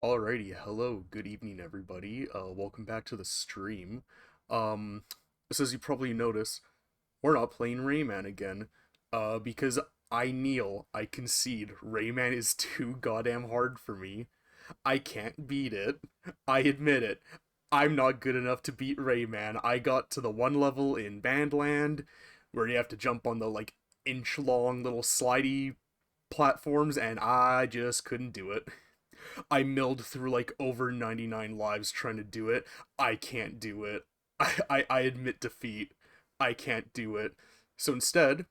Alrighty, hello, good evening, everybody. Welcome back to the stream. Um, so as you probably noticed, we're not playing Rayman again, because I concede, Rayman is too goddamn hard for me. I can't beat it. I admit it. I'm not good enough to beat Rayman. I got to the one level in Bandland where you have to jump on the inch-long little slidey platforms, and I just couldn't do it. I milled through over 99 lives trying to do it. I can't do it. I admit defeat. I can't do it. So instead,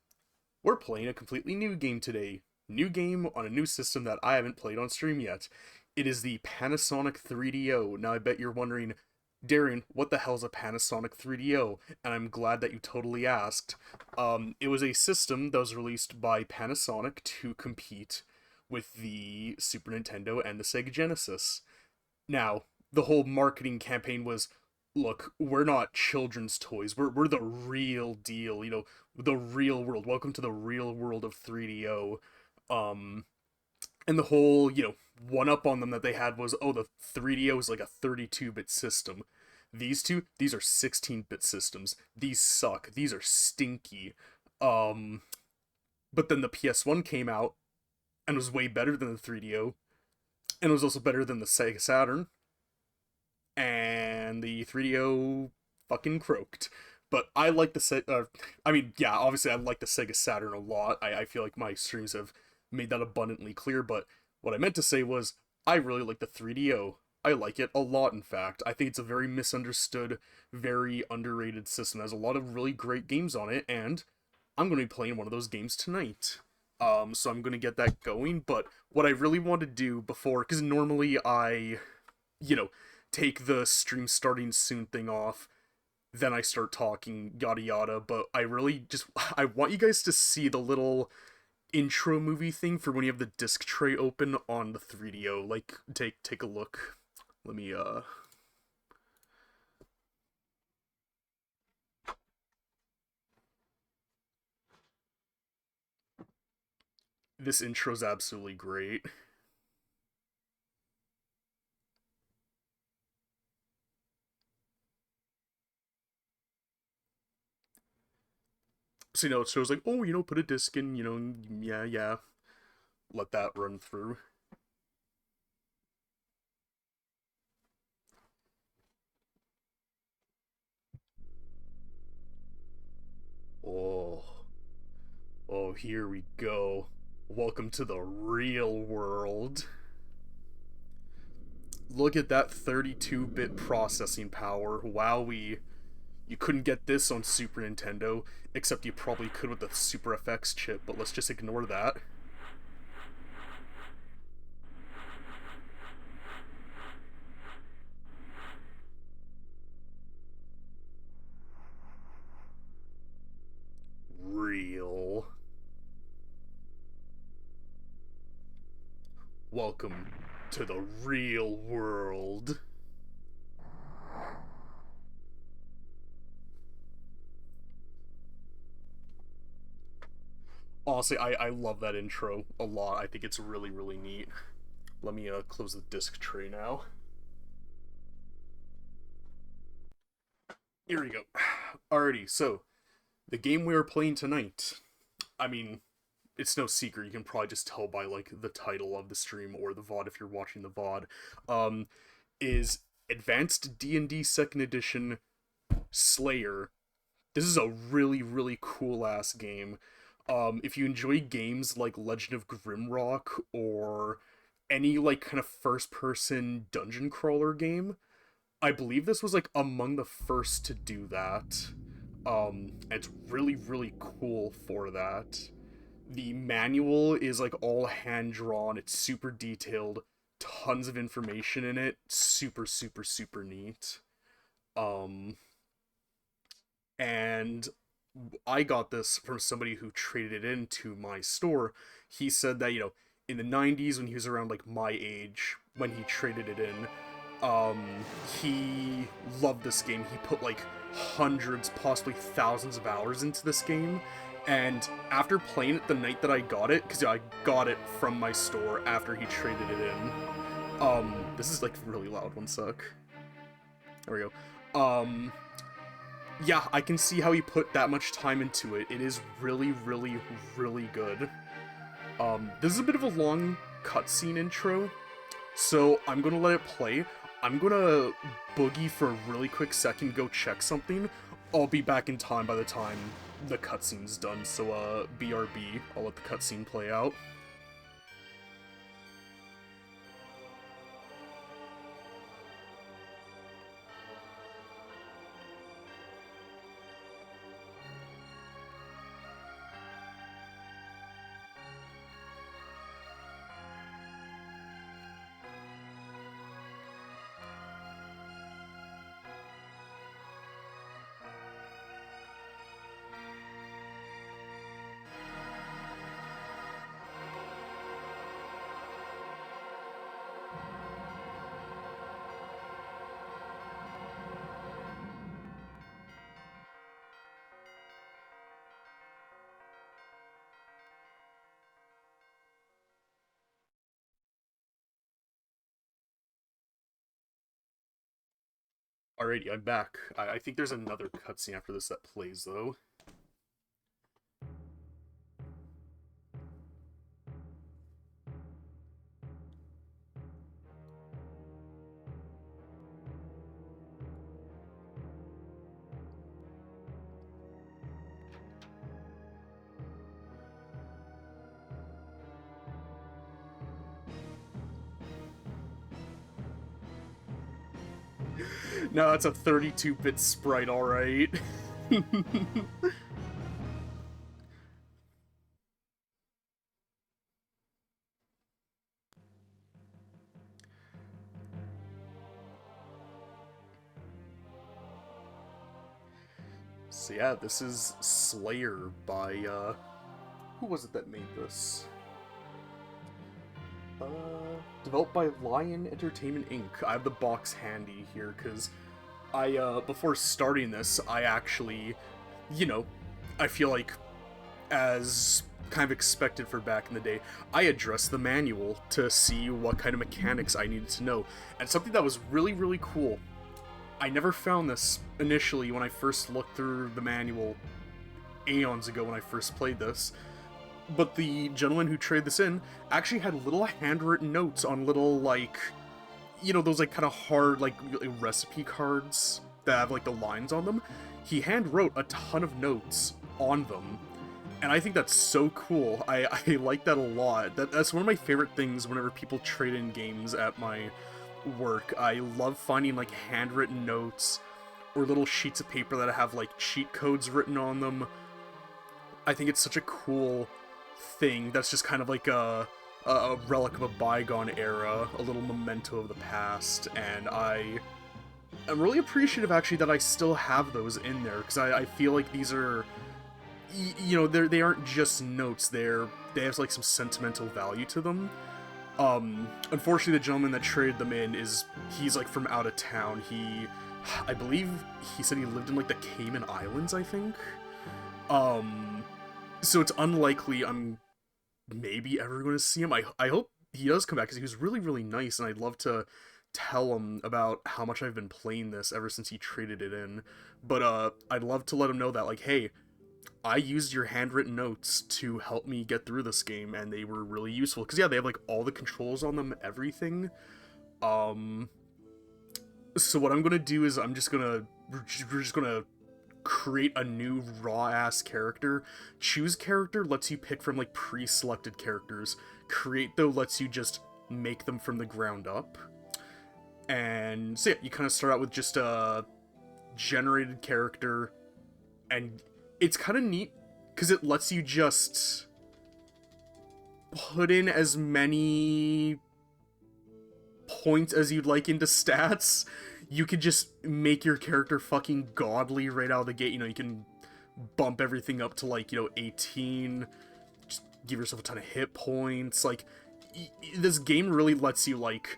we're playing a completely new game today. New game on a new system that I haven't played on stream yet. It is the Panasonic 3DO. Now I bet you're wondering, Darian, what the hell's a Panasonic 3DO? And I'm glad that you totally asked. It was a system that was released by Panasonic to compete with the Super Nintendo and the Sega Genesis. Now, the whole marketing campaign was, look, we're not children's toys. We're the real deal, the real world. Welcome to the real world of 3DO. Um and the whole, one up on them that they had was, oh, the 3DO is like a 32-bit system. These are 16-bit systems. These suck. These are stinky. Um but then the PS1 came out and was way better than the 3DO, and was also better than the Sega Saturn, and the 3DO fucking croaked. But I like the yeah, obviously I like the Sega Saturn a lot. I feel like my streams have made that abundantly clear. But what I meant to say was I really like the 3DO. I like it a lot. In fact, I think it's a very misunderstood, very underrated system. It has a lot of really great games on it, and I'm going to be playing one of those games tonight. So I'm going to get that going. But what I really want to do before, because normally I, you know, take the stream starting soon thing off, then I start talking, yada yada. But I really just, I want you guys to see the little intro movie thing for when you have the disc tray open on the 3DO. Like, take a look. Let me, this intro's absolutely great. So, it shows like, oh, put a disc in, yeah, yeah. Let that run through. Oh, oh, here we go. Welcome to the real world. Look at that 32-bit processing power. Wowee. You couldn't get this on Super Nintendo, except you probably could with the Super FX chip, but let's just ignore that. Real. Welcome to the real world. Honestly, I love that intro a lot. I think it's really, really neat. Let me close the disc tray now. Here we go. Alrighty, so the game we are playing tonight. I mean, it's no secret. You can probably just tell by the title of the stream or the VOD if you're watching the VOD. Um, is Advanced D&D Second Edition Slayer. This is a really, really cool ass game. If you enjoy games like Legend of Grimrock or any kind of first person dungeon crawler game, I believe this was among the first to do that. It's really, really cool for that. The manual is all hand drawn, it's super detailed, tons of information in it, super, super, super neat. Um, and I got this from somebody who traded it into my store. He said that, in the 90s, when he was around my age, when he traded it in, um, he loved this game. He put hundreds, possibly thousands of hours into this game. And after playing it the night that I got it, because I got it from my store after he traded it in, This is like really loud, one sec. There we go. Yeah, I can see how he put that much time into it. It is really, really, really good. This is a bit of a long cutscene intro, so I'm gonna let it play. I'm gonna boogie for a really quick second, go check something. I'll be back in time by the time the cutscene's done, so BRB, I'll let the cutscene play out. Alrighty, I'm back. I think there's another cutscene after this that plays, though. No, that's a 32-bit sprite, alright. So yeah, this is Slayer by, who was it that made this? Uh, Developed by Lion Entertainment Inc. I have the box handy here, because before starting this, I actually, you know, I feel like, as kind of expected for back in the day, I addressed the manual to see what kind of mechanics I needed to know. And something that was really, really cool, I never found this initially when I first looked through the manual aeons ago when I first played this, but the gentleman who traded this in actually had little handwritten notes on little, like, you know, those, like, kind of hard, like, recipe cards that have, like, the lines on them. He hand wrote a ton of notes on them, and I think that's so cool. I like that a lot. That's one of my favorite things whenever people trade in games at my work. I love finding, like, handwritten notes or little sheets of paper that have, like, cheat codes written on them. I think it's such a cool thing that's just kind of like a relic of a bygone era, a little memento of the past, and I'm really appreciative actually that I still have those in there, because I feel like these are, you know, they aren't just notes, they have like some sentimental value to them. Unfortunately, the gentleman that traded them in he's like from out of town. I believe he said he lived in like the Cayman Islands, I think. So it's unlikely I'm maybe ever going to see him. I hope he does come back, because he was really, really nice, and I'd love to tell him about how much I've been playing this ever since he traded it in. But I'd love to let him know that, like, hey, I used your handwritten notes to help me get through this game, and they were really useful. Because, yeah, they have, like, all the controls on them, everything. So what I'm gonna do is we're just gonna create a new raw-ass character. Choose character lets you pick from, like, pre-selected characters. Create, though, lets you just make them from the ground up. And so, yeah, you kind of start out with just a generated character, and it's kind of neat, because it lets you just put in as many points as you'd like into stats. You could just make your character fucking godly right out of the gate. You know, you can bump everything up to, like, you know, 18, just give yourself a ton of hit points. Like, this game really lets you, like,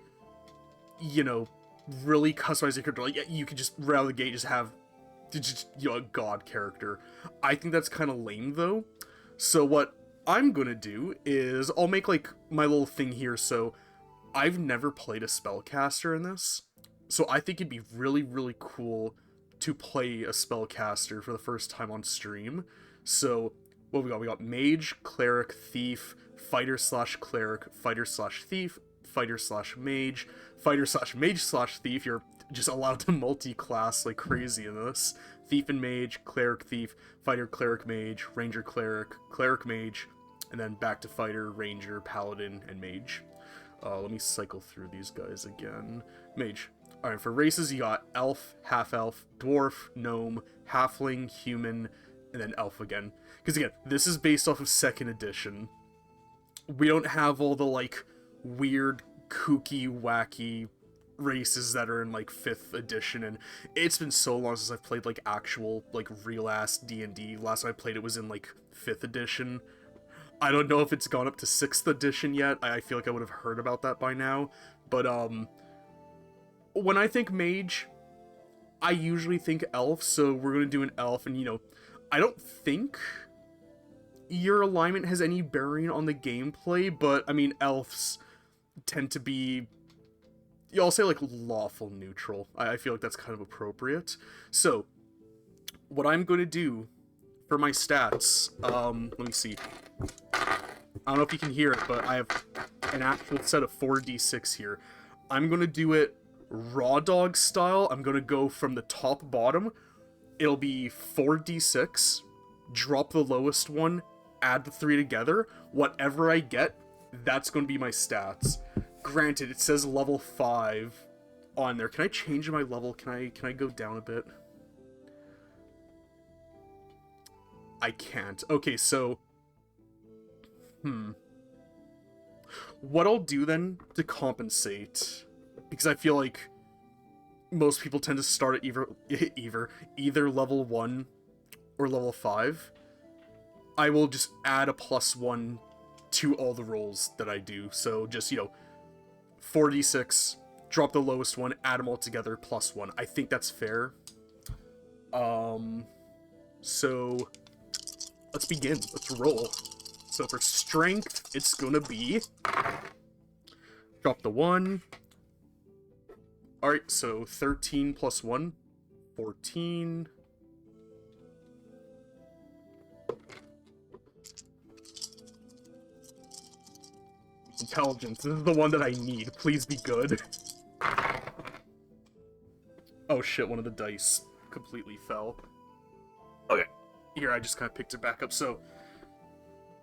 you know, really customize your character. Like, you could just right out of the gate just have just, you know, a god character. I think that's kind of lame, though. So what I'm gonna do is I'll make, like, my little thing here. So I've never played a spellcaster in this, so I think it'd be really, really cool to play a spellcaster for the first time on stream. So, what we got? We got mage, cleric, thief, fighter slash cleric, fighter slash thief, fighter slash mage, fighter slash mage slash thief. You're just allowed to multi-class like crazy in this. Thief and mage, cleric, thief, fighter, cleric, mage, ranger, cleric, cleric, mage, and then back to fighter, ranger, paladin, and mage. Let me cycle through these guys again. Mage. Alright, for races, you got elf, half-elf, dwarf, gnome, halfling, human, and then elf again. Because again, this is based off of 2nd edition. We don't have all the, like, weird, kooky, wacky races that are in, like, 5th edition, and it's been so long since I've played, like, actual, like, real-ass D&D. Last time I played it was in, like, 5th edition. I don't know if it's gone up to 6th edition yet. I feel like I would have heard about that by now. But, when I think mage, I usually think elf, so we're going to do an elf, and, you know, I don't think your alignment has any bearing on the gameplay, but, I mean, elves tend to be, I'll say, like, lawful neutral. I feel like that's kind of appropriate. So, what I'm going to do for my stats, let me see. I don't know if you can hear it, but I have an actual set of 4d6 here. I'm going to do it raw dog style. I'm going to go from the top bottom. It'll be 4d6, drop the lowest one, add the 3 together. Whatever I get, that's going to be my stats. Granted, it says level 5 on there. Can I change my level? Can I go down a bit? I can't. Okay, so what I'll do then to compensate, because I feel like most people tend to start at either level 1 or level 5, I will just add a +1 to all the rolls that I do. So just, you know, 4d6, drop the lowest one, add them all together, +1. I think that's fair. So let's begin. Let's roll. So for strength, it's gonna be, drop the 1. Alright, so 13 plus 1, 14. Intelligence, this is the one that I need. Please be good. Oh shit, one of the dice completely fell. Okay. Here, I just kind of picked it back up, so...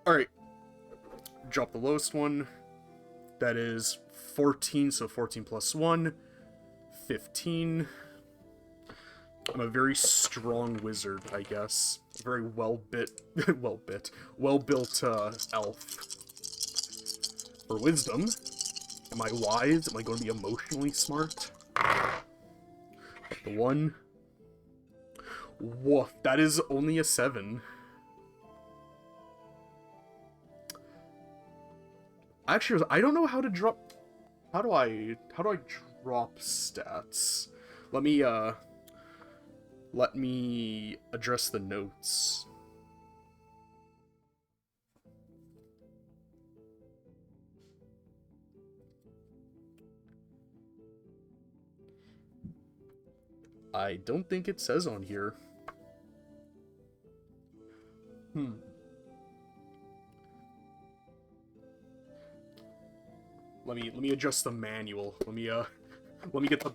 Alright. Drop the lowest one. That is 14, so 14 plus 1. 15. I'm a very strong wizard, I guess. A very well-built elf. For wisdom, am I wise? Am I going to be emotionally smart? The 1. Woof, that is only a 7. Actually, I don't know how to drop... How do I drop stats? Let me address the notes. I don't think it says on here. Let me adjust the manual. Let me get the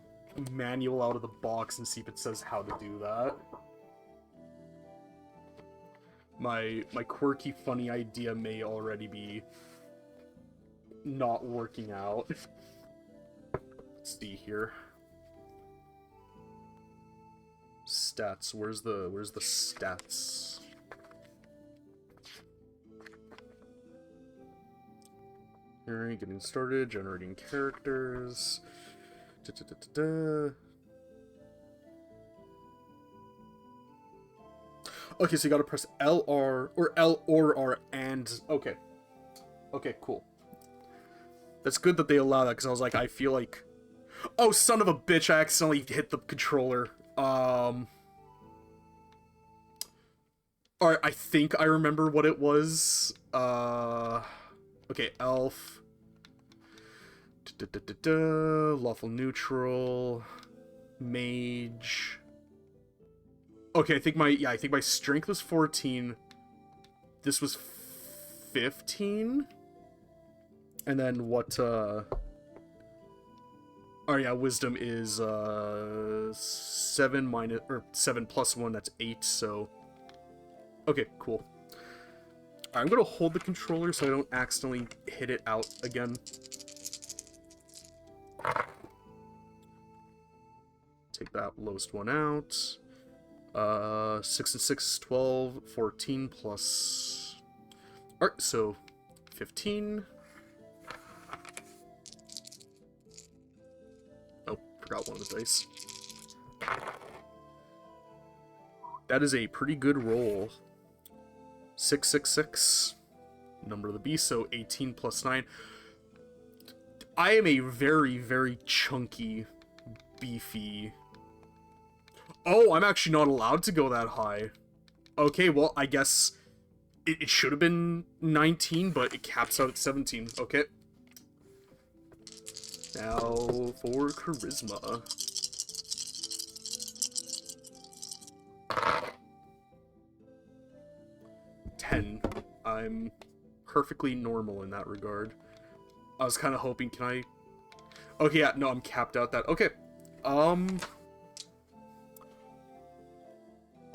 manual out of the box and see if it says how to do that. My quirky, funny idea may already be not working out. Let's see here. Stats. Where's the stats? Alright, getting started, generating characters. Okay, so you gotta press LR, or L or R, and... Okay. Okay, cool. That's good that they allow that, because I was like, I feel like... Oh, son of a bitch, I accidentally hit the controller. Alright, I think I remember what it was. Okay, elf. Lawful neutral. Mage. Okay, I think my strength was 14. This was 15. And then what, oh yeah, wisdom is, 7 plus 1, that's 8, so... Okay, cool. I'm gonna hold the controller so I don't accidentally hit it out again. Take that lowest one out. 6 and 6 is 12, 14 plus... Alright, so 15. Oh, forgot one of the dice. That is a pretty good roll. 666. Number of the beast, so 18 plus 9. I am a very, very chunky, beefy... Oh, I'm actually not allowed to go that high. Okay, well, I guess it should have been 19, but it caps out at 17. Okay. Now for charisma. I'm perfectly normal in that regard. I was kind of hoping, can I... Okay, yeah, no, I'm capped out that. Okay. I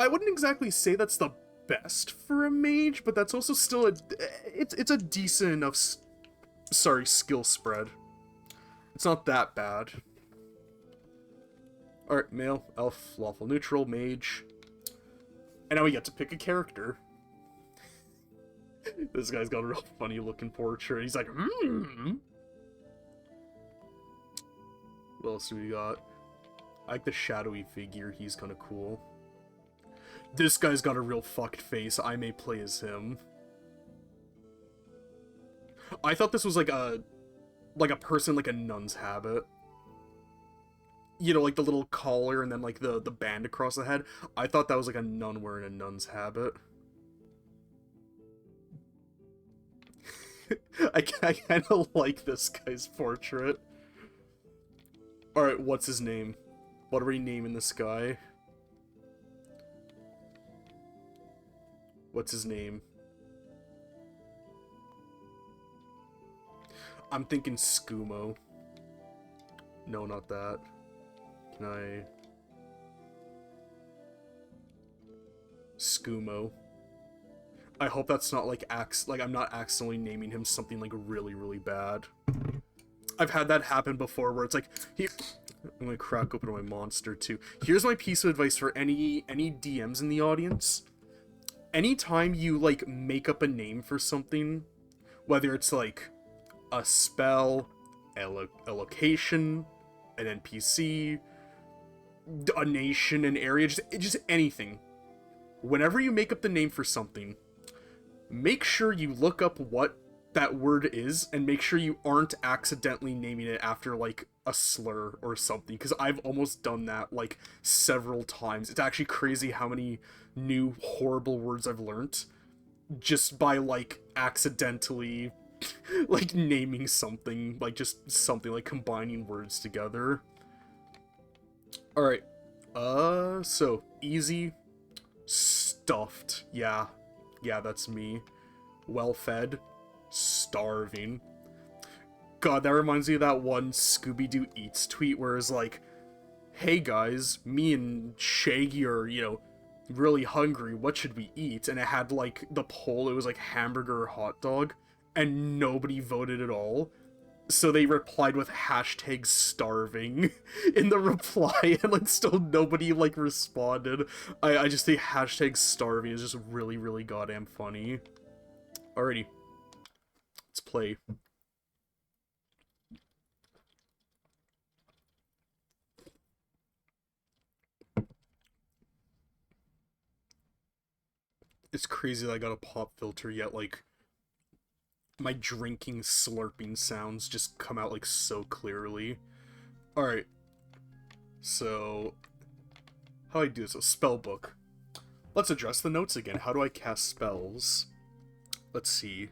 wouldn't exactly say that's the best for a mage, but that's also still a... It's a decent enough... skill spread. It's not that bad. Alright, male, elf, lawful neutral, mage. And now we get to pick a character. This guy's got a real funny looking portrait. He's like, What else do we got? I like the shadowy figure. He's kind of cool. This guy's got a real fucked face. I may play as him. I thought this was like a person, like a nun's habit. You know, like the little collar and then like the band across the head. I thought that was like a nun wearing a nun's habit. I kind of like this guy's portrait. Alright, what's his name? What are we naming this guy? What's his name? I'm thinking Skumo. No, not that. Can I... Skumo. I hope that's not like I'm not accidentally naming him something like really, really bad. I've had that happen before where it's like, here, I'm gonna crack open my monster too. Here's my piece of advice for any DMs in the audience. Anytime you like make up a name for something, whether it's like a spell, a location, an NPC, a nation, an area, just anything. Whenever you make up the name for something, make sure you look up what that word is, and make sure you aren't accidentally naming it after, like, a slur or something, because I've almost done that, like, several times. It's actually crazy how many new horrible words I've learnt just by, like, accidentally, like, naming something, like, just something, like, combining words together. Alright, so, easy, stuffed, yeah, that's me, well-fed, starving. God, that reminds me of that one Scooby-Doo Eats tweet where it's like, hey guys, me and Shaggy are, you know, really hungry, what should we eat? And it had, like, the poll, it was like hamburger or hot dog, and nobody voted at all. So they replied with hashtag starving in the reply, and, like, still nobody, like, responded. I just think hashtag starving is just really, really goddamn funny. Alrighty. Let's play. It's crazy that I got a pop filter, yet, like, my drinking slurping sounds just come out, like, so clearly. Alright. So, how do I do this? A spell book. Let's address the notes again. How do I cast spells? Let's see.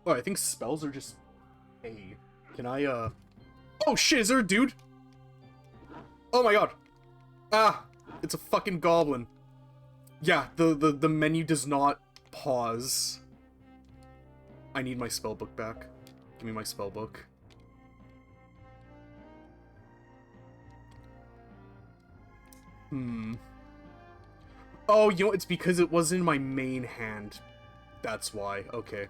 Oh, I think spells are just A. Can I, Oh shit, is there a dude? Oh my god. Ah, it's a fucking goblin. Yeah, the menu does not pause. I need my spellbook back. Give me my spellbook. Oh, you know, it's because it was in my main hand. That's why. Okay.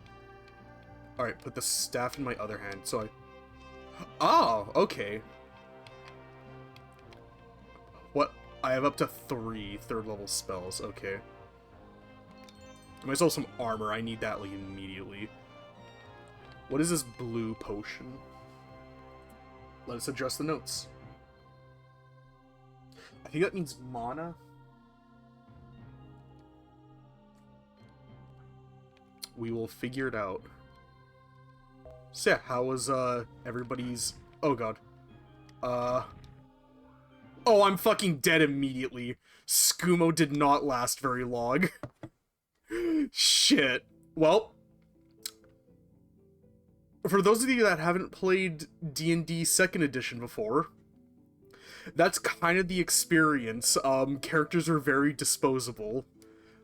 Alright, put the staff in my other hand, so I... Oh, okay. What? I have up to 3 third-level spells. Okay. I might as well have some armor. I need that, like, immediately. What is this blue potion? Let us adjust the notes. I think that means mana. We will figure it out. So yeah, how was, everybody's... Oh god. Oh, I'm fucking dead immediately. Skumo did not last very long. Shit. Well, for those of you that haven't played D&D 2nd edition before, that's kind of the experience. Characters are very disposable.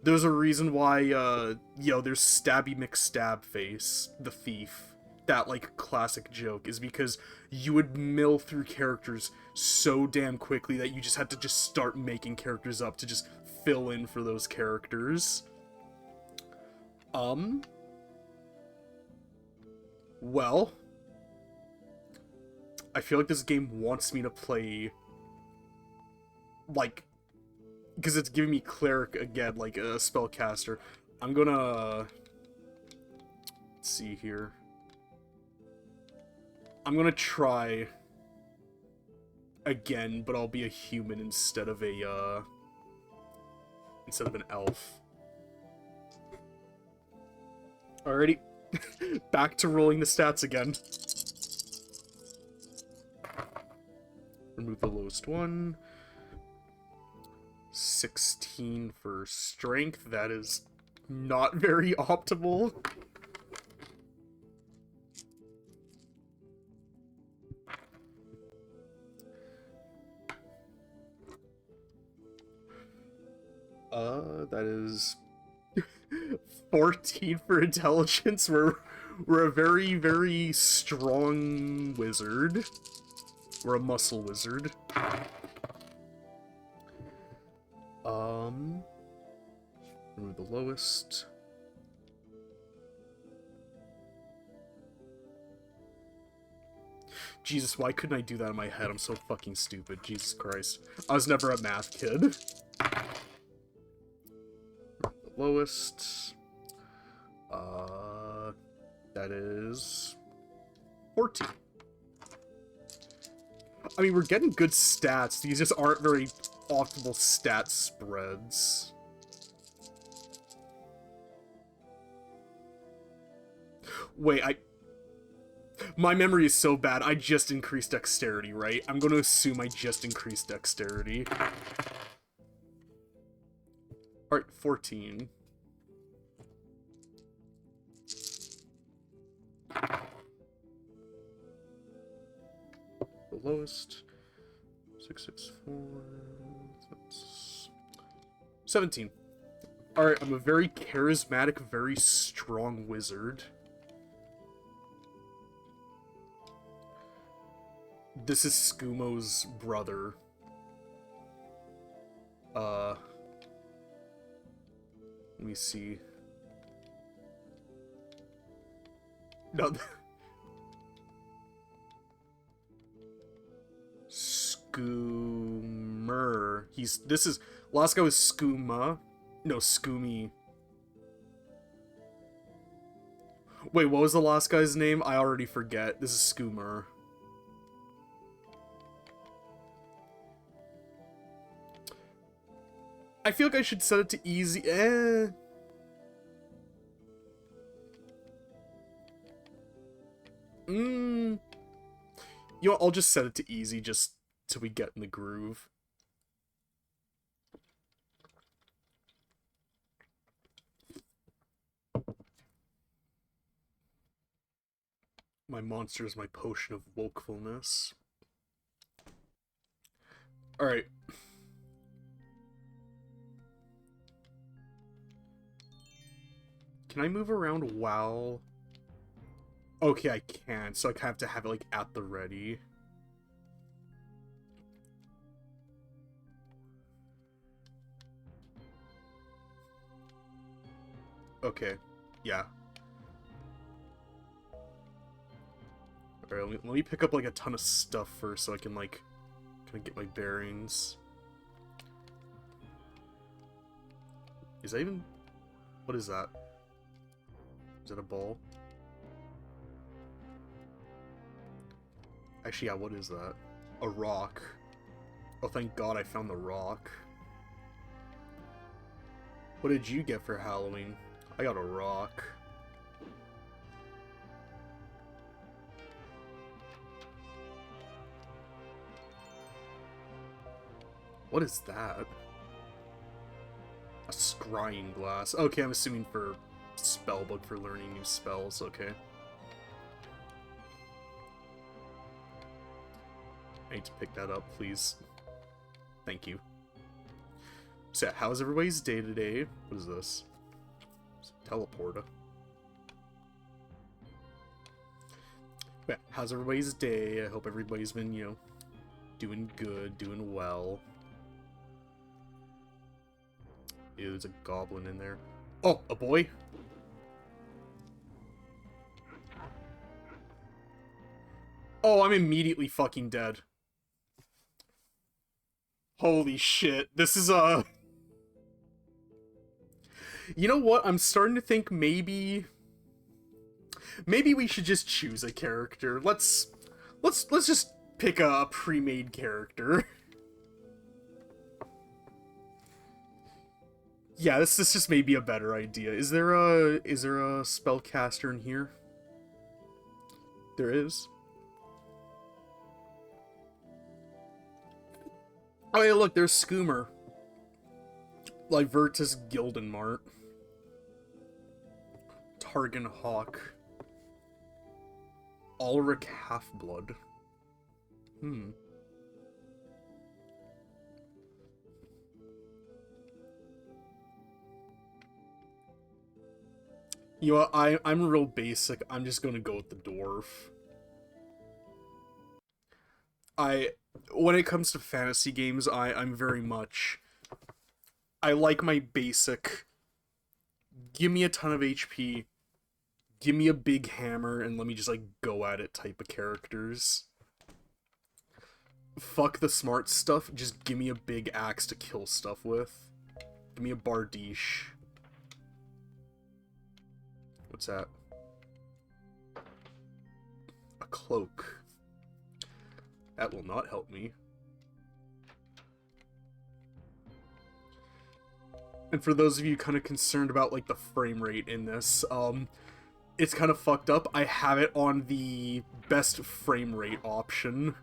There's a reason why, there's Stabby McStabface, the thief. That, like, classic joke is because you would mill through characters so damn quickly that you just had to just start making characters up to just fill in for those characters. Well, I feel like this game wants me to play, like, because it's giving me cleric again, like a spellcaster. I'm gonna... Let's see here. I'm gonna try again, but I'll be a human instead of a, instead of an elf. Alrighty. Back to rolling the stats again. Remove the lowest one. 16 for strength. That is not very optimal. That is 14 for intelligence. We're a very, very strong wizard. We're a muscle wizard. Remove the lowest. Jesus, why couldn't I do that in my head? I'm so fucking stupid. Jesus Christ. I was never a math kid. The lowest. That is 14. I mean, we're getting good stats. These just aren't very optimal stat spreads. Wait, my memory is so bad. I just increased dexterity, right? I'm going to assume I just increased dexterity. Alright, 14. The lowest. 664. That's 17. Alright, I'm a very charismatic, very strong wizard. This is Skumo's brother. Let me see. No. Skoomer. Last guy was Skooma. No, Skoomy. Wait, what was the last guy's name? I already forget. This is Skoomer. I feel like I should set it to easy. You know what, I'll just set it to easy just till we get in the groove. My monster is my potion of wokefulness. Alright. Can I move around while... Okay, I can, so I have to have it, like, at the ready. Okay, yeah. Alright, let me pick up, like, a ton of stuff first so I can, like, kind of get my bearings. Is that even... What is that? Is that a ball? Actually, yeah, what is that? A rock. Oh, thank God I found the rock. What did you get for Halloween? I got a rock. What is that? A scrying glass. Okay, I'm assuming for spellbook for learning new spells, okay. I need to pick that up, please. Thank you. So yeah, how's everybody's day today? What is this? It's a teleporter. Yeah, how's everybody's day? I hope everybody's been, you know, doing good, doing well. Ew, there's a goblin in there. Oh, a boy? Oh, I'm immediately fucking dead. Holy shit. This is, You know what? I'm starting to think maybe we should just choose a character. Let's just pick a pre-made character. Yeah, this just may be a better idea. Is there a spellcaster in here? There is. Oh yeah, look, there's Skoomer. Libertus Gildenmart. Targan Hawk. Ulrich Halfblood. Hmm. You know what, I'm real basic. I'm just gonna go with the dwarf. When it comes to fantasy games, I'm very much... I like my basic... Give me a ton of HP, give me a big hammer, and let me just, like, go at it type of characters. Fuck the smart stuff, just give me a big axe to kill stuff with. Give me a Bardiche. What's that? A cloak. That will not help me. And for those of you kind of concerned about, like, the frame rate in this, it's kind of fucked up. I have it on the best frame rate option.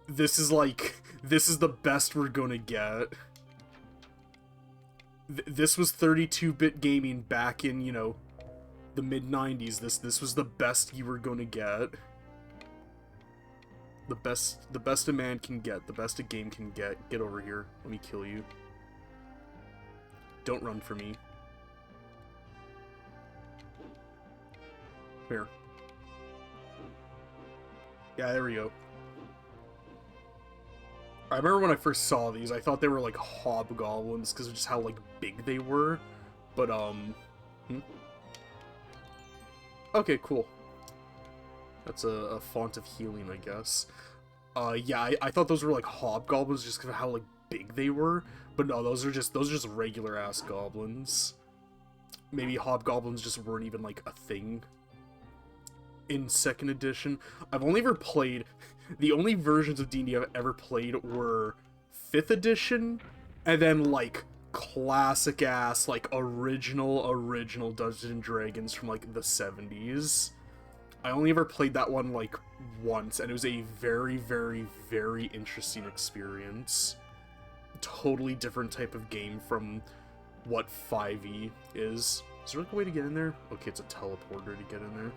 This is, like, this is the best we're gonna get. This was 32-bit gaming back in, you know, the mid-90s. This was the best you were gonna get. The best a man can get, the best a game can get. Get over here. Let me kill you. Don't run for me. Here. Yeah, there we go. I remember when I first saw these, I thought they were like hobgoblins because of just how like big they were. But okay, cool. That's a font of healing, I guess. Yeah, I thought those were like hobgoblins just because of how like big they were. But no, those are just regular ass goblins. Maybe hobgoblins just weren't even like a thing in 2nd edition. I've only ever played... The only versions of D&D I've ever played were 5th edition, and then, like, classic-ass, like, original Dungeons & Dragons from, like, the 70s. I only ever played that one, like, once, and it was a very, very, very interesting experience. Totally different type of game from what 5e is. Is there, like, a way to get in there? Okay, it's a teleporter to get in there.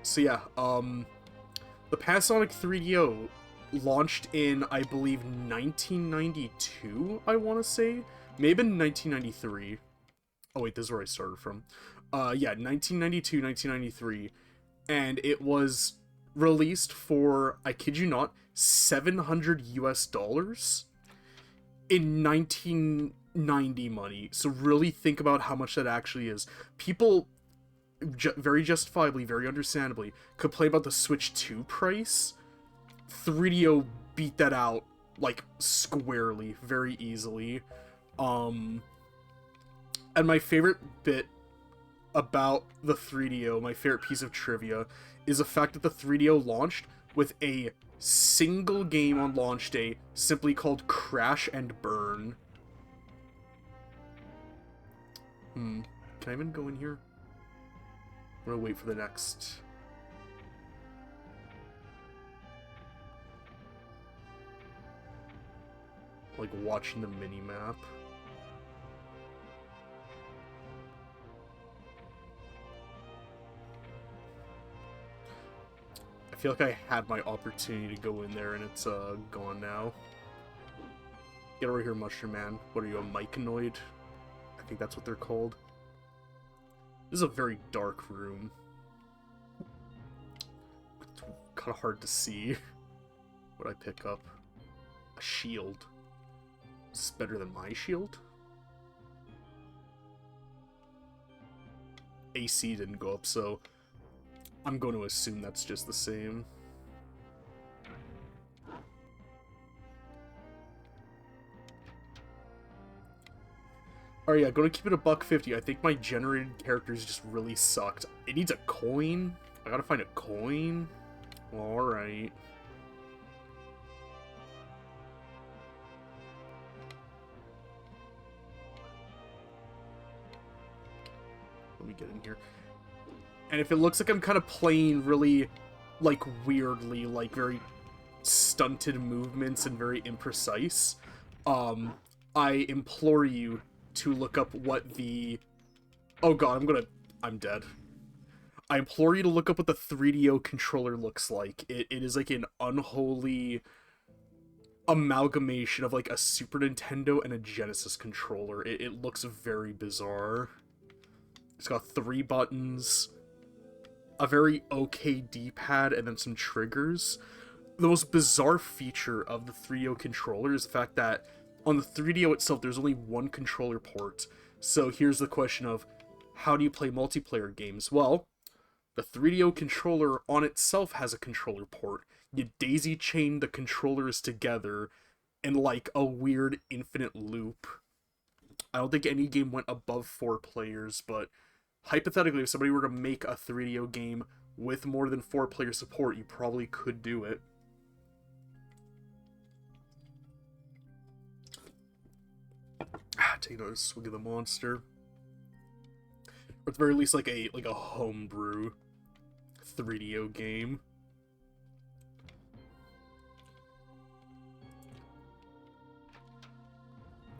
So yeah, the Panasonic 3DO launched in, I believe, 1992, I want to say? Maybe in 1993. Oh wait, this is where I started from. Yeah, 1992, 1993. And it was released for, I kid you not, 700 US dollars in 1990 money. So really think about how much that actually is. People very justifiably, very understandably, complain about the Switch 2 price. 3DO beat that out, like, squarely, very easily. And my favorite bit about the 3DO, my favorite piece of trivia, is the fact that the 3DO launched with a single game on launch day, simply called Crash and Burn. Can I even go in here? I'm gonna wait for the next... like, watching the mini-map. I feel like I had my opportunity to go in there and it's gone now. Get over here, Mushroom Man. What are you, a myconoid? I think that's what they're called. This is a very dark room. Kind of hard to see. What I pick up? A shield. Is this better than my shield? AC didn't go up, so I'm going to assume that's just the same. Alright, yeah, gonna keep it a $1.50. I think my generated characters just really sucked. It needs a coin? I gotta find a coin? Alright. Let me get in here. And if it looks like I'm kind of playing really, like, weirdly, like, very stunted movements and very imprecise, I implore you to look up what the... Oh god, I'm dead. I implore you to look up what the 3DO controller looks like. It is like an unholy amalgamation of, like, a Super Nintendo and a Genesis controller. It looks very bizarre. It's got 3 buttons, a very okay D-pad, and then some triggers. The most bizarre feature of the 3DO controller is the fact that on the 3DO itself, there's only one controller port. So here's the question of, how do you play multiplayer games? Well, the 3DO controller on itself has a controller port. You daisy chain the controllers together in, like, a weird infinite loop. I don't think any game went above 4 players, but hypothetically, if somebody were to make a 3DO game with more than 4 player support, you probably could do it. Take another swig of the monster. Or at the very least, like a homebrew 3DO game.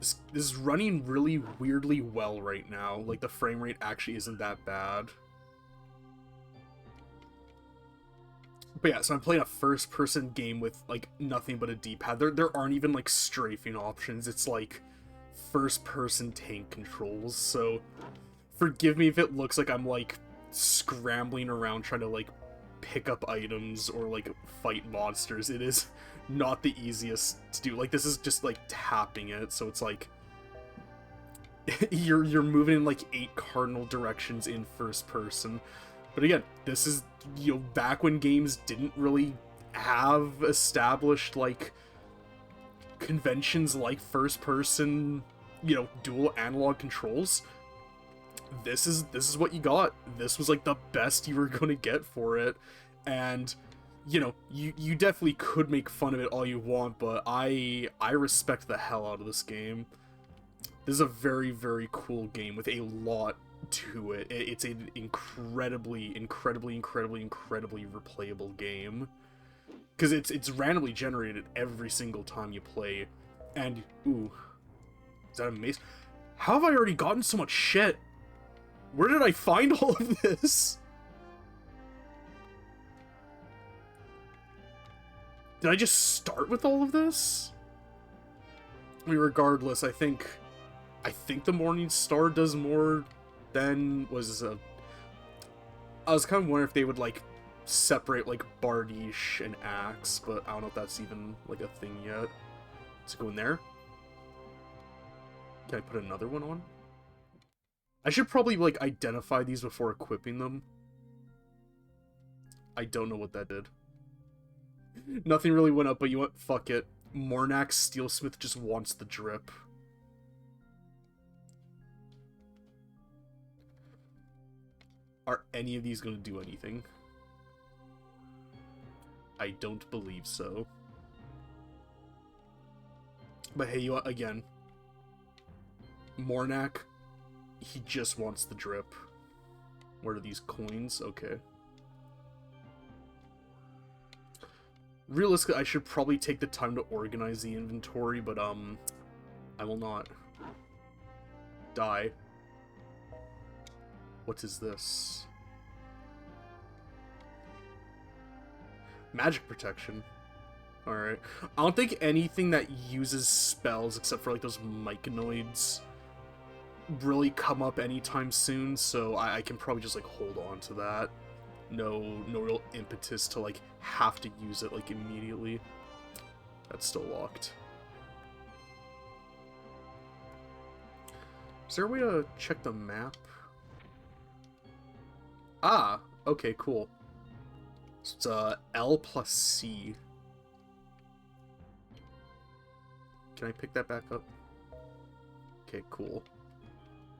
This is running really weirdly well right now. Like, the frame rate actually isn't that bad. But yeah, so I'm playing a first-person game with, like, nothing but a D-pad. There aren't even, like, strafing options. It's, like, first-person tank controls, so forgive me if it looks like I'm, like, scrambling around trying to, like, pick up items or, like, fight monsters. It is not the easiest to do. Like, this is just, like, tapping it, so it's, like, you're moving in, like, 8 cardinal directions in first person. But again, this is, you know, back when games didn't really have established, like, conventions like first person, you know, dual analog controls. This is what you got. This was, like, the best you were gonna get for it. And, you know, you definitely could make fun of it all you want, but I respect the hell out of this game. This is a very, very cool game with a lot to it. It's an incredibly replayable game. Because it's randomly generated every single time you play. And, ooh, is that amazing? How have I already gotten so much shit? Where did I find all of this? Did I just start with all of this? I mean, regardless, I think the Morning Star does more than was. I was kind of wondering if they would like separate like Bardiche and Axe, but I don't know if that's even like a thing yet. Let's go in there. Can I put another one on? I should probably like identify these before equipping them. I don't know what that did. Nothing really went up, but you know what? Fuck it. Mornax Steelsmith just wants the drip. Are any of these going to do anything? I don't believe so. But hey, you again. Mornak, he just wants the drip. Where are these coins? Okay. Realistically, I should probably take the time to organize the inventory, but I will not. Die. What is this? Magic protection. Alright. I don't think anything that uses spells, except for like those myconoids, really come up anytime soon, so I can probably just like hold on to that. No real impetus to like have to use it like immediately. That's still locked. Is there a way to check the map? Ah, okay, cool. So it's L plus C. Can I pick that back up? Okay, cool.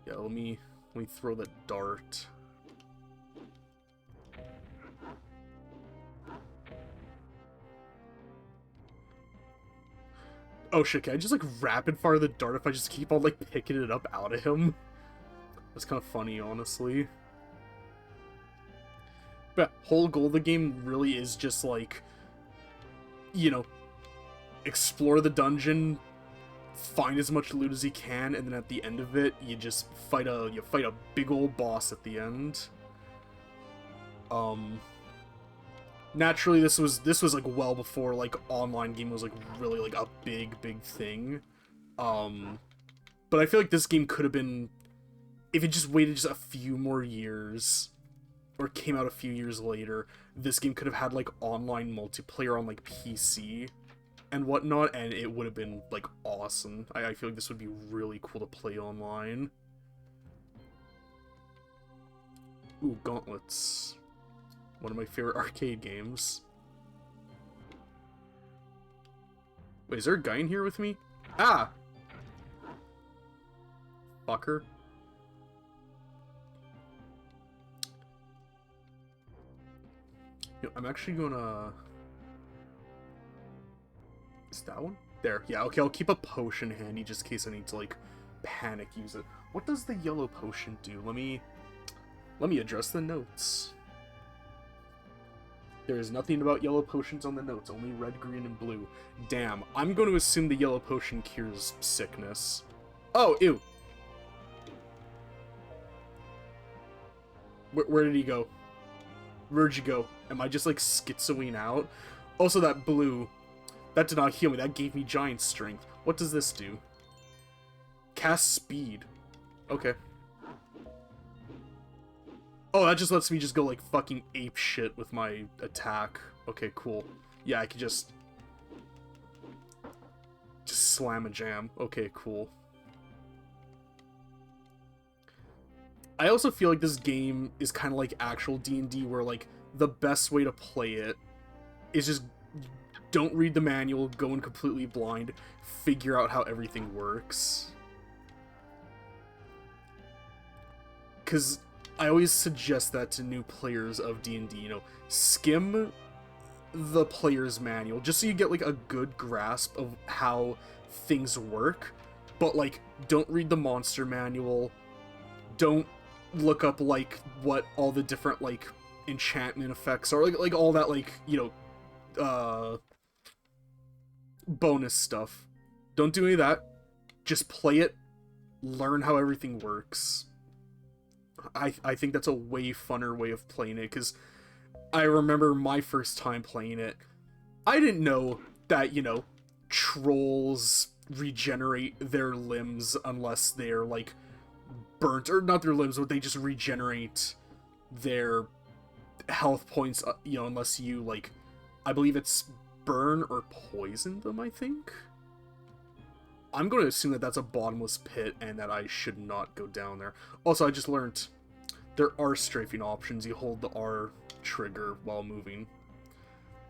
Yeah, let me throw the dart. Oh shit, can I just like rapid fire the dart if I just keep on like picking it up out of him? That's kind of funny, honestly. But whole goal of the game really is just like, you know, explore the dungeon, find as much loot as you can, and then at the end of it, you just fight a big old boss at the end. Naturally, this was like well before like online game was like really like a big thing. But I feel like this game could have been, if it just waited just a few more years, or came out a few years later, this game could have had like online multiplayer on like PC and whatnot, and it would have been like awesome. I feel like this would be really cool to play online. Ooh, Gauntlets. One of my favorite arcade games. Wait, is there a guy in here with me? Ah! Fucker. You know, I'm actually gonna... Is that one? There. Yeah, okay, I'll keep a potion handy just in case I need to, like, panic use it. What does the yellow potion do? Let me address the notes. There is nothing about yellow potions on the notes, only red, green, and blue. Damn, I'm going to assume the yellow potion cures sickness. Oh, ew. Where did he go? Where'd you go? Am I just, like, schizoing out? Also, that blue, that did not heal me. That gave me giant strength. What does this do? Cast speed. Okay. Oh, that just lets me just go, like, fucking ape shit with my attack. Okay, cool. Yeah, I can just slam a jam. Okay, cool. I also feel like this game is kind of like actual D&D, where, like, the best way to play it is just don't read the manual, go in completely blind, figure out how everything works. Because I always suggest that to new players of D&D, you know, skim the player's manual, just so you get, like, a good grasp of how things work, but, like, don't read the monster manual, don't look up, like, what all the different, like, enchantment effects are, like all that, like, you know, bonus stuff. Don't do any of that. Just play it, learn how everything works. I think that's a way funner way of playing it, because I remember my first time playing it, I didn't know that, you know, trolls regenerate their limbs unless they're, like, burnt, or not their limbs, but they just regenerate their health points, you know, unless you, like, I believe it's burn or poison them, I think? I'm going to assume that that's a bottomless pit and that I should not go down there. Also, I just learned there are strafing options. You hold the R trigger while moving.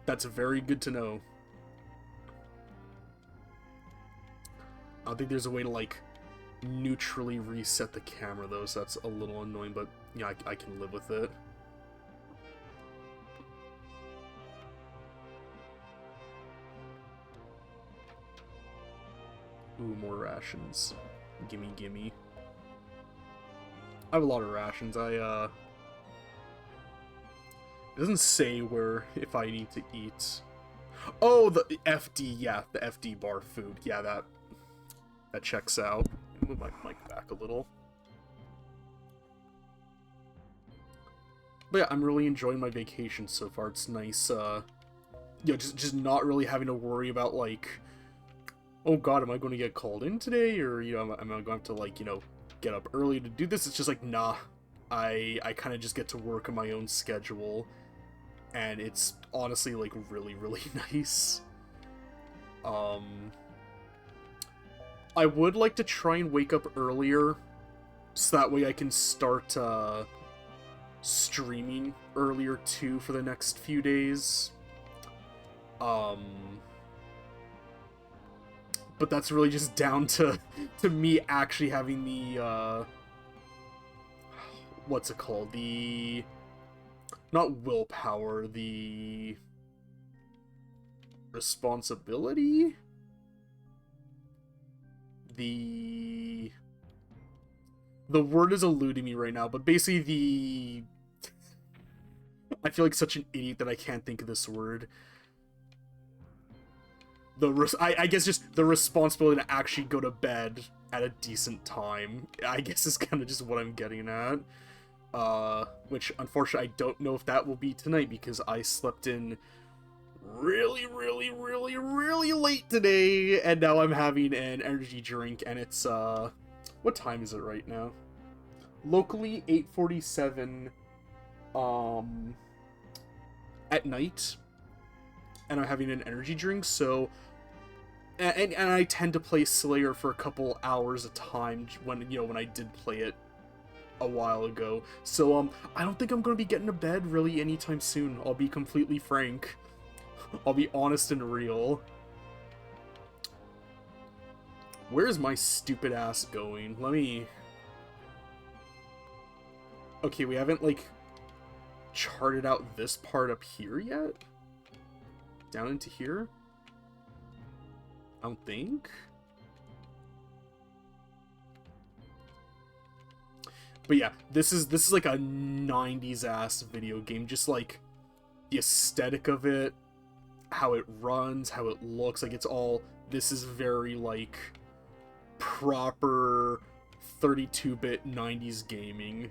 That's very good to know. I don't think there's a way to, like, neutrally reset the camera, though, so that's a little annoying, but, yeah, I can live with it. Ooh, more rations. Gimme, gimme. I have a lot of rations. It doesn't say where, if I need to eat. Oh, the FD, yeah, the FD bar food. Yeah, that checks out. Move my mic back a little. But yeah, I'm really enjoying my vacation so far. It's nice, you know, just not really having to worry about, like, oh god, am I going to get called in today? Or, you know, am I going to have to, like, you know, get up early to do this? It's just like, nah. I kind of just get to work on my own schedule. And it's honestly, like, really, really nice. I would like to try and wake up earlier, so that way I can start, streaming earlier, too, for the next few days. But that's really just down to me actually having the, what's it called? The, not willpower, the responsibility? The word is eluding me right now, but basically I feel like such an idiot that I can't think of this word. I guess just the responsibility to actually go to bed at a decent time, I guess, is kind of just what I'm getting at. Which, unfortunately, I don't know if that will be tonight, because I slept in really, really, really, really late today, and now I'm having an energy drink, and it's, what time is it right now? Locally, 8:47, at night, and I'm having an energy drink, so, and I tend to play Slayer for a couple hours a time when, you know, when I did play it a while ago, so, I don't think I'm gonna be getting to bed really anytime soon, I'll be completely frank. I'll be honest and real. Where's my stupid ass going? Let me... Okay, we haven't, like, charted out this part up here yet? Down into here? I don't think. But yeah, this is like a 90s ass video game. Just like the aesthetic of it, how it runs, how it looks, like it's all, this is very like proper 32-bit 90s gaming.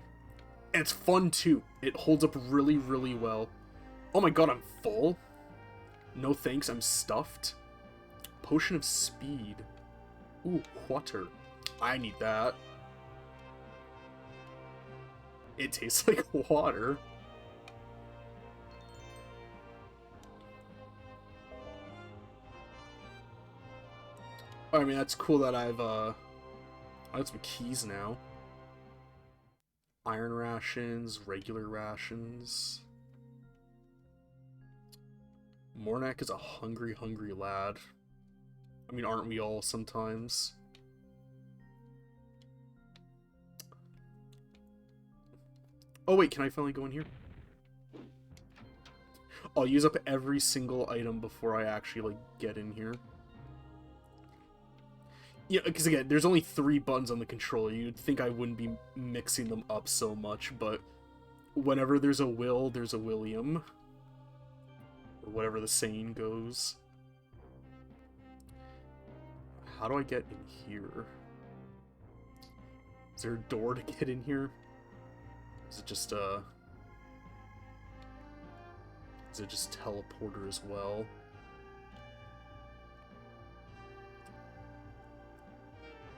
And it's fun too. It holds up really, really well. Oh my god, I'm full? No thanks, I'm stuffed. Potion of speed. Ooh, water. I need that. It tastes like water. I mean, that's cool that I've, I have some keys now. Iron rations, regular rations. Mornak is a hungry, hungry lad. I mean, aren't we all sometimes? Oh wait, can I finally go in here? I'll use up every single item before I actually, like, get in here. Yeah, because again, there's only 3 buttons on the controller. You'd think I wouldn't be mixing them up so much, but whenever there's a Will, there's a William. Or whatever the saying goes. How do I get in here? Is there a door to get in here? Is it just teleporter as well?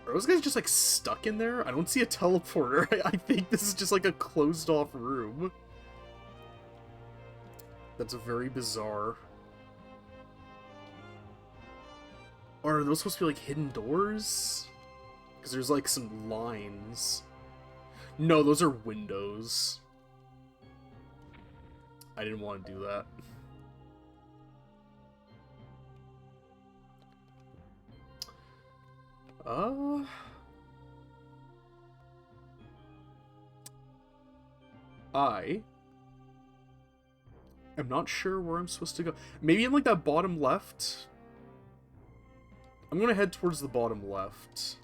Are those guys just, like, stuck in there? I don't see a teleporter. I think this is just, like, a closed-off room. That's very bizarre. Or are those supposed to be, like, hidden doors? Because there's, like, some lines. No, those are windows. I didn't want to do that. I am not sure where I'm supposed to go. Maybe in, like, that bottom left? I'm gonna head towards the bottom left.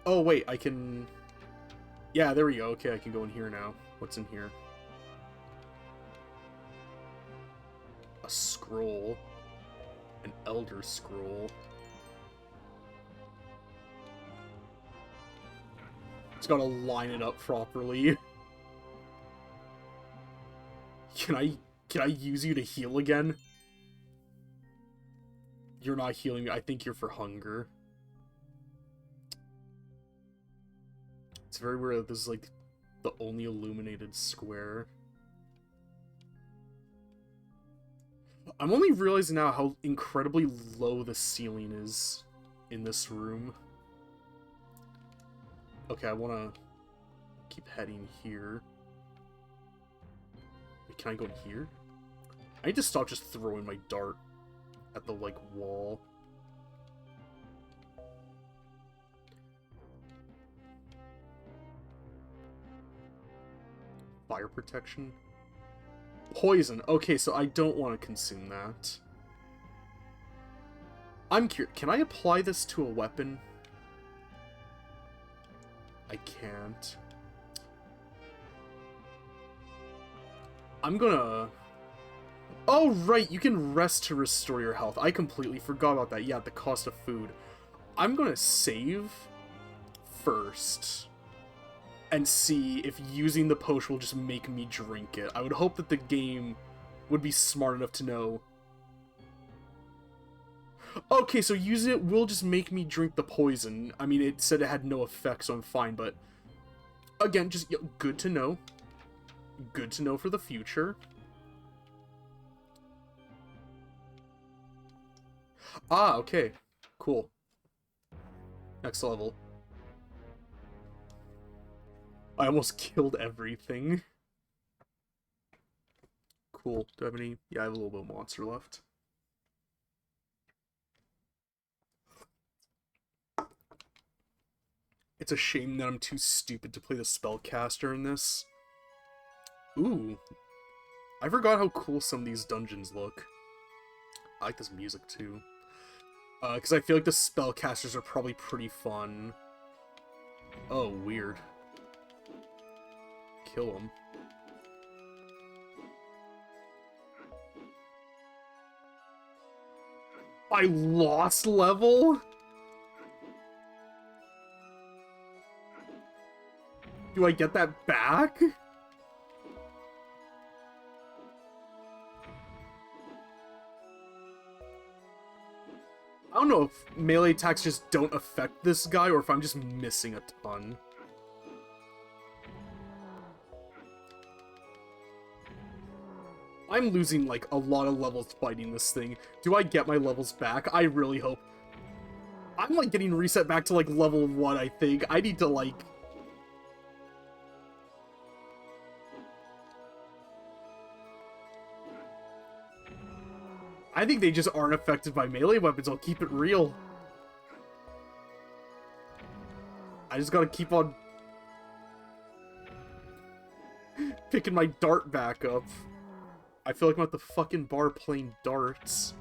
Oh, wait, I can... Yeah, there we go. Okay, I can go in here now. What's in here? A scroll. An Elder Scroll. It's gotta line it up properly. Can I use you to heal again? You're not healing me. I think you're for hunger. It's very weird that this is, like, the only illuminated square. I'm only realizing now how incredibly low the ceiling is in this room. Okay, I want to keep heading here. Wait, can I go in here? I need to stop just throwing my dart at the, like, wall. Fire protection. Poison. Okay, so I don't want to consume that. I'm curious. Can I apply this to a weapon? I can't. I'm gonna... Oh, right, you can rest to restore your health. I completely forgot about that. Yeah, the cost of food. I'm gonna save first and see if using the potion will just make me drink it. I would hope that the game would be smart enough to know. Okay, so using it will just make me drink the poison. I mean, it said it had no effect, so I'm fine, but... Again, just good to know. Good to know for the future. Ah, okay. Cool. Next level. I almost killed everything. Cool. Do I have any... Yeah, I have a little bit of monster left. It's a shame that I'm too stupid to play the spellcaster in this. Ooh. I forgot how cool some of these dungeons look. I like this music too. Because I feel like the spellcasters are probably pretty fun. Oh, weird. Kill him. I lost level? Do I get that back? I don't know if melee attacks just don't affect this guy or if I'm just missing a ton. I'm losing, like, a lot of levels fighting this thing. Do I get my levels back? I really hope. I'm, like, getting reset back to, like, level 1, I think. I need to, like... I think they just aren't affected by melee weapons, I'll keep it real. I just gotta keep on... picking my dart back up. I feel like I'm at the fucking bar playing darts.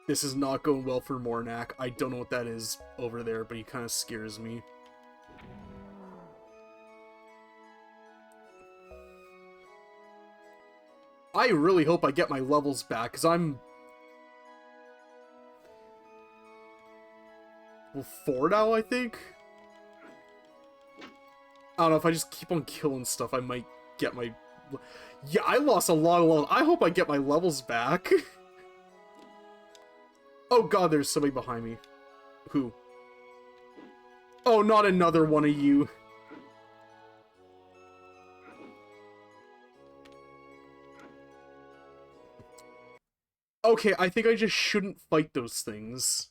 This is not going well for Mornak. I don't know what that is over there, but he kind of scares me. I really hope I get my levels back, because I'm... well, 4 now, I think? I don't know, if I just keep on killing stuff, I might get my... Yeah, I lost a lot of levels. I hope I get my levels back. Oh god, there's somebody behind me. Who? Oh, not another one of you. Okay, I think I just shouldn't fight those things.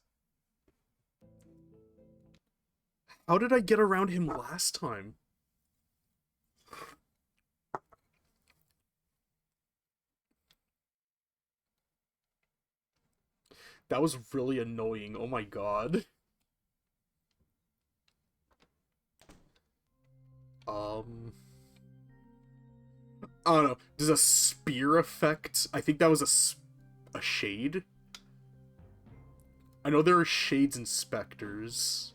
How did I get around him last time? That was really annoying. Oh my god. I don't know. Does a spear affect... I think that was a shade? I know there are shades and specters.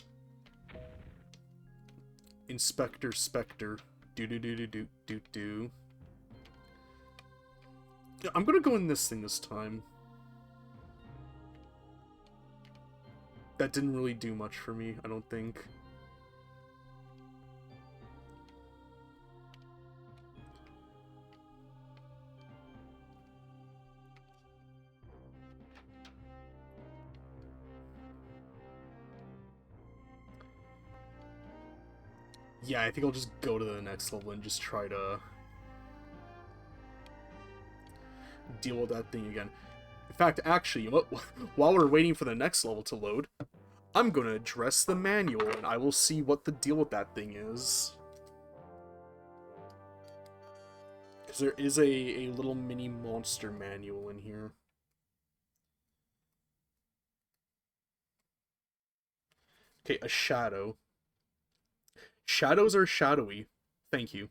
Inspector, Spectre. Do. Yeah, I'm gonna go in this thing this time. That didn't really do much for me, I don't think. Yeah, I think I'll just go to the next level and just try to deal with that thing again. In fact, actually, while we're waiting for the next level to load, I'm gonna address the manual and I will see what the deal with that thing is. Because there is a little mini monster manual in here. Okay, a shadow. Shadows are shadowy. Thank you.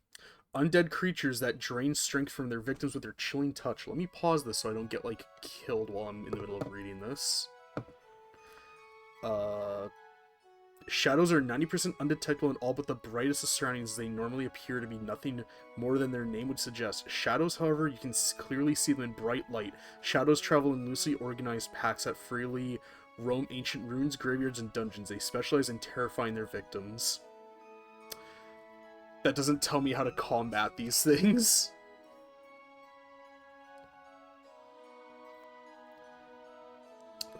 Undead creatures that drain strength from their victims with their chilling touch. Let me pause this so I don't get, like, killed while I'm in the middle of reading this. Shadows are 90% undetectable in all but the brightest of surroundings. They normally appear to be nothing more than their name would suggest. Shadows, however, you can clearly see them in bright light. Shadows travel in loosely organized packs that freely roam ancient ruins, graveyards, and dungeons. They specialize in terrifying their victims. That doesn't tell me how to combat these things.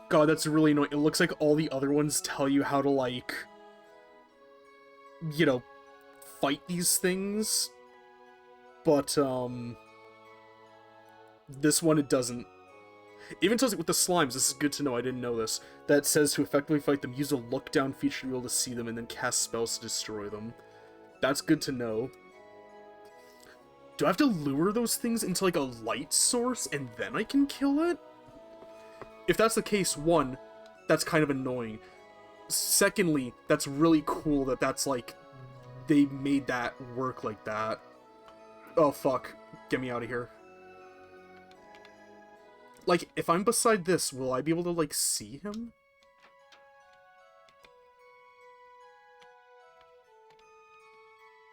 God, that's really annoying. It looks like all the other ones tell you how to, like, you know, fight these things. But, this one, it doesn't. Even tells you with the slimes, this is good to know, I didn't know this, that says to effectively fight them, use a look-down feature to be able to see them and then cast spells to destroy them. That's good to know. Do I have to lure those things into, like, a light source and then I can kill it? If that's the case, one, that's kind of annoying. Secondly, that's really cool that that's, like, they made that work like that. Oh, fuck. Get me out of here. Like, if I'm beside this, will I be able to, like, see him?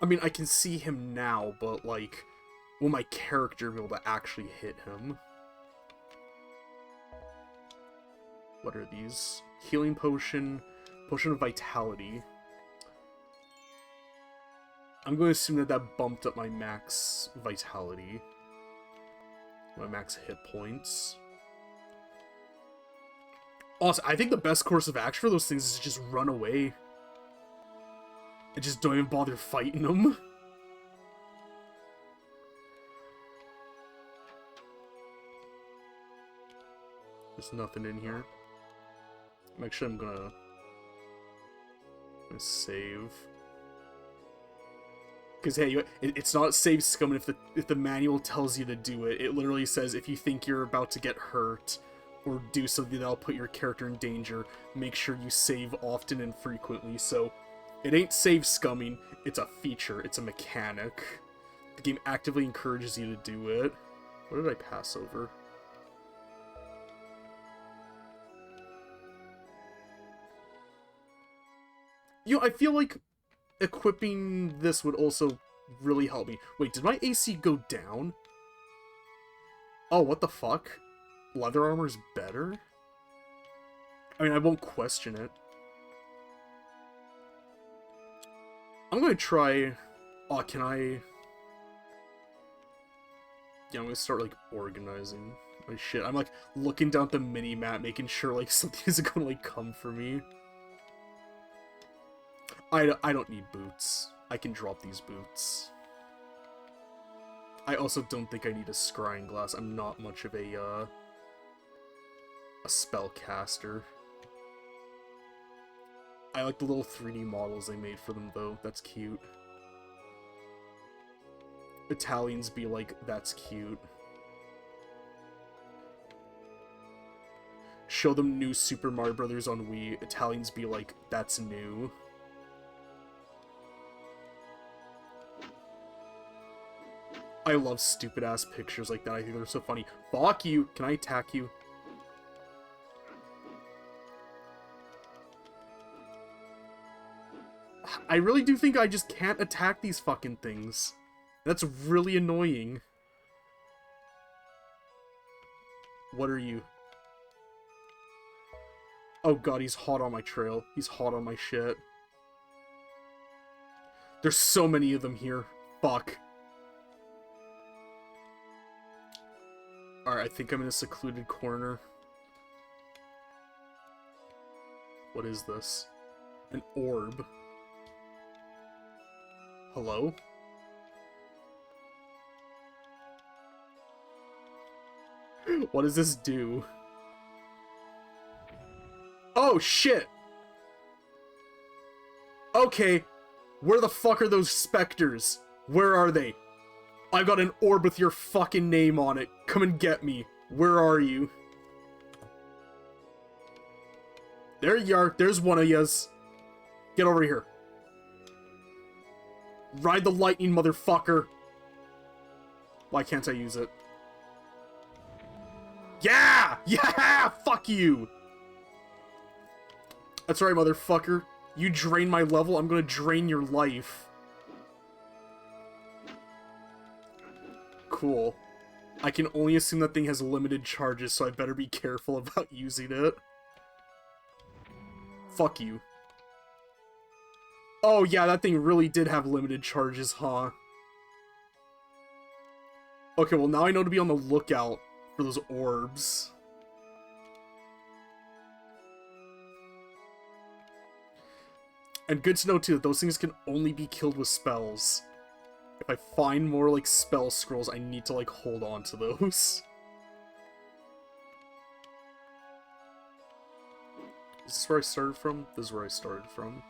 I mean, I can see him now, but, like, will my character be able to actually hit him? What are these? Healing potion, potion of vitality. I'm going to assume that that bumped up my max vitality. My max hit points. Also, I think the best course of action for those things is to just run away. And just don't even bother fighting them. There's nothing in here. Actually, I'm gonna save. Because, hey, it's not save scum if the manual tells you to do it. It literally says if you think you're about to get hurt or do something that'll put your character in danger, make sure you save often and frequently. So, it ain't save scumming, it's a feature, it's a mechanic. The game actively encourages you to do it. What did I pass over? You know, I feel like equipping this would also really help me. Wait, did my AC go down? Oh, what the fuck? Leather armor's better? I mean, I won't question it. I'm gonna try Oh, can I... Yeah, I'm gonna start, like, organizing my shit. I'm, like, looking down at the mini-map, making sure, like, something isn't gonna, like, come for me. I don't need boots. I can drop these boots. I also don't think I need a scrying glass. I'm not much of a spellcaster. I like the little 3D models they made for them, though. That's cute. Italians be like, that's cute. Show them new Super Mario Brothers on Wii. Italians be like, that's new. I love stupid-ass pictures like that. I think they're so funny. Fuck you! Can I attack you? I really do think I just can't attack these fucking things. That's really annoying. What are you? Oh god, he's hot on my trail. He's hot on my shit. There's so many of them here. Fuck. Alright, I think I'm in a secluded corner. What is this? An orb. Hello? What does this do? Oh, shit! Okay, where the fuck are those specters? Where are they? I've got an orb with your fucking name on it. Come and get me. Where are you? There you are. There's one of yas. Get over here. Ride the lightning, motherfucker. Why can't I use it? Yeah! Yeah! Fuck you! That's right, motherfucker. You drain my level, I'm gonna drain your life. Cool. I can only assume that thing has limited charges, so I better be careful about using it. Fuck you. Oh yeah, that thing really did have limited charges, huh? Okay, well now I know to be on the lookout for those orbs. And good to know too that those things can only be killed with spells. If I find more like spell scrolls, I need to like hold on to those. Is this where I started from? This is where I started from.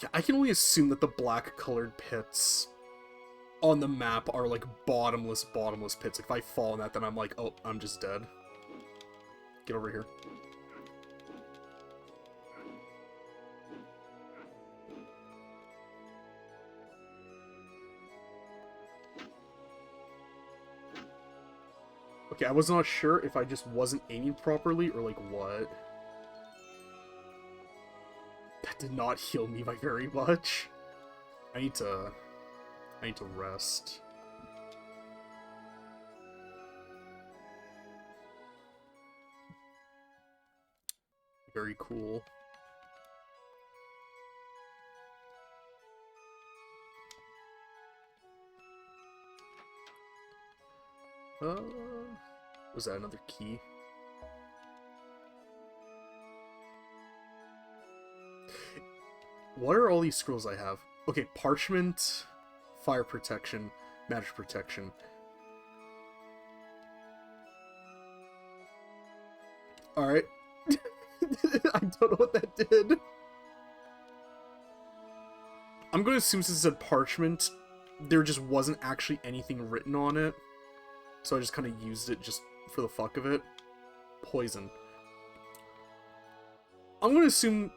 Yeah, I can only assume that the black colored pits on the map are like bottomless pits. If I fall in that, then I'm like, oh, I'm just dead. Get over here. Okay, I was not sure if I just wasn't aiming properly or like what. That did not heal me by very much. I need to rest. Very cool. Was that another key? What are all these scrolls I have? Okay, parchment, fire protection, magic protection. Alright. I don't know what that did. I'm going to assume since it said parchment, there just wasn't actually anything written on it. So I just kind of used it just for the fuck of it. Poison. I'm going to assume...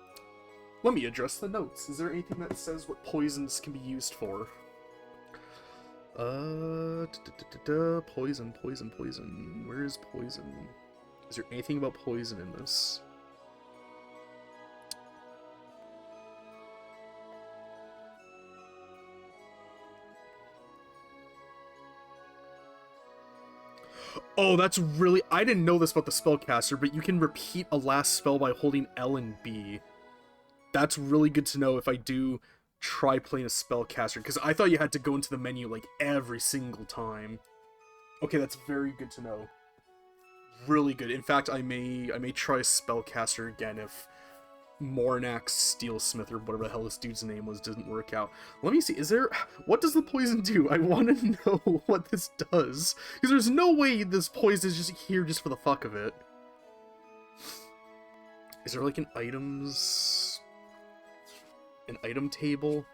Let me address the notes. Is there anything that says what poisons can be used for? Poison. Where is poison? Is there anything about poison in this? Oh, that's really... I didn't know this about the spellcaster, but you can repeat a last spell by holding L and B. That's really good to know if I do try playing a spellcaster, because I thought you had to go into the menu like every single time. Okay, that's very good to know. Really good. In fact, I may try a spellcaster again if Mornax Steelsmith or whatever the hell this dude's name was didn't work out. Let me see. What does the poison do? I want to know what this does, because there's no way this poison is just here just for the fuck of it. Is there like an item table?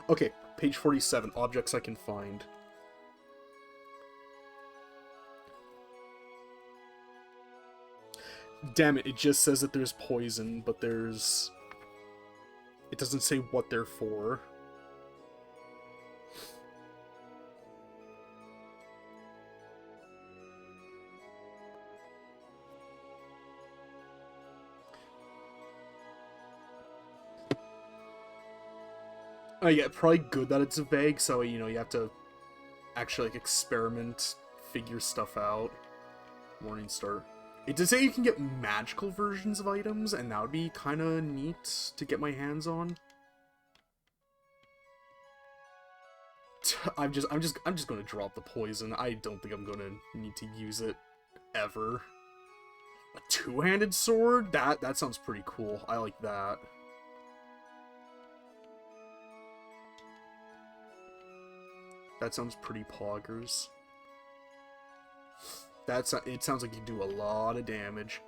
Okay, page 47, objects I can find. Damn it, it just says that there's poison, but it doesn't say what they're for. Oh yeah, probably good that it's vague, so, you know, you have to actually, like, experiment, figure stuff out. Morningstar. It does say you can get magical versions of items, and that would be kind of neat to get my hands on. I'm just gonna drop the poison. I don't think I'm gonna need to use it ever. A two-handed sword? That sounds pretty cool. I like that. That sounds pretty poggers. It sounds like you do a lot of damage.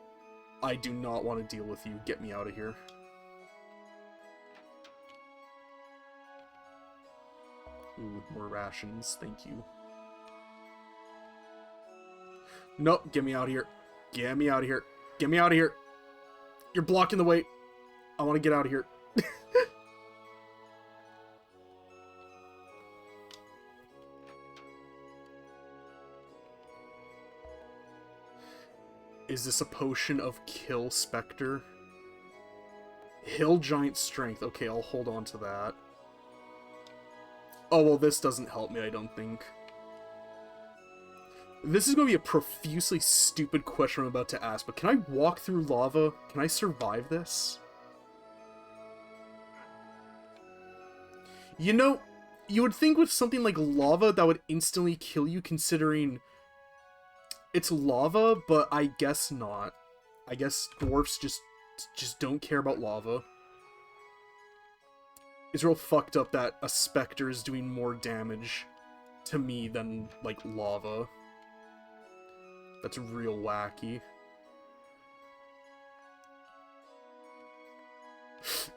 I do not want to deal with you. Get me out of here. Ooh, more rations. Thank you. Nope, get me out of here. Get me out of here. Get me out of here. You're blocking the way. I want to get out of here. Is this a potion of Kill Spectre? Hill Giant Strength. Okay, I'll hold on to that. Oh, well, this doesn't help me, I don't think. This is going to be a profusely stupid question I'm about to ask, but can I walk through lava? Can I survive this? You know, you would think with something like lava that would instantly kill you, considering it's lava, but I guess not. I guess dwarfs just don't care about lava. It's real fucked up that a specter is doing more damage to me than, like, lava. That's real wacky.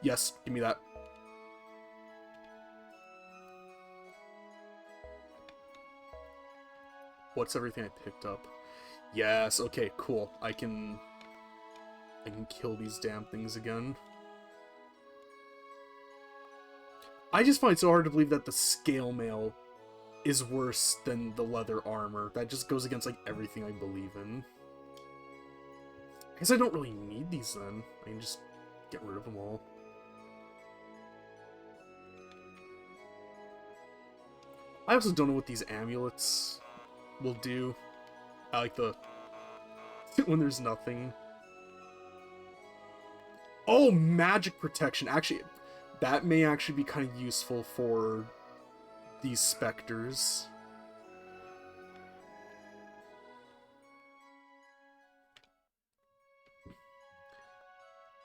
Yes, give me that. What's everything I picked up? Yes, okay, cool. I can kill these damn things again. I just find it so hard to believe that the scale mail is worse than the leather armor. That just goes against, like, everything I believe in. I guess I don't really need these then. I can just get rid of them all. I also don't know what these amulets will do. I like the when there's nothing. Oh, magic protection. Actually, that may actually be kind of useful for these specters.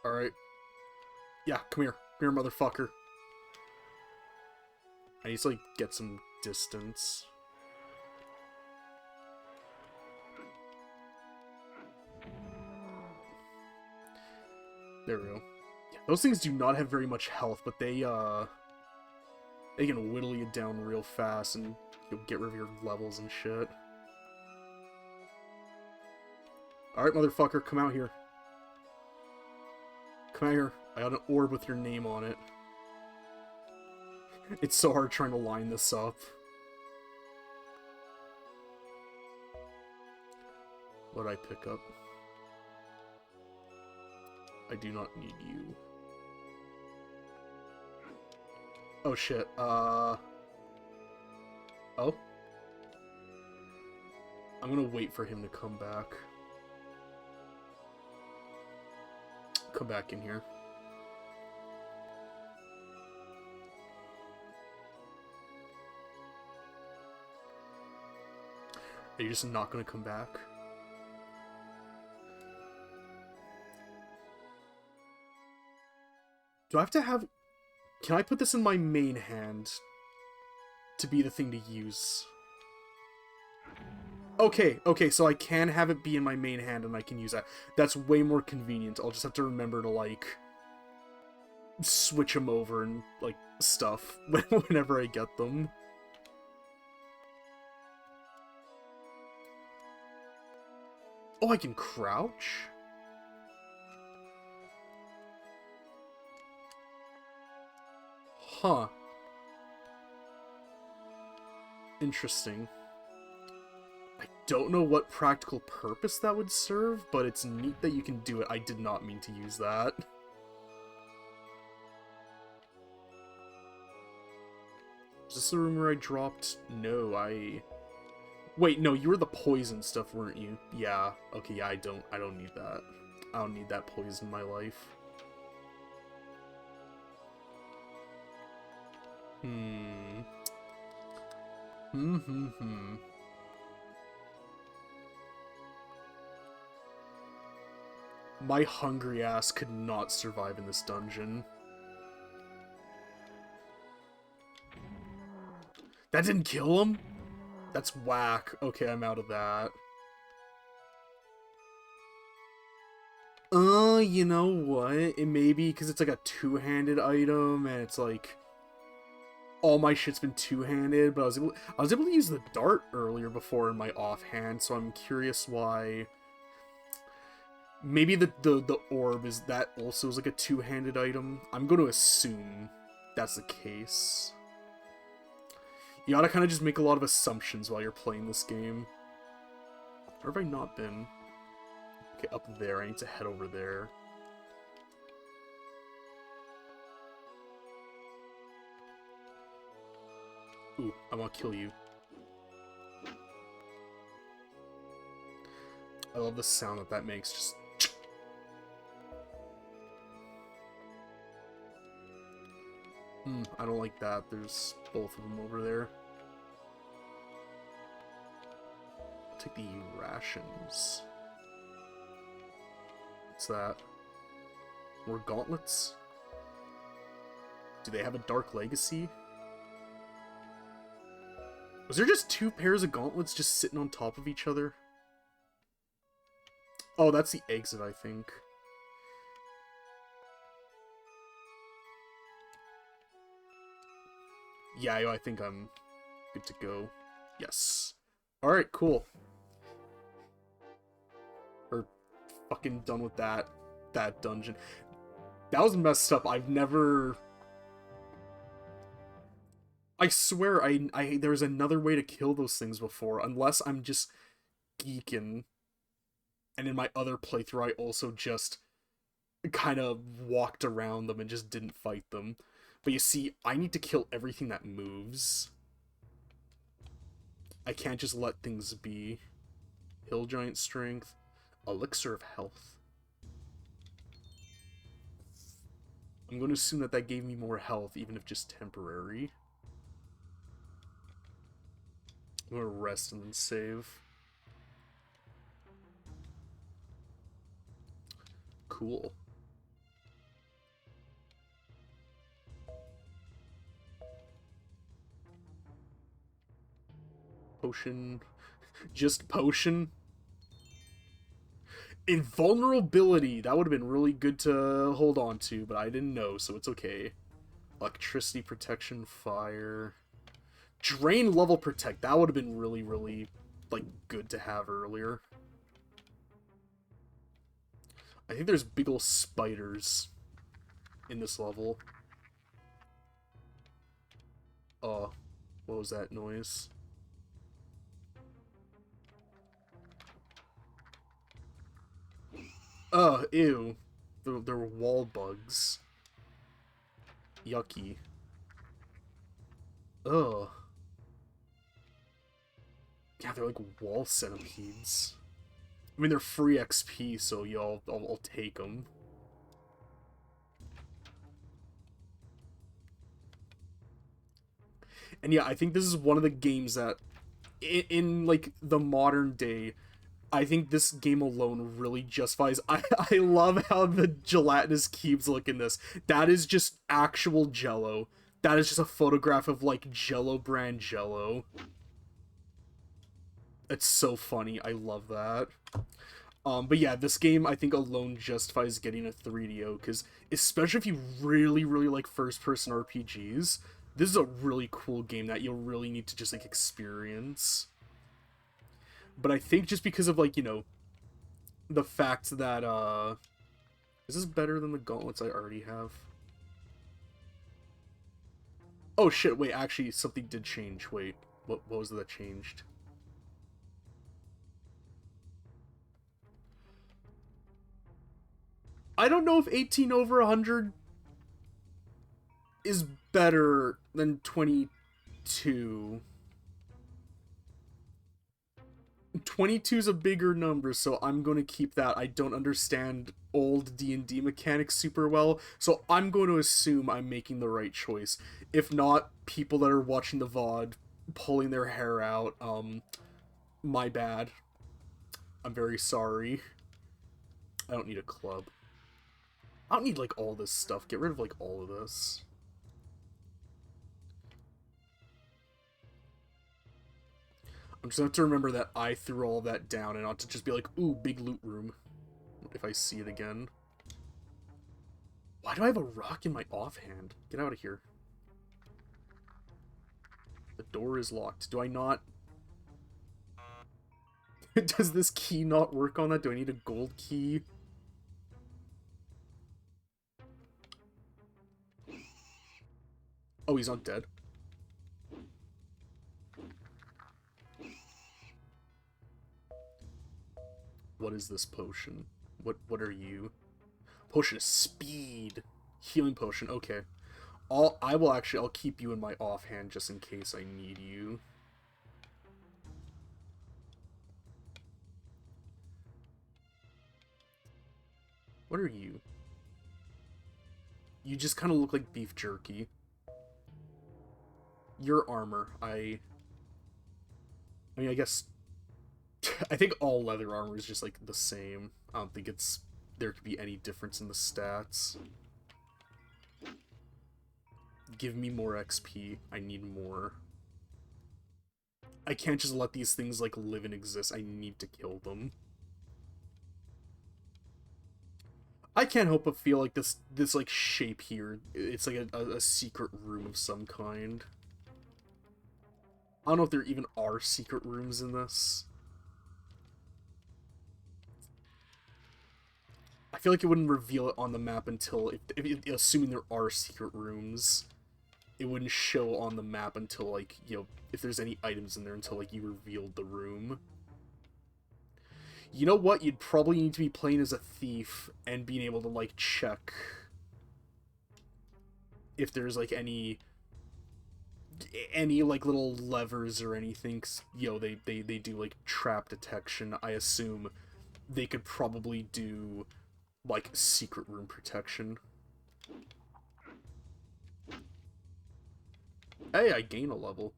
Alright. Yeah, come here. Come here, motherfucker. I need to, like, get some distance. There we go. Yeah, those things do not have very much health, but they can whittle you down real fast and you'll get rid of your levels and shit. Alright, motherfucker, come out here. Come out here. I got an orb with your name on it. It's so hard trying to line this up. What'd I pick up? I do not need you. Oh shit, oh? I'm gonna wait for him to come back. come back in here. Are you just not gonna come back? Do I have to have... Can I put this in my main hand to be the thing to use? Okay, so I can have it be in my main hand and I can use that. That's way more convenient. I'll just have to remember to, like, switch them over and, like, stuff whenever I get them. Oh, I can crouch? Huh. Interesting. I don't know what practical purpose that would serve, but it's neat that you can do it. I did not mean to use that. Is this the room where I dropped? No, Wait, no, you were the poison stuff, weren't you? Yeah. Okay, yeah, I don't need that. I don't need that poison in my life. My hungry ass could not survive in this dungeon. That didn't kill him? That's whack. Okay, I'm out of that. You know what? It may be because it's like a two-handed item, and it's like... all my shit's been two-handed, but I was able to use the dart earlier before in my offhand, so I'm curious why... Maybe the orb is that also is like a two-handed item. I'm going to assume that's the case. You gotta kind of just make a lot of assumptions while you're playing this game. Where have I not been? Okay, up there. I need to head over there. Ooh, I want to kill you. I love the sound that makes. Just... I don't like that. There's both of them over there. I'll take the rations. What's that? More gauntlets? Do they have a Dark Legacy? Was there just two pairs of gauntlets just sitting on top of each other? Oh, that's the exit, I think. Yeah, I think I'm good to go. Yes. Alright, cool. We're fucking done with that dungeon. That was messed up. I've never... I swear, there was another way to kill those things before, unless I'm just geeking. And in my other playthrough, I also just kind of walked around them and just didn't fight them. But you see, I need to kill everything that moves. I can't just let things be. Hill Giant Strength. Elixir of Health. I'm going to assume that gave me more health, even if just temporary. I'm going to rest and then save. Cool. Potion. Just potion. Invulnerability. That would have been really good to hold on to, but I didn't know, so it's okay. Electricity protection, fire. Drain level protect. That would have been really, really, like, good to have earlier. I think there's big ol' spiders in this level. What was that noise? Ew. There were wall bugs. Yucky. Ugh. Yeah, they're like wall centipedes. I mean, they're free XP, so I'll take them. And yeah, I think this is one of the games that, in like the modern day, I think this game alone really justifies. I love how the gelatinous cubes look in this. That is just actual Jello. That is just a photograph of like Jello brand Jello. It's so funny. I love that. But yeah, this game I think alone justifies getting a 3DO because especially if you really, really like first-person RPGs, this is a really cool game that you'll really need to just like experience. But I think just because of like, the fact that is this better than the gauntlets I already have? Oh shit, wait, actually something did change. Wait, what was it that changed? I don't know if 18 over 100 is better than 22. 22 is a bigger number, so I'm going to keep that. I don't understand old D&D mechanics super well, so I'm going to assume I'm making the right choice. If not, people that are watching the VOD pulling their hair out, my bad. I'm very sorry. I don't need a club. I don't need, like, all this stuff. Get rid of, like, all of this. I'm just gonna have to remember that I threw all that down and not to just be like, ooh, big loot room. If I see it again. Why do I have a rock in my offhand? Get out of here. The door is locked. Do I not... Does this key not work on that? Do I need a gold key? Oh, he's not dead. What is this potion? What are you? Potion of speed. Healing potion. Okay. I'll keep you in my offhand just in case I need you. What are you? You just kind of look like beef jerky. Your armor. I mean, I guess I think all leather armor is just like the same. I don't think there could be any difference in the stats. Give me more XP. I need more. I can't just let these things like live and exist. I need to kill them. I can't help but feel like this like shape here. It's like a secret room of some kind. I don't know if there even are secret rooms in this. I feel like it wouldn't reveal it on the map until, assuming there are secret rooms, it wouldn't show on the map until, like, if there's any items in there until, like, you revealed the room. You know what? You'd probably need to be playing as a thief and being able to, like, check if there's, like, any like, little levers or anything. 'Cause, they do, like, trap detection. I assume they could probably do, like, secret room protection. Hey, I gain a level.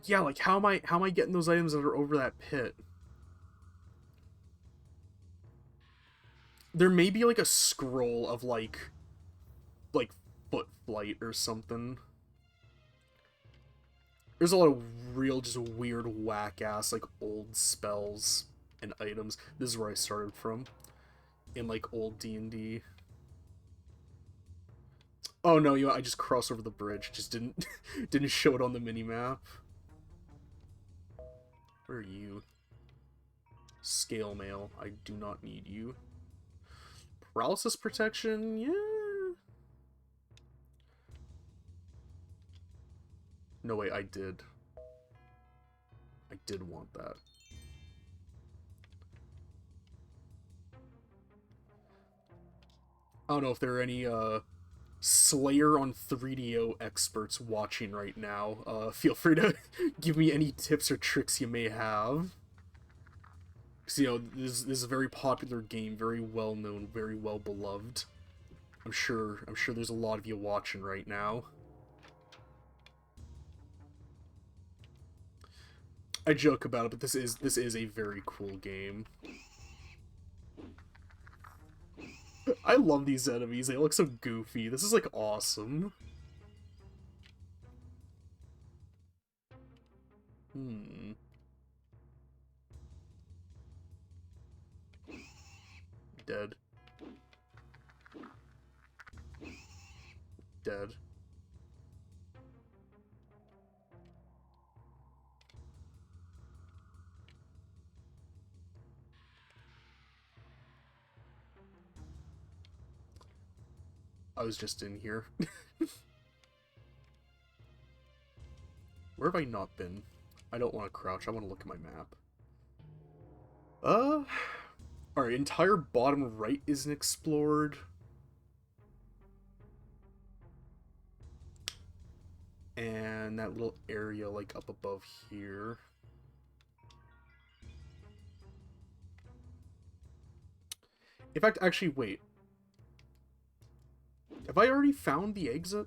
Yeah, like, how am I getting those items that are over that pit? There may be, like, a scroll of, like foot flight or something. There's a lot of real, just weird, whack-ass, like, old spells and items. This is where I started from. In, like, old D&D. Oh, no, I just crossed over the bridge. Just didn't didn't show it on the minimap. Where are you? Scale mail. I do not need you. Paralysis protection? Yeah. No, wait, I did. I did want that. I don't know if there are any, Slayer on 3DO experts watching right now. Feel free to give me any tips or tricks you may have. Because, you know, this is a very popular game, very well known, very well beloved. I'm sure there's a lot of you watching right now. I joke about it, but this is a very cool game. I love these enemies. They look so goofy. This is like awesome. Dead. Dead. I was just in here. Where have I not been? I don't want to crouch. I want to look at my map. Alright, entire bottom right isn't explored. And that little area, like, up above here. In fact, actually, wait. Have I already found the exit?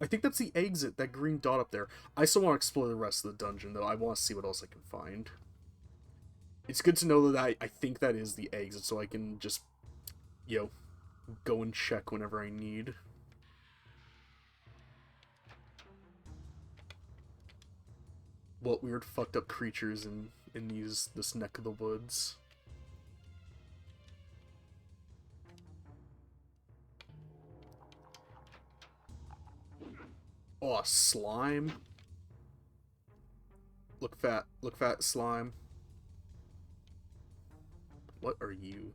I think that's the exit, that green dot up there. I still want to explore the rest of the dungeon, though. I want to see what else I can find. It's good to know that I think that is the exit, so I can just, you know, go and check whenever I need. What weird fucked up creatures in this neck of the woods. Oh, slime. Look fat slime. What are you?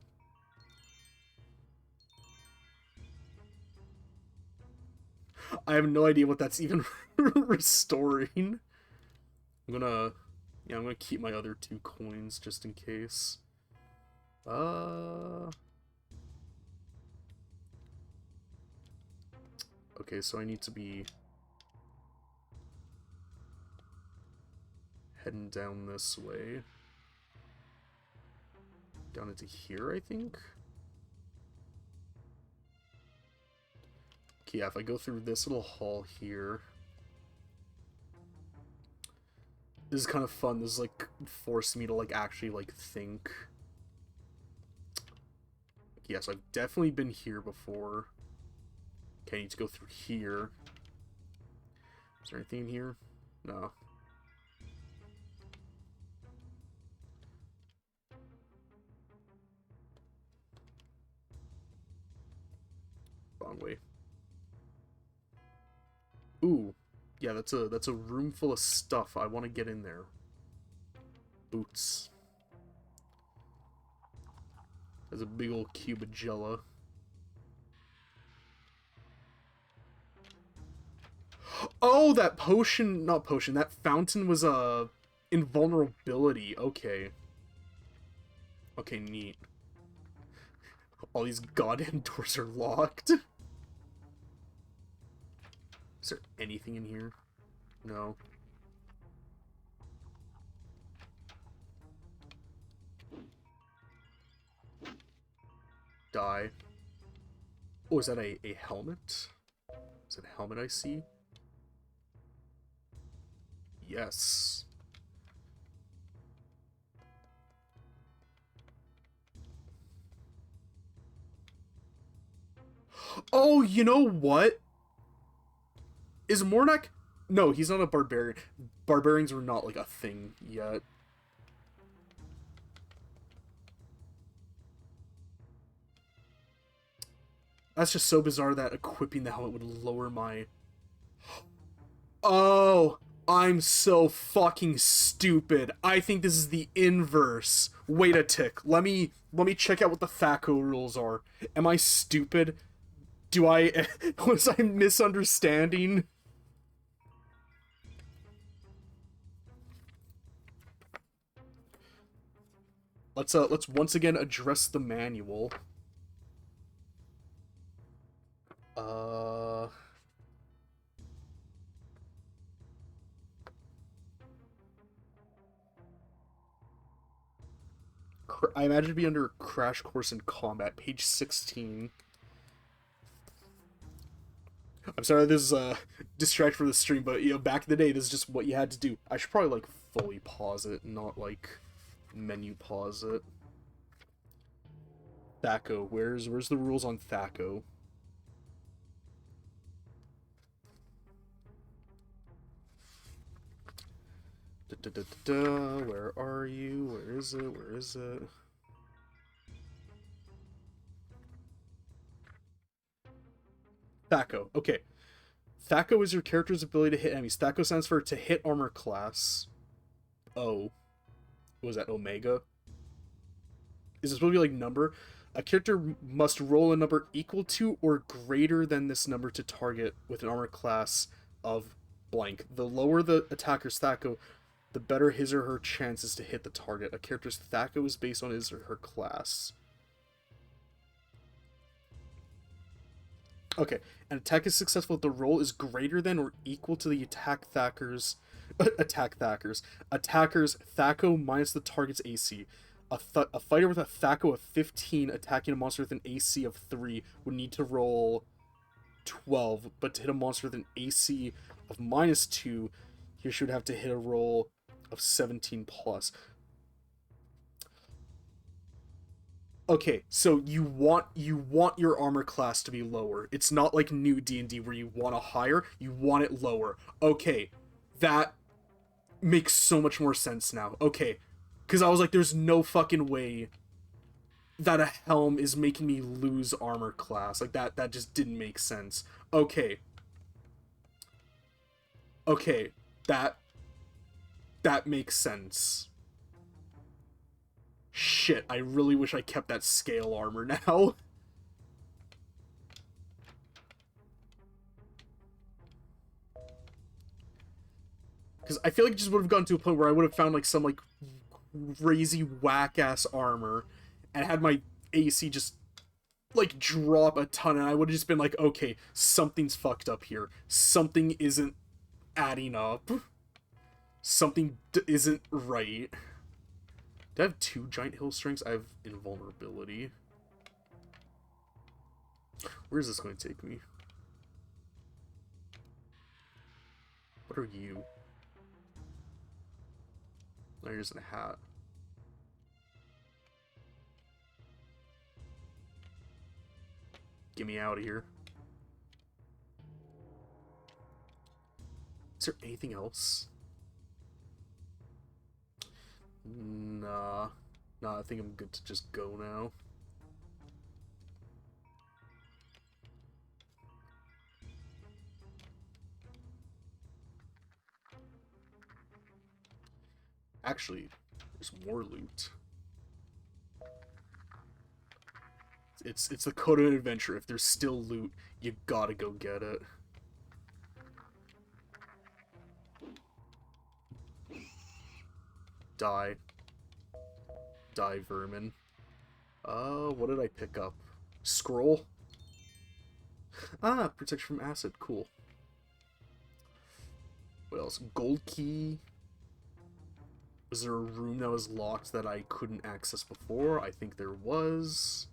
I have no idea what that's even restoring. I'm gonna keep my other 2 coins just in case. Okay, so I need to be heading down this way. Down into here, I think? Okay, yeah, if I go through this little hall here... This is kind of fun. This is, like, forcing me to, like, actually, like, think. Yeah, so I've definitely been here before. Okay, I need to go through here. Is there anything in here? No. Wrong way. Ooh. Yeah, that's a room full of stuff. I want to get in there. Boots. There's a big old cube of Jell-O. Oh, that potion, not potion, that fountain was invulnerability. Okay. Okay, neat. All these goddamn doors are locked. Is there anything in here? No. Die. Oh, is that a helmet? Is it a helmet I see? Yes. Oh, you know what? Is Mornak... No, he's not a barbarian. Barbarians were not, like, a thing yet. That's just so bizarre that equipping the helmet would lower my... Oh, I'm so fucking stupid. I think this is the inverse. Wait a tick. Let me check out what the THAC0 rules are. Am I stupid? Do I... Was I misunderstanding? Let's once again address the manual. I imagine it'd be under Crash Course in Combat, page 16. I'm sorry this is distract from the stream, but you know, back in the day, this is just what you had to do. I should probably like fully pause it, not like menu pause it. Thaco, where's the rules on Thaco? Where are you? Where is it? Where is it? Thaco. Okay. Thaco is your character's ability to hit enemies. Thaco stands for to hit armor class. O. What was that? Omega? Is it supposed to be like number? A character must roll a number equal to or greater than this number to target with an armor class of blank. The lower the attacker's Thaco, the better his or her chances to hit the target. A character's Thaco is based on his or her class. Okay, an attack is successful if the roll is greater than or equal to the attacker's Thaco minus the target's AC. A fighter with a Thaco of 15 attacking a monster with an AC of 3 would need to roll 12, but to hit a monster with an AC of -2, he should have to hit a roll of 17 plus. Okay, so you want your armor class to be lower. It's not like new D&D where you want a higher, you want it lower. Okay, that makes so much more sense now. Okay, because I was like, there's no fucking way that a helm is making me lose armor class. Like, that just didn't make sense. Okay. Okay, that makes sense. Shit, I really wish I kept that scale armor now. Because I feel like it just would have gotten to a point where I would have found like some like crazy whack-ass armor and had my AC just like drop a ton, and I would have just been like, okay, something's fucked up here. Something isn't adding up. Something isn't right. Do I have 2 giant hill strengths? I have invulnerability. Where is this going to take me? What are you? Oh, here's a hat. Get me out of here. Is there anything else? Nah. Nah, I think I'm good to just go now. Actually, there's more loot. It's the code of an adventure. If there's still loot, you gotta go get it. Die. Die, vermin. What did I pick up? Scroll? Ah, protection from acid. Cool. What else? Gold key. Was there a room that was locked that I couldn't access before? I think there was.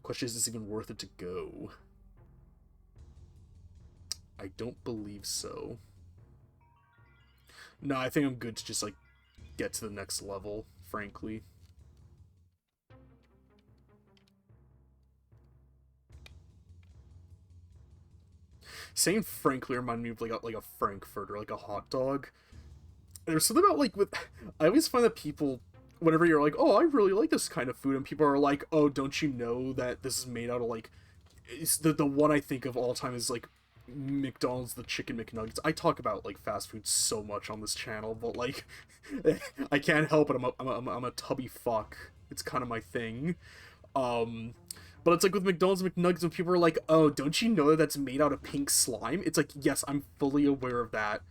Question is this even worth it to go? I don't believe so. No, I think I'm good to just, like, get to the next level, frankly. Saying frankly reminded me of, like a frankfurter, like a hot dog. There's something about, like, with... I always find that people, whenever you're like, oh, I really like this kind of food, and people are like, oh, don't you know that this is made out of, like... It's the one I think of all time is, like, McDonald's, the Chicken McNuggets. I talk about, like, fast food so much on this channel, but, like, I can't help it. I'm a tubby fuck. It's kind of my thing. But it's like with McDonald's and McNuggets, when people are like, oh, don't you know that that's made out of pink slime? It's like, yes, I'm fully aware of that.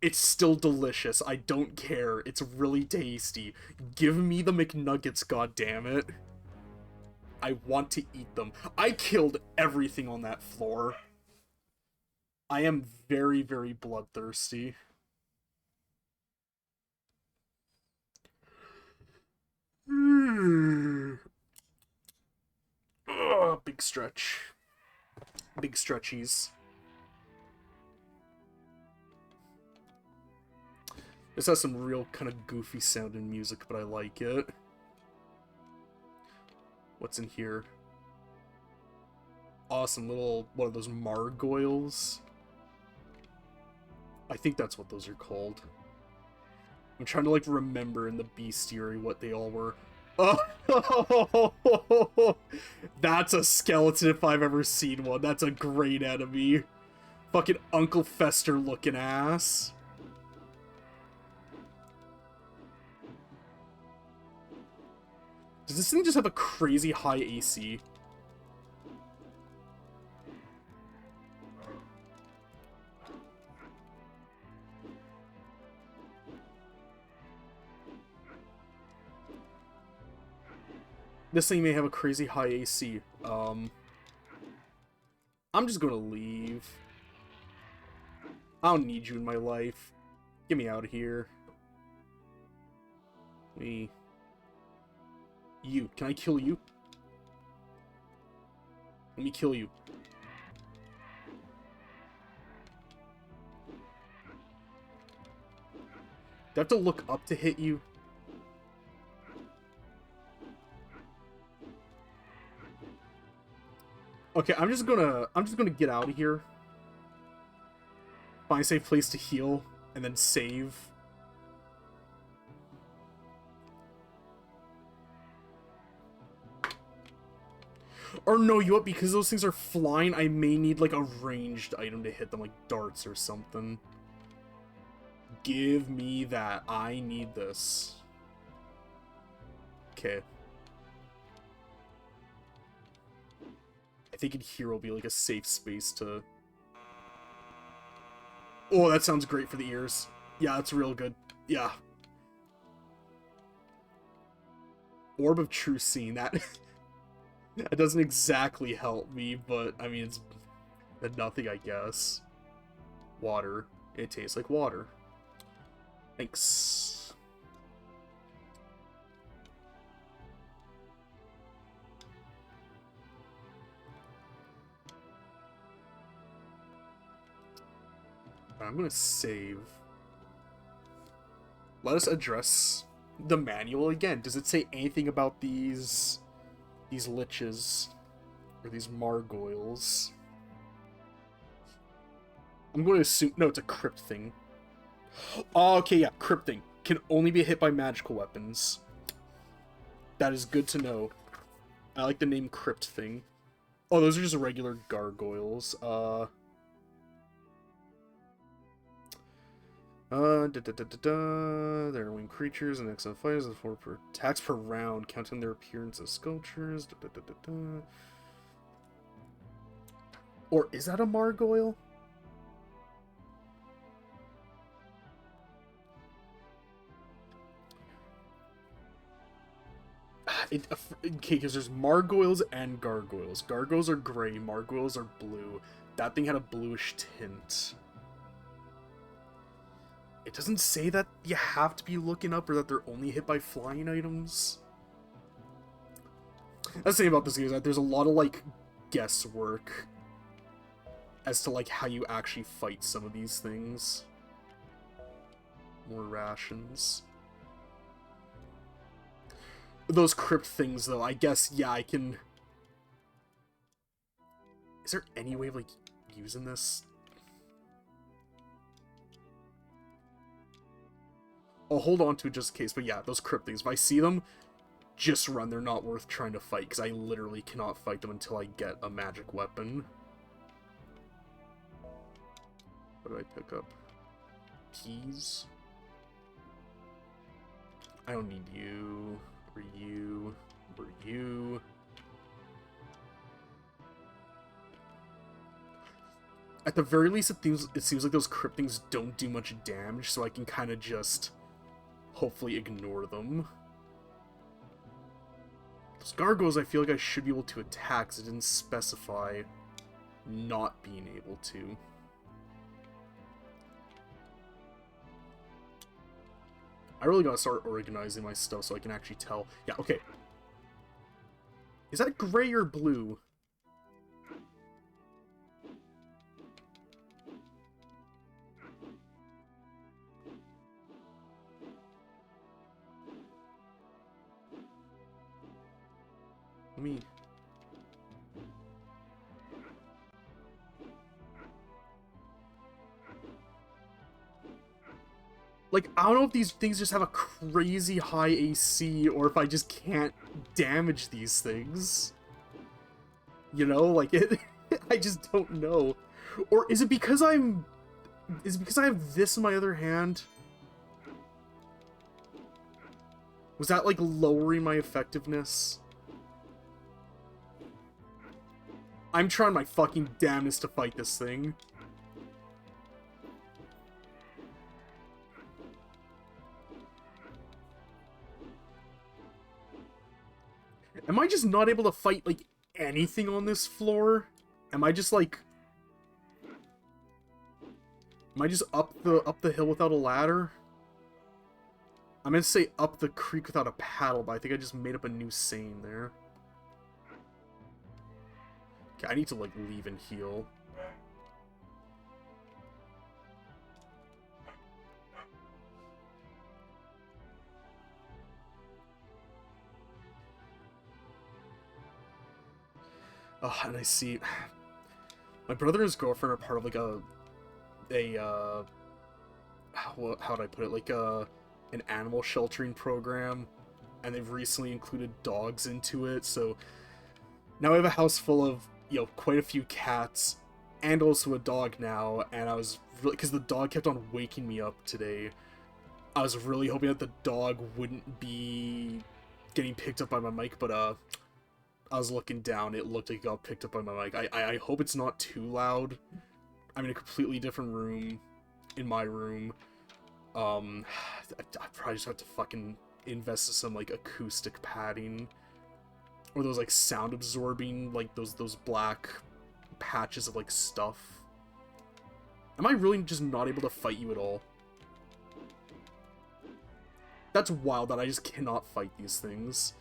It's still delicious. I don't care. It's really tasty. Give me the McNuggets, goddammit. I want to eat them. I killed everything on that floor. I am very, very bloodthirsty. Big stretch. Big stretchies. This has some real kind of goofy sounding music, but I like it. What's in here? Awesome little, one of those margoyles. I think that's what those are called. I'm trying to, like, remember in the bestiary what they all were. Oh, that's a skeleton if I've ever seen one. That's a great enemy. Fucking Uncle Fester looking ass. Does this thing just have a crazy high AC? This thing may have a crazy high AC. I'm just gonna leave. I don't need you in my life. Get me out of here. Me. You. Can I kill you? Let me kill you. Do I have to look up to hit you? Okay, I'm just gonna get out of here. Find a safe place to heal, and then save. Or no, you know what? Because those things are flying, I may need like a ranged item to hit them, like darts or something. Give me that. I need this. Okay. I think in here will be like a safe space to... Oh, that sounds great for the ears. Yeah, that's real good. Yeah. Orb of True Seeing. That... that doesn't exactly help me, but, I mean, it's nothing, I guess. Water. It tastes like water. Thanks. I'm gonna save. Let us address the manual again. Does it say anything about these liches or these margoyles? I'm going to assume no, it's a crypt thing. Oh, okay, yeah, crypt thing can only be hit by magical weapons. That is good to know. I like the name crypt thing. Oh, those are just regular gargoyles. They're winged creatures and excellent fighters with 4 per attacks per round, counting their appearance as sculptures. Or is that a margoyle? Okay, because there's margoyles and gargoyles. Gargoyles are gray, margoyles are blue. That thing had a bluish tint. It doesn't say that you have to be looking up or that they're only hit by flying items. That's the thing about this game is that there's a lot of, like, guesswork as to, like, how you actually fight some of these things. More rations. Those crypt things, though, I guess, yeah, I can... Is there any way of, like, using this? I'll hold on to it just in case, but yeah, those crypt things, if I see them, just run. They're not worth trying to fight, because I literally cannot fight them until I get a magic weapon. What do I pick up? Keys? I don't need you, or you, or you. At the very least, it seems like those crypt things don't do much damage, so I can kind of just hopefully ignore them. Those gargoyles, I feel like I should be able to attack, because it didn't specify not being able to. I really gotta start organizing my stuff so I can actually tell. Yeah, okay. Is that gray or blue? Let me... Like, I don't know if these things just have a crazy high AC, or if I just can't damage these things. You know, like, it... I just don't know. Or is it because I'm... Is it because I have this in my other hand? Was that, like, lowering my effectiveness? I'm trying my fucking damnedest to fight this thing. Am I just not able to fight, like, anything on this floor? Am I just, like... Am I just up the hill without a ladder? I'm gonna say up the creek without a paddle, but I think I just made up a new saying there. Okay, I need to, like, leave and heal. Oh, and I see... My brother and his girlfriend are part of, like, how'd I put it? Like, an animal sheltering program, and they've recently included dogs into it, so now we have a house full of, you know, quite a few cats, and also a dog now, and I was really... because the dog kept on waking me up today. I was really hoping that the dog wouldn't be getting picked up by my mic, but, I was looking down, it looked like it got picked up by my mic. I hope it's not too loud. I'm in a completely different room, in my room. I probably just have to fucking invest in some, like, acoustic padding. Or those, like, sound absorbing, like, those black patches of, like, stuff. Am I really just not able to fight you at all? That's wild that I just cannot fight these things.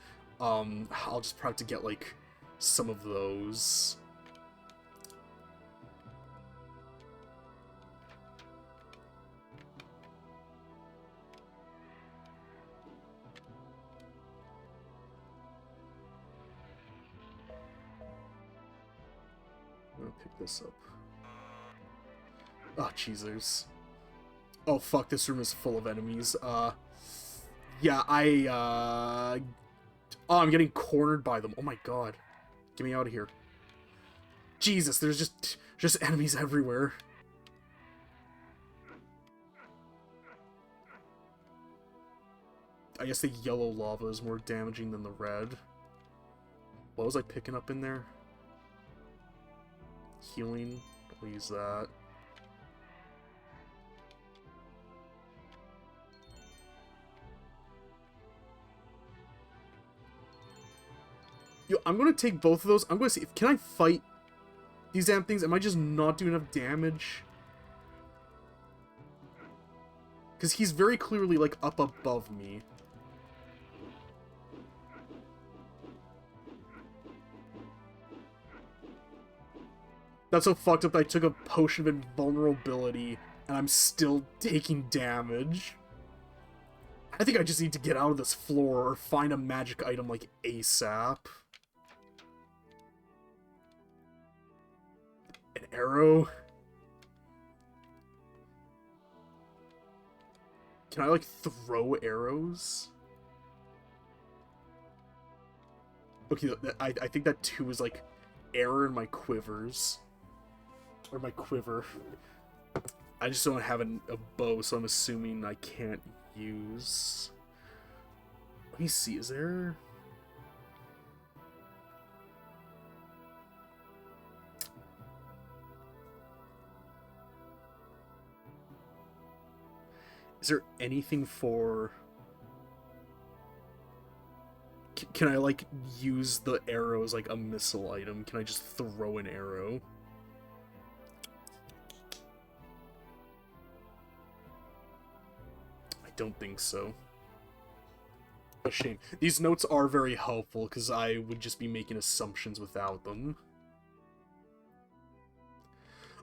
I'll just probably have to get, like, some of those. I'm gonna pick this up. Oh, cheesers. Oh, fuck, this room is full of enemies. Yeah, Oh, I'm getting cornered by them. Oh my god. Get me out of here. Jesus, there's just enemies everywhere. I guess the yellow lava is more damaging than the red. What was I picking up in there? Healing. I'll use that. Yo, I'm gonna take both of those. I'm gonna see. Can I fight these damn things? Am I just not doing enough damage? Because he's very clearly, like, up above me. That's so fucked up that I took a potion of invulnerability, and I'm still taking damage. I think I just need to get out of this floor or find a magic item, like, ASAP. An arrow? Can I, like, throw arrows? Okay, I think that too is, like, arrow in my quivers. Or my quiver. I just don't have a bow, so I'm assuming I can't use... Let me see, is there... Is there anything for... Can I, like, use the arrow as, like, a missile item? Can I just throw an arrow? I don't think so. A shame. These notes are very helpful, because I would just be making assumptions without them.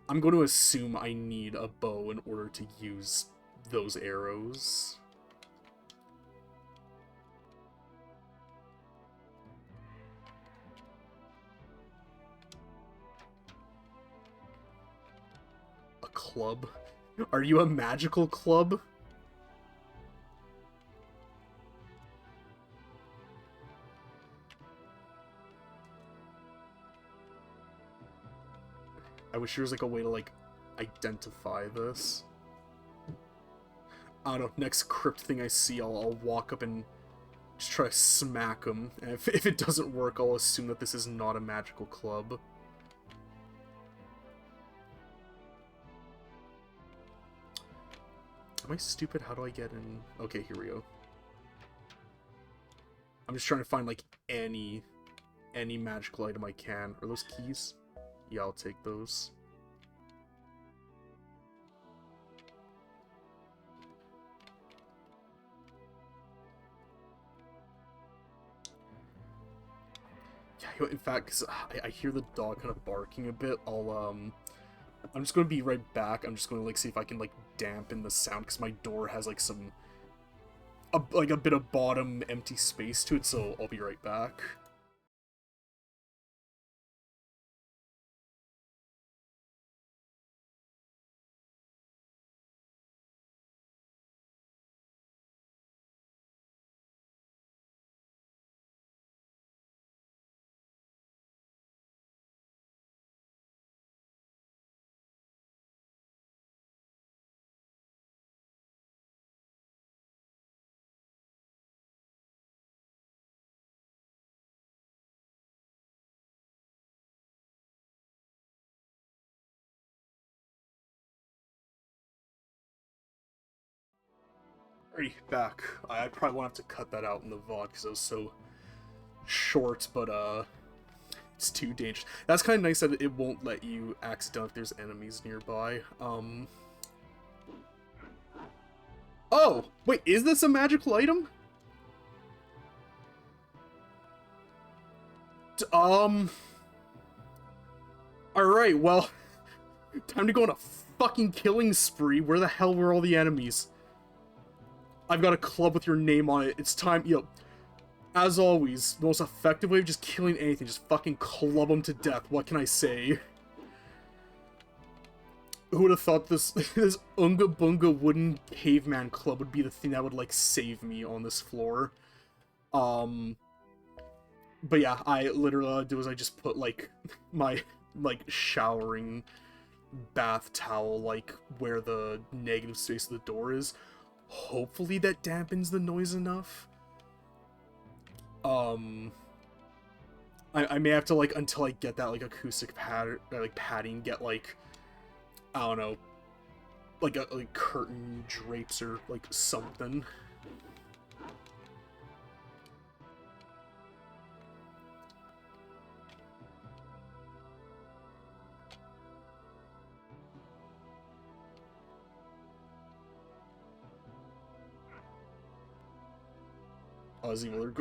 I'm going to assume I need a bow in order to use those arrows. A club? Are you a magical club? I wish there was like a way to like identify this. I don't know, next crypt thing I see, I'll walk up and just try to smack him. And if it doesn't work, I'll assume that this is not a magical club. Am I stupid? How do I get in? Okay, here we go. I'm just trying to find like any magical item I can. Are those keys? Yeah, I'll take those. Yeah, in fact, because I hear the dog kind of barking a bit, I'm just going to be right back. I'm just going to, like, see if I can, like, dampen the sound, because my door has, like, like, a bit of bottom empty space to it, so I'll be right back. Alrighty, back. I probably won't have to cut that out in the VOD, because it was so short, but, it's too dangerous. That's kind of nice that it won't let you accident if there's enemies nearby. Oh! Wait, is this a magical item? Alright, well, time to go on a fucking killing spree. Where the hell were all the enemies? I've got a club with your name on it. It's time, as always, the most effective way of just killing anything, just fucking club them to death. What can I say? Who would have thought this Unga Bunga wooden caveman club would be the thing that would, like, save me on this floor? But yeah, I literally, all I do is I just put, like, my, like, showering bath towel, like, where the negative space of the door is. Hopefully that dampens the noise enough. I may have to, like, until I get that, like, acoustic padding, get, like, I don't know, like, like, curtain drapes or, like, something.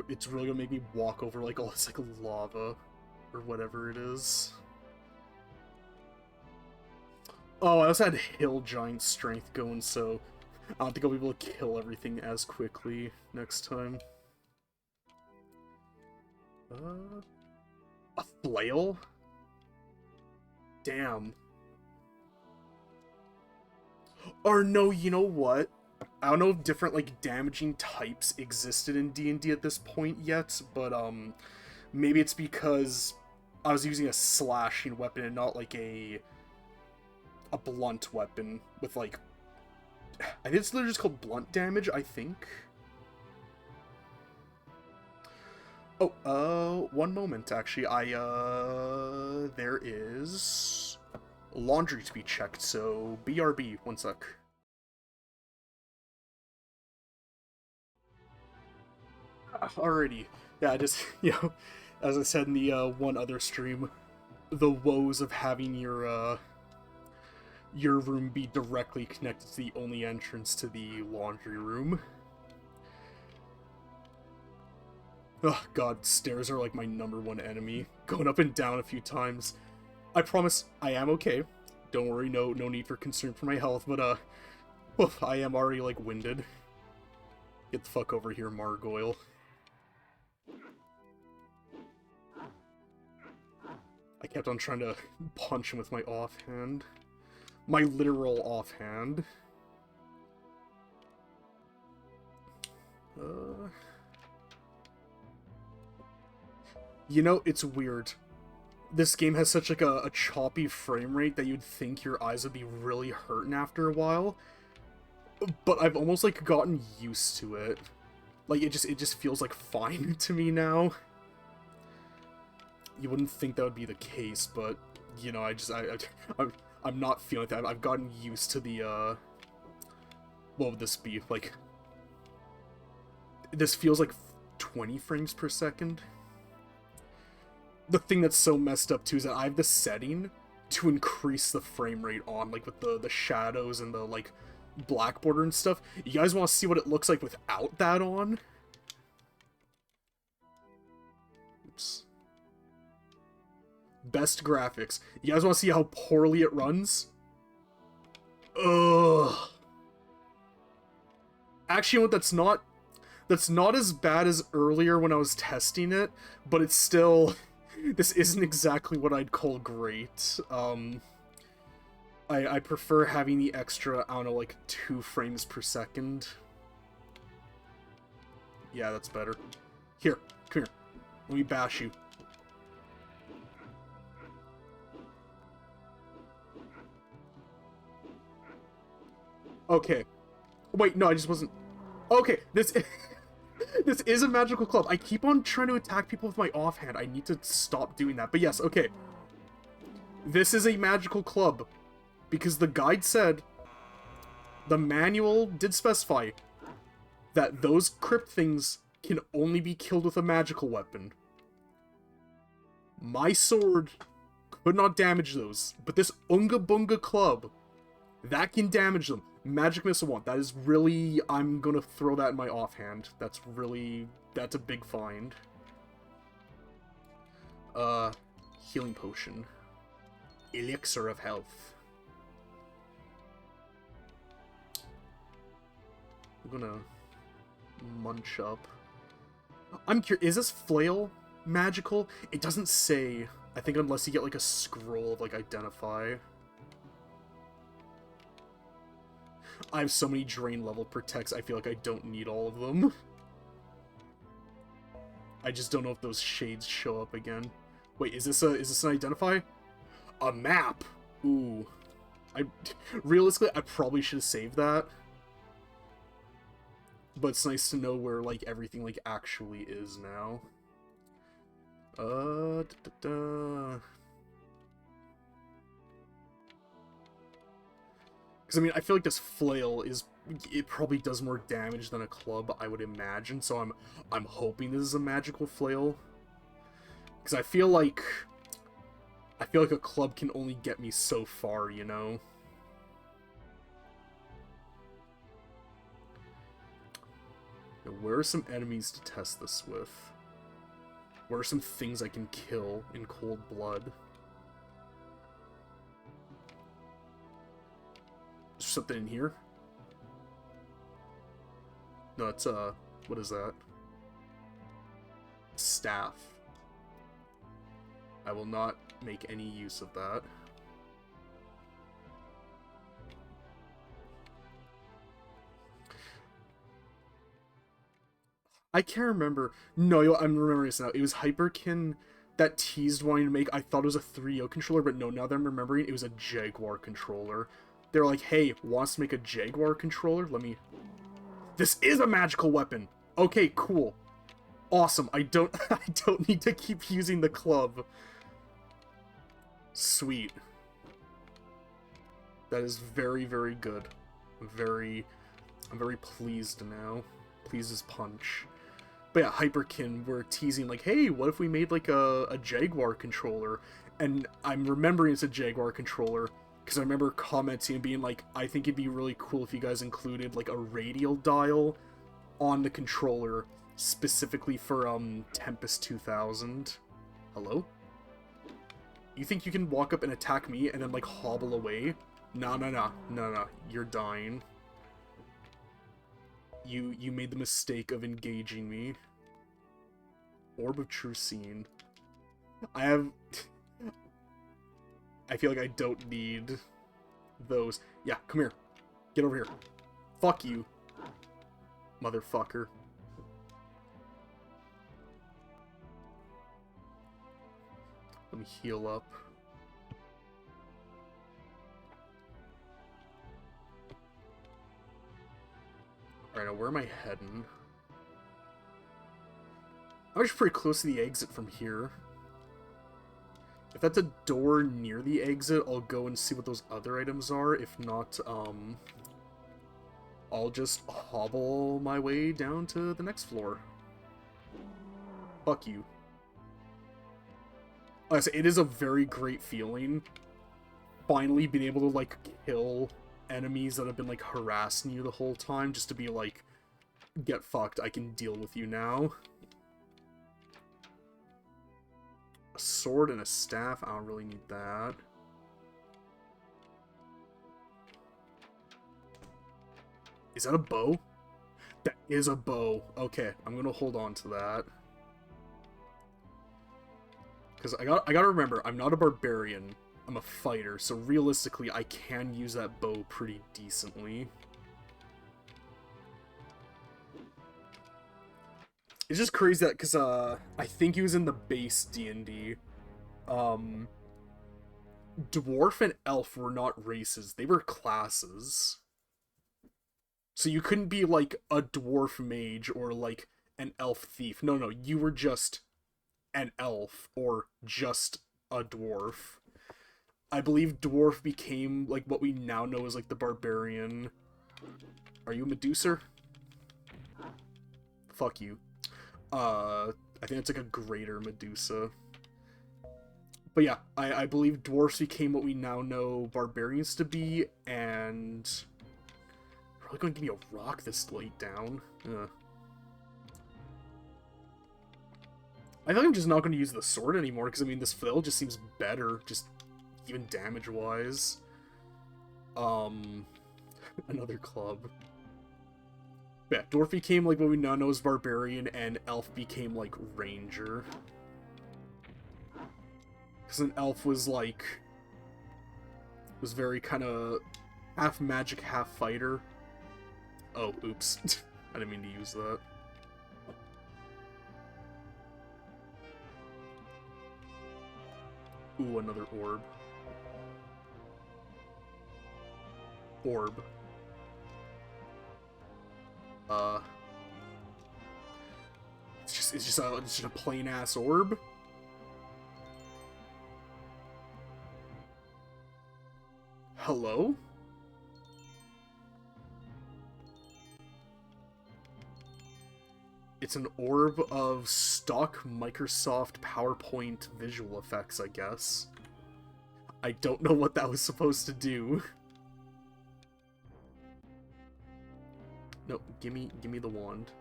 It's really gonna make me walk over, like, all this, like, lava, or whatever it is. Oh, I also had Hill Giant strength going, so I don't think I'll be able to kill everything as quickly next time. A flail? Damn. Or no, you know what? I don't know if different, like, damaging types existed in D&D at this point yet, but, maybe it's because I was using a slashing weapon and not, like, a blunt weapon with, like, I think it's literally just called blunt damage, I think. Oh, one moment, actually. There is laundry to be checked, so BRB, one sec. Alrighty. Yeah, just, as I said in the, one other stream, the woes of having your room be directly connected to the only entrance to the laundry room. Oh god, stairs are like my #1 enemy. Going up and down a few times. I promise I am okay. Don't worry, no need for concern for my health, but oof, I am already like winded. Get the fuck over here, Margoyle. I kept on trying to punch him with my offhand. My literal offhand. You know, it's weird. This game has such like a choppy frame rate that you'd think your eyes would be really hurting after a while. But I've almost like gotten used to it. Like it just feels like fine to me now. You wouldn't think that would be the case, but you know, I'm not feeling that. I've gotten used to the what would this be? Like this feels like 20 frames per second. The thing that's so messed up too is that I have the setting to increase the frame rate on, like with the shadows and the like black border and stuff. You guys want to see what it looks like without that on? Oops. Best graphics. You guys want to see how poorly it runs? Ugh. Actually, you know what? That's not as bad as earlier when I was testing it, but it's still... This isn't exactly what I'd call great. I prefer having the extra, I don't know, like 2 frames per second. Yeah, that's better. Here, come here. Let me bash you. Okay. Wait, no, I just wasn't... Okay, this... This is a magical club. I keep on trying to attack people with my offhand. I need to stop doing that. But yes, okay. This is a magical club. Because the guide said... The manual did specify that those crypt things can only be killed with a magical weapon. My sword could not damage those. But this Unga Bunga club, that can damage them. Magic Missile 1, that is really... I'm gonna throw that in my offhand. That's really... That's a big find. Healing Potion. Elixir of Health. I'm gonna... munch up. I'm curious, is this flail magical? It doesn't say. I think unless you get like a scroll of like Identify. I have so many drain level protects, I feel like I don't need all of them. I just don't know if those shades show up again. Wait, is this an Identify? A map! Ooh. Realistically, I probably should have saved that. But it's nice to know where, like, everything, like, actually is now. Because, I mean, I feel like this flail is... It probably does more damage than a club, I would imagine, so I'm hoping this is a magical flail. Because I feel like a club can only get me so far, you know? Now, where are some enemies to test this with? Where are some things I can kill in cold blood? Is there something in here? No, it's, what is that? Staff. I will not make any use of that. I can't remember. No, I'm remembering this now. It was Hyperkin that teased wanting to make... I thought it was a 3.0 controller, but no, now that I'm remembering, it was a Jaguar controller. They were like, hey, wants to make a Jaguar controller? Let me... This is a magical weapon! Okay, cool. Awesome. I don't need to keep using the club. Sweet. That is very, very good. I'm very pleased now. Pleased as punch. But yeah, Hyperkin were teasing like, hey, what if we made like a Jaguar controller? And I'm remembering it's a Jaguar controller because I remember commenting and being like, I think it'd be really cool if you guys included like a radial dial on the controller specifically for, Tempest 2000. Hello? You think you can walk up and attack me and then, like, hobble away? No, you're dying. You made the mistake of engaging me. Orb of True Scene. I feel like I don't need those. Yeah, come here. Get over here. Fuck you. Motherfucker. Let me heal up. Alright, now where am I heading? I'm actually pretty close to the exit from here. If that's a door near the exit, I'll go and see what those other items are. If not, I'll just hobble my way down to the next floor. Fuck you. Like I said, it is a very great feeling. Finally being able to, like, kill enemies that have been, like, harassing you the whole time. Just to be like, get fucked, I can deal with you now. A sword and a staff, I don't really need that. Is that a bow? That is a bow. Okay, I'm gonna hold on to that. Because I gotta remember, I'm not a barbarian. I'm a fighter, so realistically, I can use that bow pretty decently. It's just crazy that, because, I think he was in the base D&D. Dwarf and elf were not races, they were classes. So you couldn't be, like, a dwarf mage or, like, an elf thief. No, you were just an elf or just a dwarf. I believe dwarf became, like, what we now know as, like, the barbarian. Are you a Medusa? Fuck you. I think it's, like, a greater Medusa. But yeah, I believe dwarfs became what we now know barbarians to be, and... Probably going to give me a rock this late down. Ugh. I think I'm just not going to use the sword anymore, because, I mean, this flail just seems better, just even damage-wise. Another club. Yeah, dwarf became, like, what we now know as barbarian, and elf became, like, ranger. Because an elf was, like... was very kind of half magic, half fighter. Oh, oops. I didn't mean to use that. Ooh, another orb. Orb. It's just a plain ass orb. Hello? It's an orb of stock Microsoft PowerPoint visual effects, I guess. I don't know what that was supposed to do. No, give me the wand.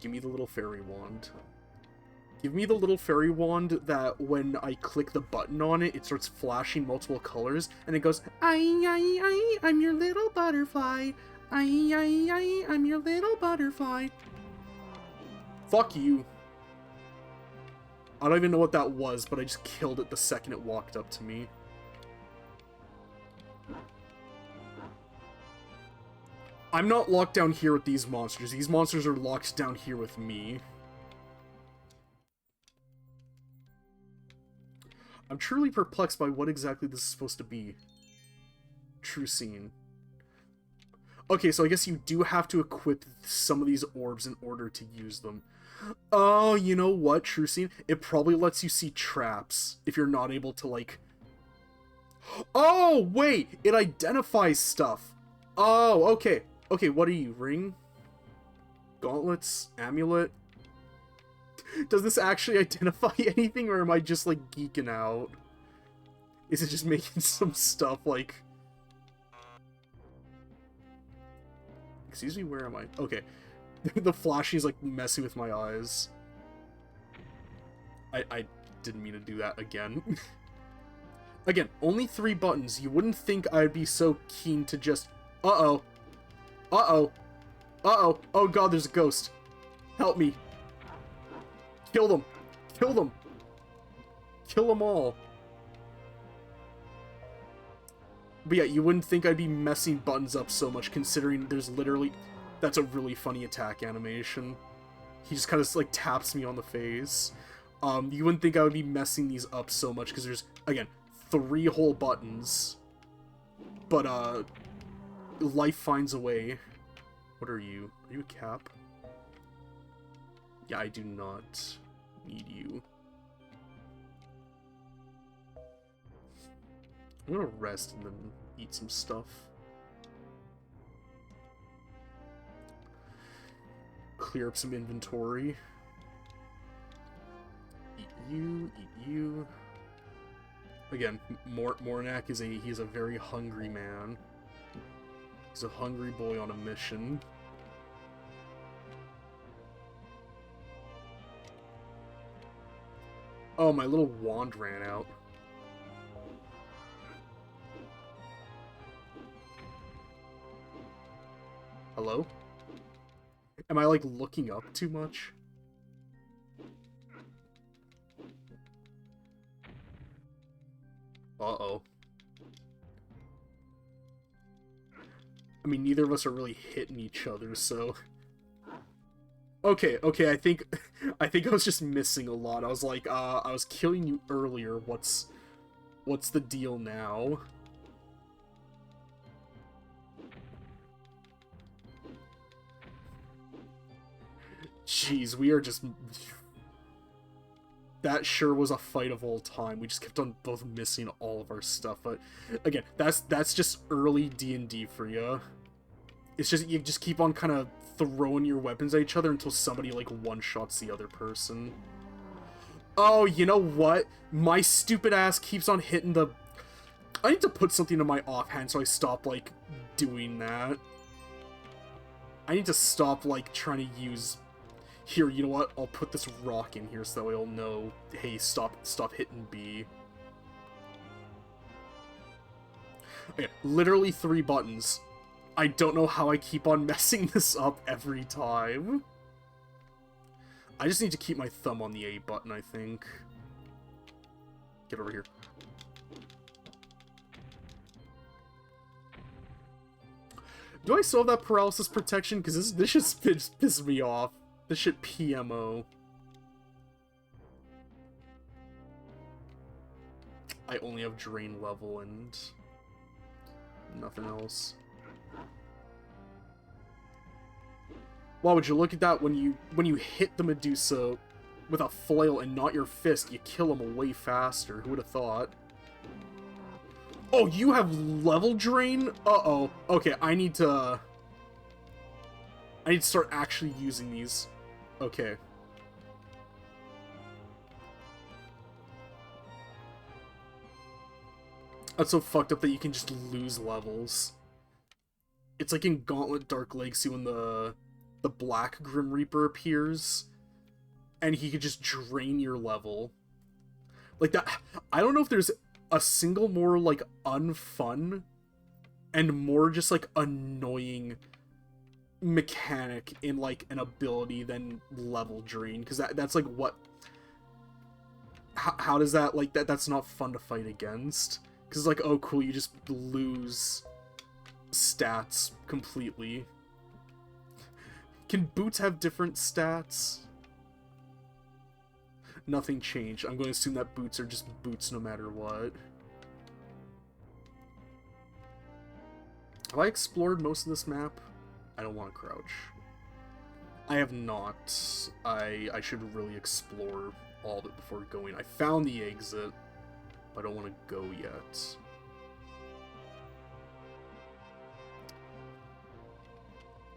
Give me the little fairy wand. Give me the little fairy wand that when I click the button on it, it starts flashing multiple colors, and it goes, I, I'm your little butterfly. I, I'm your little butterfly. Fuck you. I don't even know what that was, but I just killed it the second it walked up to me. I'm not locked down here with these monsters. These monsters are locked down here with me. I'm truly perplexed by what exactly this is supposed to be. True Scene. Okay, so I guess you do have to equip some of these orbs in order to use them. Oh, you know what, True Scene? It probably lets you see traps if you're not able to, like... Oh, wait! It identifies stuff! Oh, okay. Okay, what are you? Ring? Gauntlets? Amulet? Does this actually identify anything, or am I just, like, geeking out? Is it just making some stuff, like... Excuse me, where am I? Okay. The flashy's like messing with my eyes. I didn't mean to do that again. Again, only 3 buttons. You wouldn't think I'd be so keen to just... Uh-oh. Uh-oh. Uh-oh. Oh god, there's a ghost. Help me. Kill them. Kill them. Kill them all. But yeah, you wouldn't think I'd be messing buttons up so much, considering there's literally... That's a really funny attack animation. He just kind of, like, taps me on the face. You wouldn't think I would be messing these up so much, because there's, again, 3 whole buttons. But, life finds a way. What are you? Are you a cap? Yeah, I do not need you. I'm gonna rest and then eat some stuff. Clear up some inventory. Eat you, eat you. Again, Mornak is he's a very hungry man. He's a hungry boy on a mission. Oh, my little wand ran out. Hello? Am I, like, looking up too much? Uh-oh. I mean, neither of us are really hitting each other, so... Okay, I think I was just missing a lot. I was like, I was killing you earlier. What's the deal now? Jeez, we are just... That sure was a fight of all time. We just kept on both missing all of our stuff. But again, that's just early D&D for you. It's just, you just keep on kind of throwing your weapons at each other until somebody, like, one-shots the other person. Oh, you know what? My stupid ass keeps on hitting the... I need to put something in my offhand so I stop, like, doing that. I need to stop, like, trying to use... Here, you know what? I'll put this rock in here so that way I'll know, hey, stop hitting B. Okay, literally 3 buttons. I don't know how I keep on messing this up every time. I just need to keep my thumb on the A button, I think. Get over here. Do I still have that paralysis protection? Because this just pisses me off. This shit PMO. I only have drain level and nothing else. Wow, would you look at that? When you hit the Medusa with a flail and not your fist, you kill him way faster. Who would have thought? Oh, you have level drain? Uh-oh. Okay, I need to start actually using these. Okay. That's so fucked up that you can just lose levels. It's like in Gauntlet Dark Legacy when the Black Grim Reaper appears, and he could just drain your level. Like that, I don't know if there's a single more, like, unfun and more just, like, annoying mechanic in, like, an ability than level drain, because that's, like, what... How does that, like, that's not fun to fight against? Because it's like, oh, cool, you just lose stats completely. Can boots have different stats? Nothing changed. I'm going to assume that boots are just boots no matter what. Have I explored most of this map? I don't want to crouch. I have not. I should really explore all of it before going. I found the exit, but I don't want to go yet.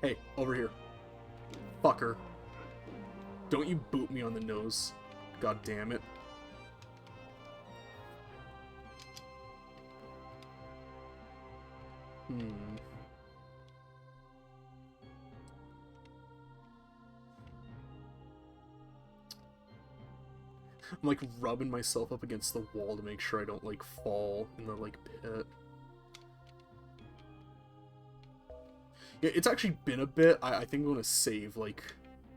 Hey, over here. Fucker. Don't you boot me on the nose. God damn it. I'm like rubbing myself up against the wall to make sure I don't like fall in the like pit. Yeah, it's actually been a bit. I think I'm gonna save, like,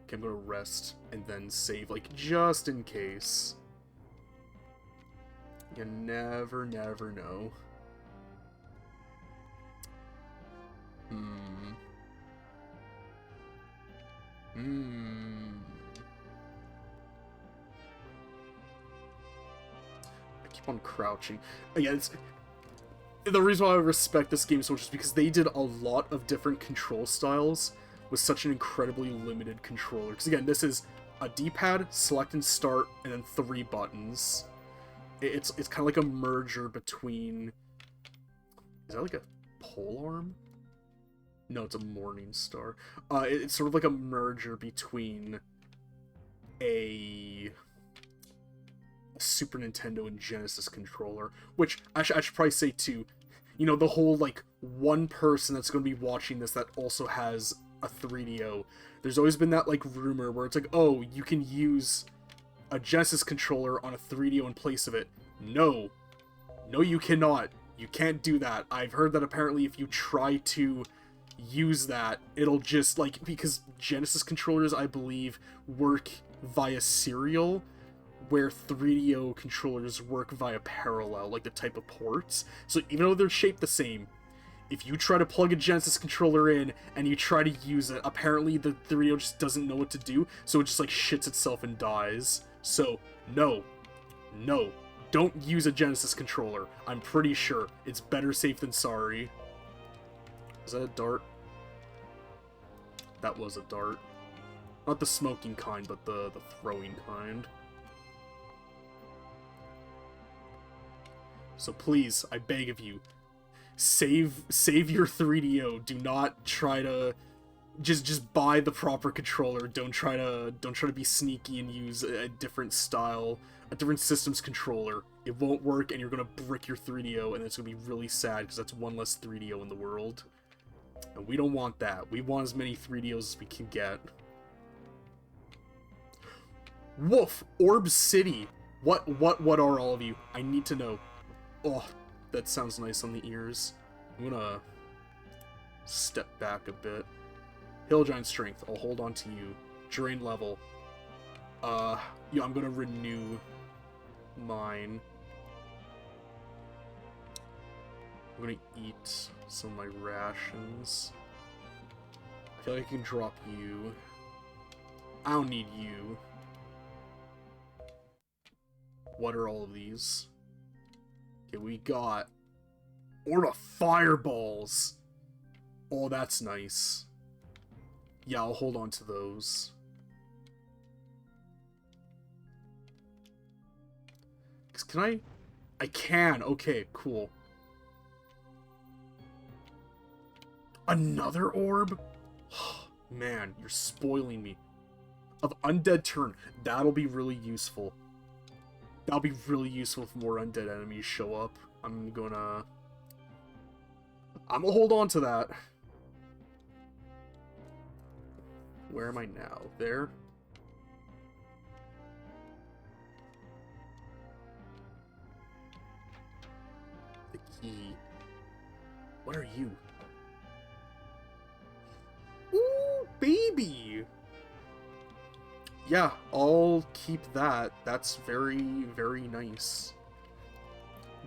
okay, I'm gonna rest and then save, like, just in case. You never know. I keep on crouching. Again, it's... The reason why I respect this game so much is because they did a lot of different control styles with such an incredibly limited controller. Because again, this is a D-pad, select and start, and then 3 buttons. It's kind of like a merger between... Is that like a pole arm? No, it's a Morning Star. It's sort of like a merger between a Super Nintendo and Genesis controller, which I should probably say too, you know, the whole, like, one person that's going to be watching this that also has a 3DO, there's always been that, like, rumor where it's like, oh, you can use a Genesis controller on a 3DO in place of it. No, you cannot. You can't do that. I've heard that apparently if you try to use that, it'll just, like, because Genesis controllers, I believe, work via serial, where 3DO controllers work via parallel, like the type of ports. So even though they're shaped the same, if you try to plug a Genesis controller in and you try to use it, apparently the 3DO just doesn't know what to do, so it just, like, shits itself and dies. So, no, don't use a Genesis controller. I'm pretty sure it's better safe than sorry. Is that a dart? That was a dart. Not the smoking kind, but the throwing kind. So please, I beg of you, save your 3DO. Do not try to just buy the proper controller. Don't try to be sneaky and use a different style, a different system's controller. It won't work, and you're gonna brick your 3DO, and it's gonna be really sad because that's one less 3DO in the world. And we don't want that. We want as many 3DOs as we can get. Woof! Orb City! What are all of you? I need to know. Oh, that sounds nice on the ears. I'm gonna step back a bit. Hill Giant Strength, I'll hold on to you. Drain level. Yeah, I'm gonna renew mine. I'm gonna eat some of my rations. I feel like I can drop you. I don't need you. What are all of these? Okay, we got Orb of Fireballs. Oh, that's nice. Yeah, I'll hold on to those. Can I? I can. Okay, cool. Another orb? Man, you're spoiling me. Of Undead Turn. That'll be really useful. That'll be really useful if more undead enemies show up. I'm gonna hold on to that. Where am I now? There? The key. What are you? Ooh, baby! Yeah, I'll keep that. That's very, very nice.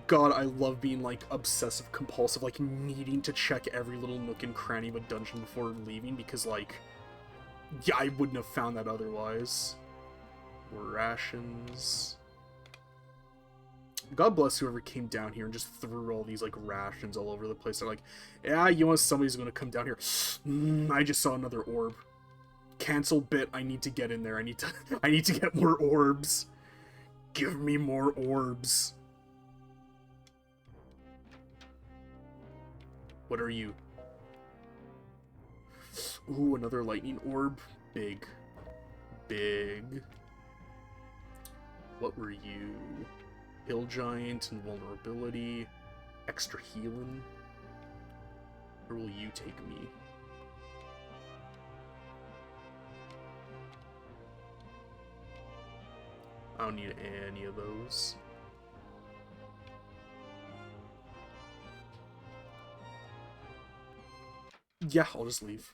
God, I love being, like, obsessive compulsive, like, needing to check every little nook and cranny of a dungeon before leaving, because, like, yeah, I wouldn't have found that otherwise. Rations. God bless whoever came down here and just threw all these, like, rations all over the place. They're like, yeah, you know, somebody's gonna come down here. I just saw another orb. Cancel bit, I need to get in there. I need to get more orbs. Give me more orbs. What are you? Ooh, another lightning orb. Big. Big. What were you? Hill Giant, Invulnerability, Extra Healing. Where will you take me? I don't need any of those. Yeah, I'll just leave.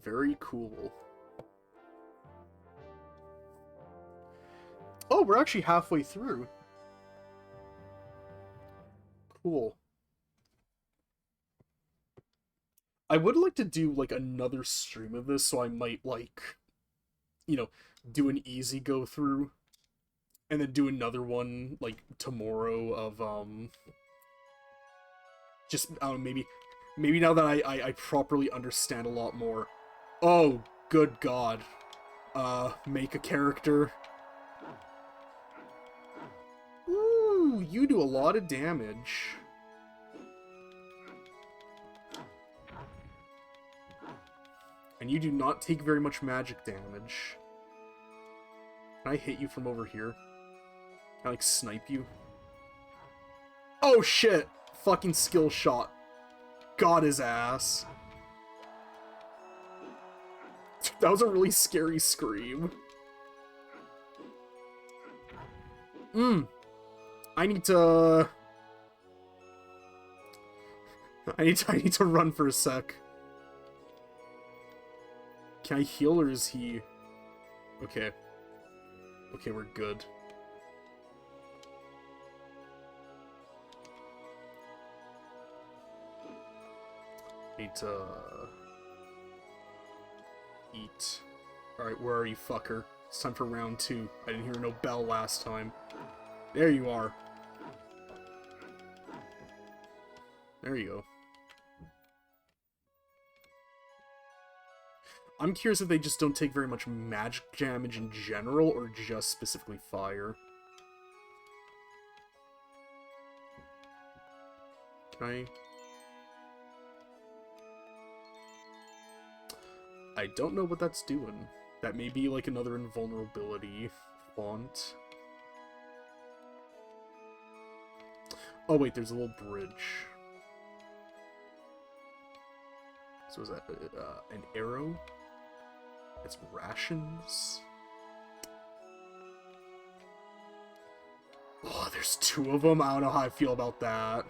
Very cool. Oh, we're actually halfway through. Cool. I would like to do, like, another stream of this, so I might, like, you know, do an easy go-through, and then do another one, like, tomorrow of, just, I don't know, maybe now that I properly understand a lot more. Oh, good God. Make a character. Ooh, you do a lot of damage. And you do not take very much magic damage. Can I hit you from over here? Can I, like, snipe you? Oh, shit! Fucking skill shot. Got his ass. That was a really scary scream. I need to... I need to run for a sec. Can I heal, or is he... Okay. Okay, we're good. Need to... eat. Alright, where are you, fucker? It's time for round 2. I didn't hear no bell last time. There you are. There you go. I'm curious if they just don't take very much magic damage in general, or just specifically fire. Can I don't know what that's doing. That may be like another invulnerability font. Oh wait, there's a little bridge. So is that an arrow? It's rations? Oh, there's 2 of them? I don't know how I feel about that.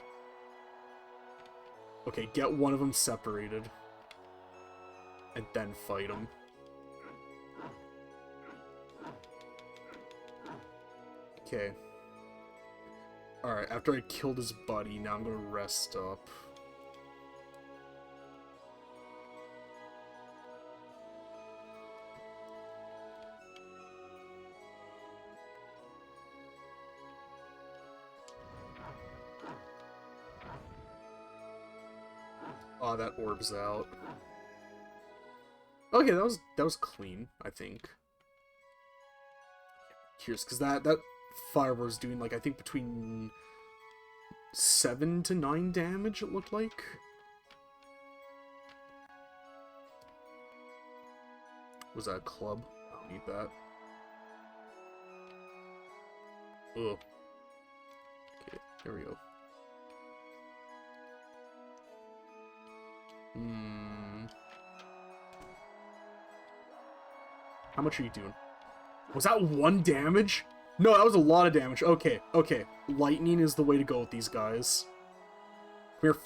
Okay, get one of them separated. And then fight them. Okay. Alright, after I killed his buddy, now I'm gonna rest up. Oh, that orb's out. Okay, that was clean, I think. Here's because that firework's doing, like, I think between 7 to 9 damage, it looked like. Was that a club? I don't need that. Ugh. Okay, there we go. How much are you doing? Was that 1 damage? No, that was a lot of damage. Okay, okay. Lightning is the way to go with these guys. Come here,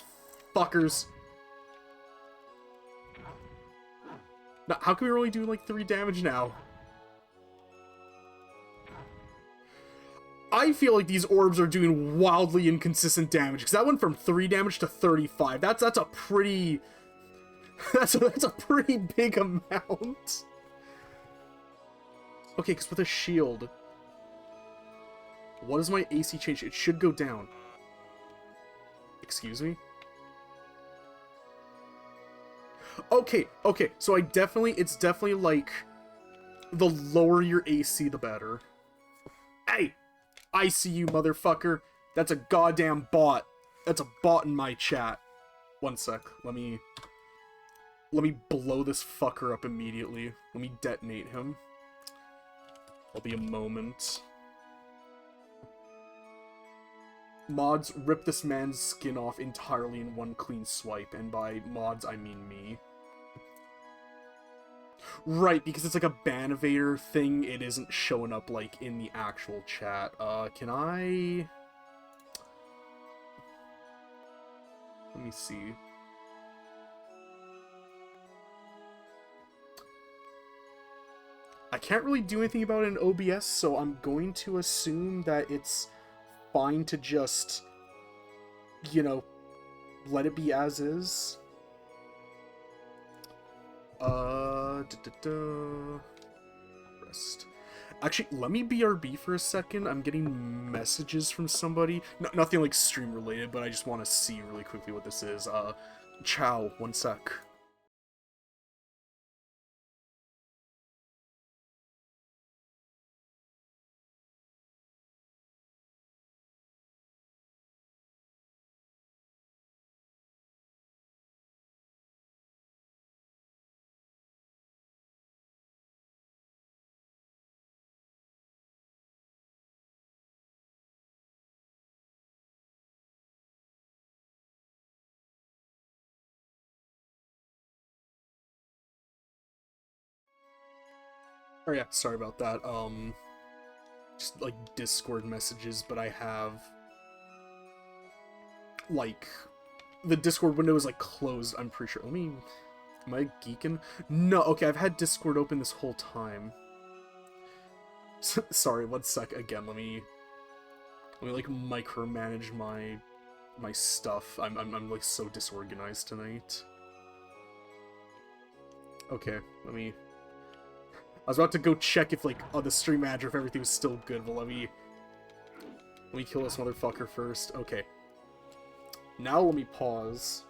fuckers. Now, how can we only do like 3 damage now? I feel like these orbs are doing wildly inconsistent damage, because that went from 3 damage to 35. That's a pretty... that's a pretty big amount. Okay, because with a shield... What does my AC change? It should go down. Excuse me? Okay, okay, so it's definitely like, the lower your AC, the better. Hey! I see you, motherfucker. That's a goddamn bot. That's a bot in my chat. One sec, let me blow this fucker up immediately. Let me detonate him. I'll be a moment. Mods, rip this man's skin off entirely in one clean swipe, and by mods, I mean me. Right, because it's like a Banivator thing, it isn't showing up, like, in the actual chat. Can I... Let me see. I can't really do anything about it in OBS, so I'm going to assume that it's fine to just, you know, let it be as is. Rest. Actually, let me BRB for a second. I'm getting messages from somebody. Nothing like stream related, but I just want to see really quickly what this is. Chow, one sec. Oh yeah, sorry about that. Just like Discord messages, but I have like the Discord window is like closed, I'm pretty sure. Let me... Am I geeking? No, okay, I've had Discord open this whole time. Sorry, one sec again, let me like micromanage my stuff. I'm like so disorganized tonight. Okay, let me... I was about to go check if like the stream manager, if everything was still good, but let me kill this motherfucker first. Okay. Now let me pause.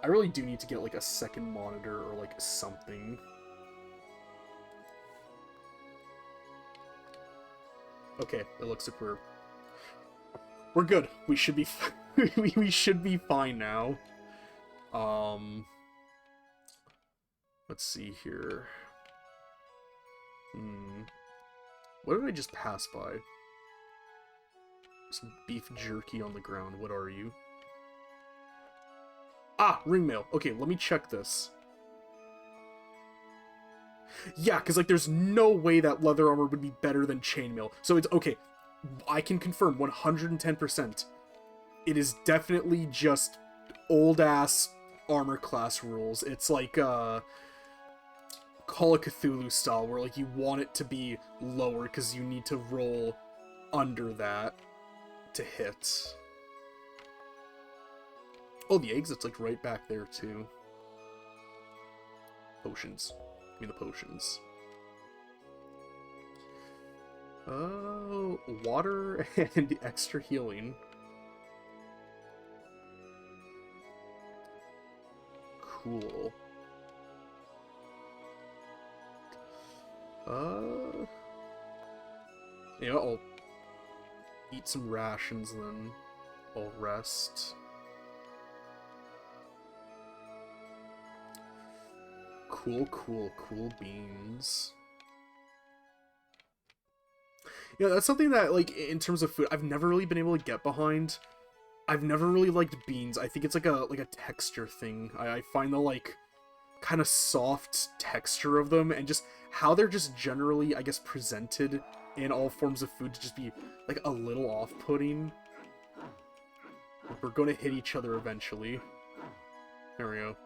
I really do need to get like a second monitor or like something. Okay, it looks like we're good. We should be we should be fine now. Let's see here. What did I just pass by? Some beef jerky on the ground. What are you? Ah, ring mail. Okay, let me check this. Yeah, because, like, there's no way that leather armor would be better than chainmail. So it's, okay, I can confirm 110%. It is definitely just old-ass armor class rules. It's like, Call of Cthulhu style, where, like, you want it to be lower because you need to roll under that to hit. Oh, the exit's, like, right back there, too. Potions. Give me the potions. Oh, water and extra healing. Cool. Yeah, I'll eat some rations, then I'll rest. Cool beans. Yeah, that's something that, like, in terms of food, I've never really been able to get behind. I've never really liked beans. I think it's like a texture thing. I find the, like, kind of soft texture of them, and just how they're just generally, I guess, presented in all forms of food to just be, like, a little off-putting. We're gonna hit each other eventually. There we go.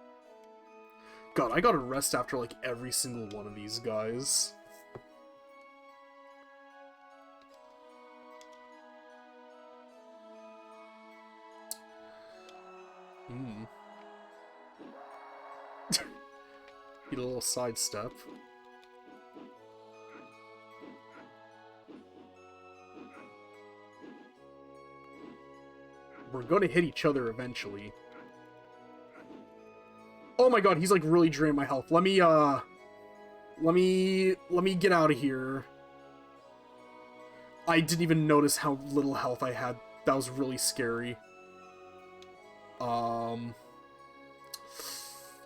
God, I gotta rest after, like, every single one of these guys. Get a little sidestep. We're gonna hit each other eventually. Oh my god, he's like really draining my health. Let me get out of here. I didn't even notice how little health I had. That was really scary.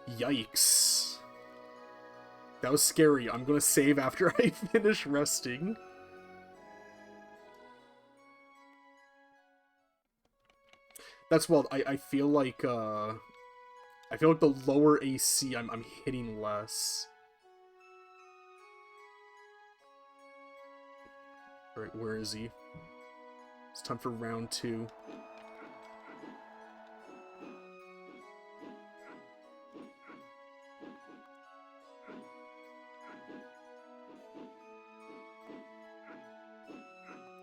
Yikes. That was scary. I'm gonna save after I finish resting. That's wild. I feel like, I feel like the lower AC, I'm hitting less. Alright, where is he? It's time for round 2.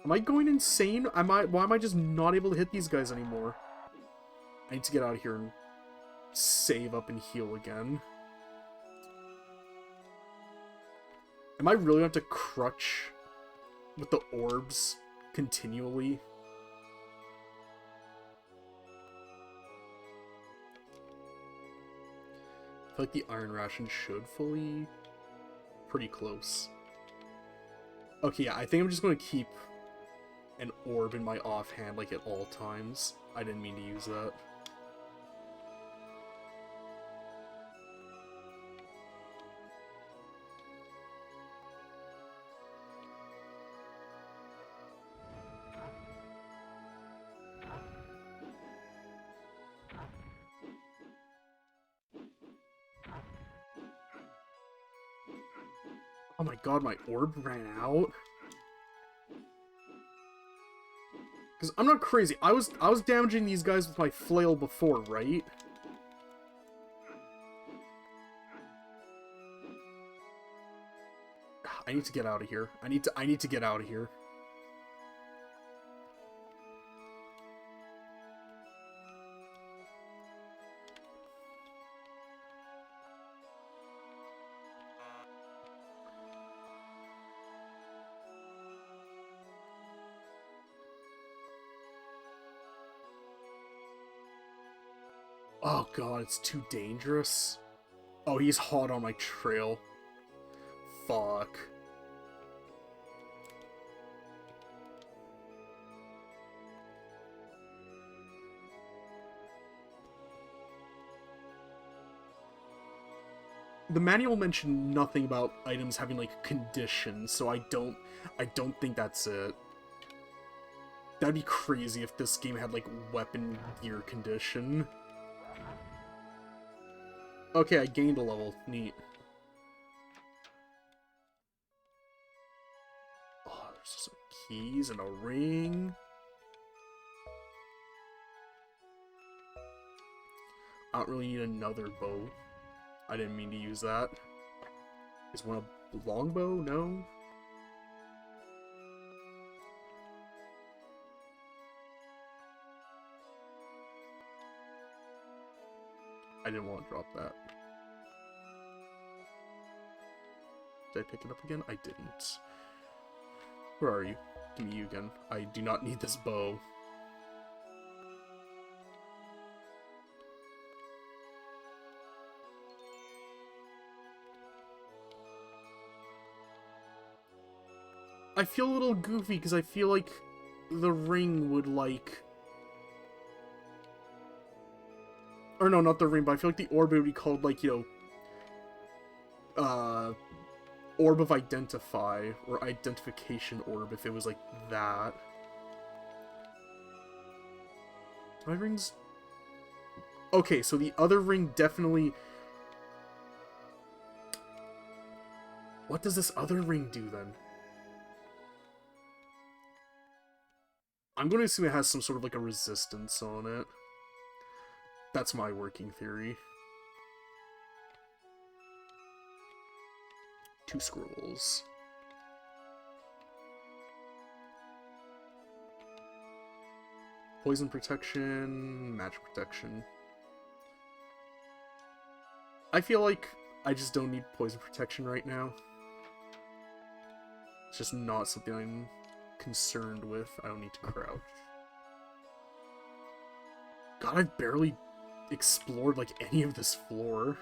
Am I going insane? Why am I just not able to hit these guys anymore? I need to get out of here and save up and heal again. Am I really going to have to crutch with the orbs continually? I feel like the iron ration should fully... Pretty close. Okay, yeah, I think I'm just going to keep an orb in my offhand, like, at all times. I didn't mean to use that. Oh my god, my orb ran out. Because I'm not crazy. I was damaging these guys with my flail before, right? I need to get out of here. I need to get out of here. Oh god, it's too dangerous. Oh, he's hot on my trail. Fuck. The manual mentioned nothing about items having, like, conditions, so I don't think that's it. That'd be crazy if this game had, like, weapon gear condition. Okay, I gained a level. Neat. Oh, there's some keys and a ring. I don't really need another bow. I didn't mean to use that. Is one a longbow? No? I didn't want to drop that. Did I pick it up again? I didn't. Where are you? Give me you again. I do not need this bow. I feel a little goofy because I feel like the ring would, like... Or no, not the ring, but I feel like the orb would be called, like, you know... Orb of Identify, or Identification Orb, if it was like that. My rings... Okay, so the other ring definitely... What does this other ring do, then? I'm going to assume it has some sort of, like, a resistance on it. That's my working theory. 2 scrolls. Poison protection, magic protection. I feel like I just don't need poison protection right now. It's just not something I'm concerned with. I don't need to crouch. God, I've barely explored, like, any of this floor.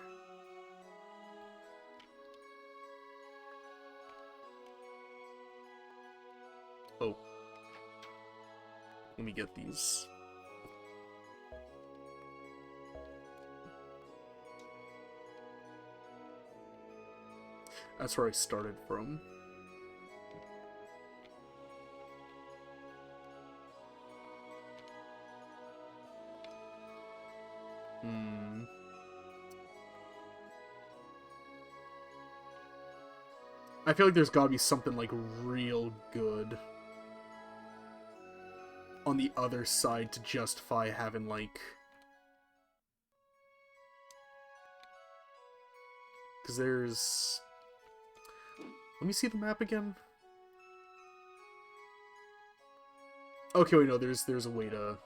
Oh. Let me get these. That's where I started from. I feel like there's gotta be something, like, real good on the other side to justify having, like... Because there's... Let me see the map again. Okay, wait, no, there's a way to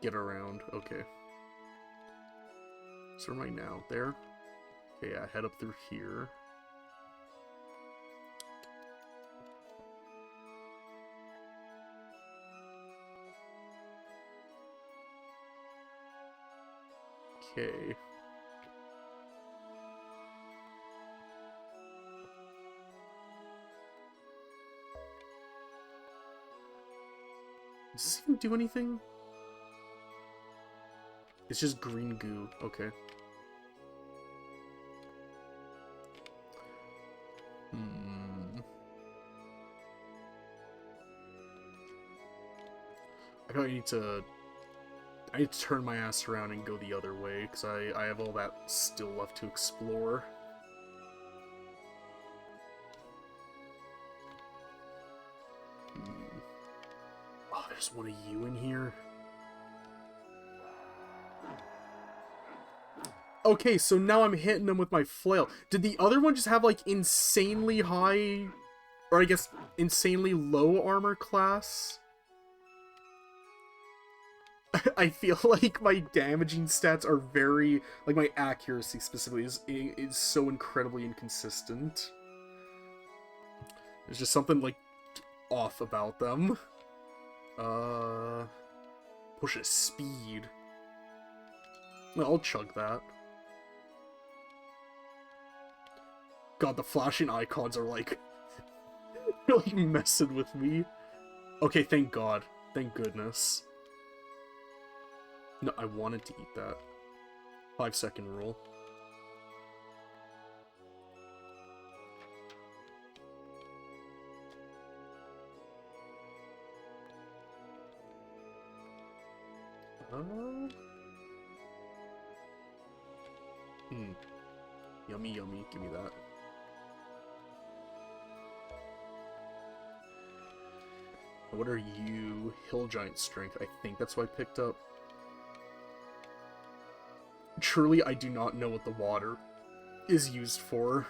get around. Okay. So where am I now? There? Okay, I head up through here. Okay. Does this even do anything? It's just green goo. Okay. I probably need to... I need to turn my ass around and go the other way, because I have all that still left to explore. Oh, there's one of you in here. Okay, so now I'm hitting them with my flail. Did the other one just have, like, insanely high... Or I guess, insanely low armor class? I feel like my damaging stats are very... Like, my accuracy, specifically, is so incredibly inconsistent. There's just something, like, off about them. Push a speed. Well, I'll chug that. God, the flashing icons are, like... They're, like, messing with me. Okay, thank God. Thank goodness. No, I wanted to eat that. 5-second rule. Yummy, yummy. Give me that. What are you? Hill Giant Strength. I think that's what I picked up. Truly, I do not know what the water is used for.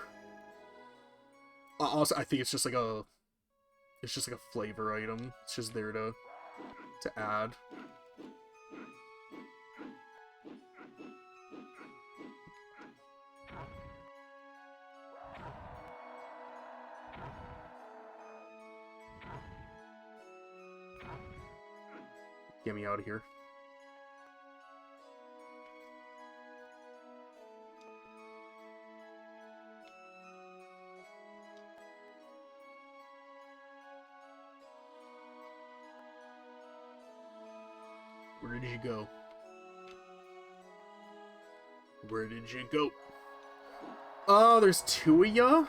Also, I think it's just like a... It's just like a flavor item. It's just there to add. Get me out of here. Where did you go? Where did you go? Oh, there's two of ya?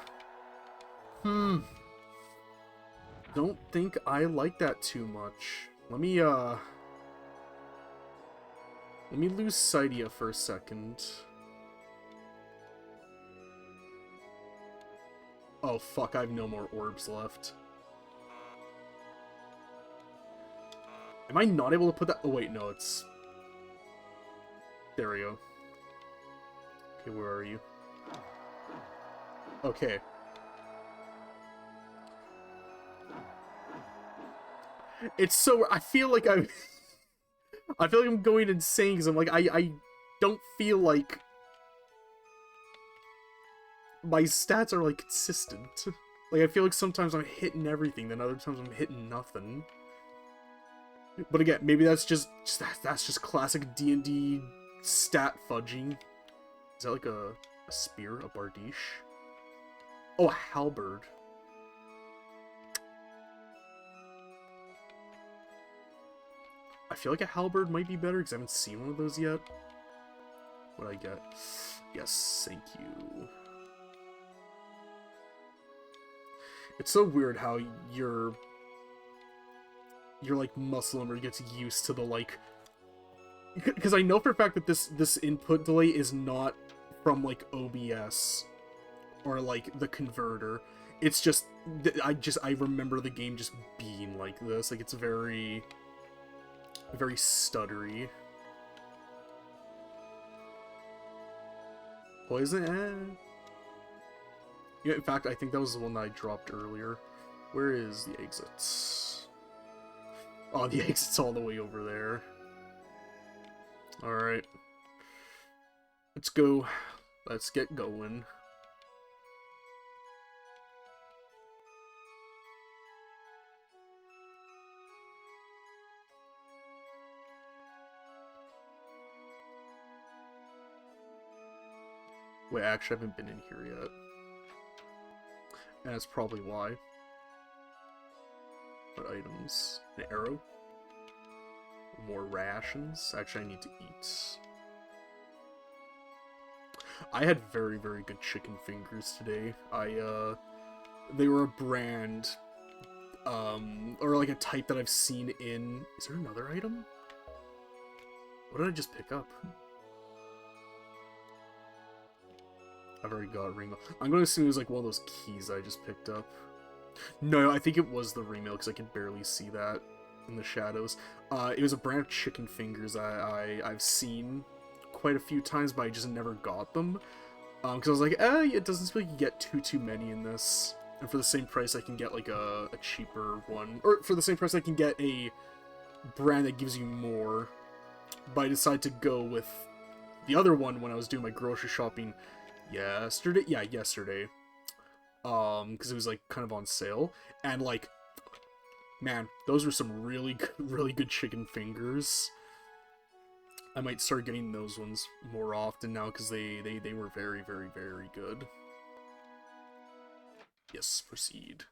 Don't think I like that too much. Let me lose sight of ya for a second. Oh fuck, I have no more orbs left. Am I not able to put that? Oh wait, no, it's... There we go. Okay, where are you? Okay. It's so... I feel like I'm... I feel like I'm going insane because I'm like, I don't feel like my stats are, like, consistent. Like, I feel like sometimes I'm hitting everything, then other times I'm hitting nothing. But again, maybe that's just classic D&D stat fudging. Is that like a spear? A bardiche? Oh, a halberd. I feel like a halberd might be better because I haven't seen one of those yet. What'd I get? Yes, thank you. It's so weird how your like muscle memory gets used to the like, because I know for a fact that this input delay is not from like OBS or like the converter. It's just I remember the game just being like this. Like it's very stuttery. Poison? Yeah, in fact, I think that was the one that I dropped earlier. Where is the exits? Oh, the exit's all the way over there. Alright. Let's go. Let's get going. Wait, I actually haven't been in here yet. And that's probably why. What items? An arrow? More rations? Actually, I need to eat. I had very, very good chicken fingers today. They were a brand, or like a type that I've seen in... Is there another item? What did I just pick up? I've already got ring mail. I'm going to assume it was like one of those keys I just picked up. No, I think it was the ring mail because I can barely see that in the shadows. It was a brand of chicken fingers I've seen quite a few times, but I just never got them. Because I was like, it doesn't seem like you get too many in this. And for the same price, I can get like a cheaper one. Or for the same price, I can get a brand that gives you more. But I decided to go with the other one when I was doing my grocery shopping yesterday. Yeah, yesterday. Because it was like kind of on sale. And like, man, those were some really good chicken fingers. I might start getting those ones more often now because they were very good. Yes, proceed.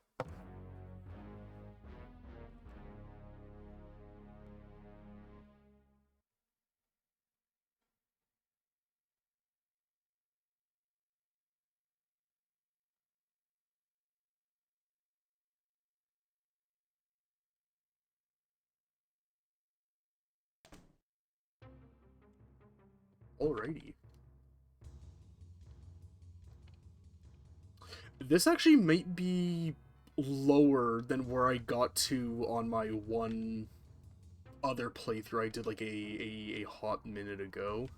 Alrighty. This actually might be lower than where I got to on my one other playthrough I did like a hot minute ago.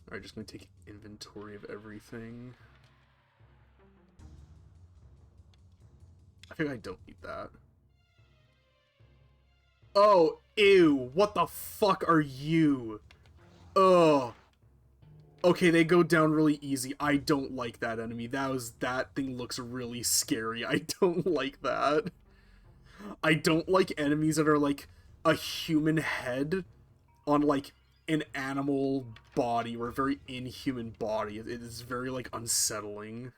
Alright, just gonna take inventory of everything. I think I don't need that. Oh, ew, what the fuck are you? Ugh. Okay, they go down really easy. I don't like that enemy. That thing looks really scary. I don't like that. I don't like enemies that are like a human head on like an animal body or a very inhuman body. It is very like unsettling.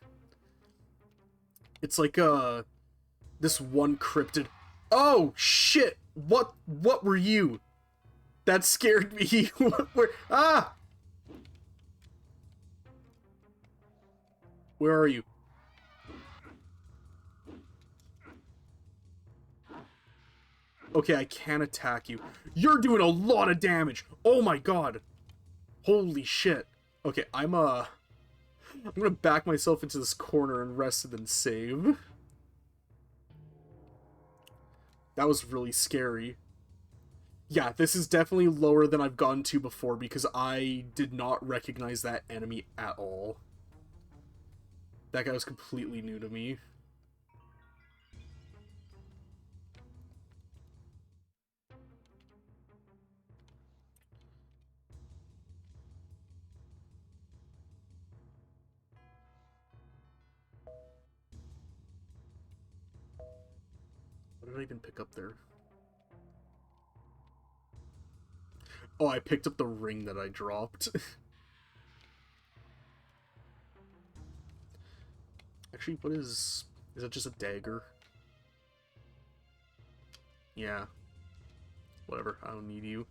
It's like this one cryptid. Oh shit! What were you? That scared me. Ah! Where are you? Okay, I can attack you. You're doing a lot of damage. Oh my god. Holy shit. Okay, I'm gonna back myself into this corner and rest and then save. That was really scary. Yeah, this is definitely lower than I've gone to before because I did not recognize that enemy at all. That guy was completely new to me. What did I even pick up there? Oh, I picked up the ring that I dropped. Actually, what is... Is that just a dagger? Yeah. Whatever, I don't need you.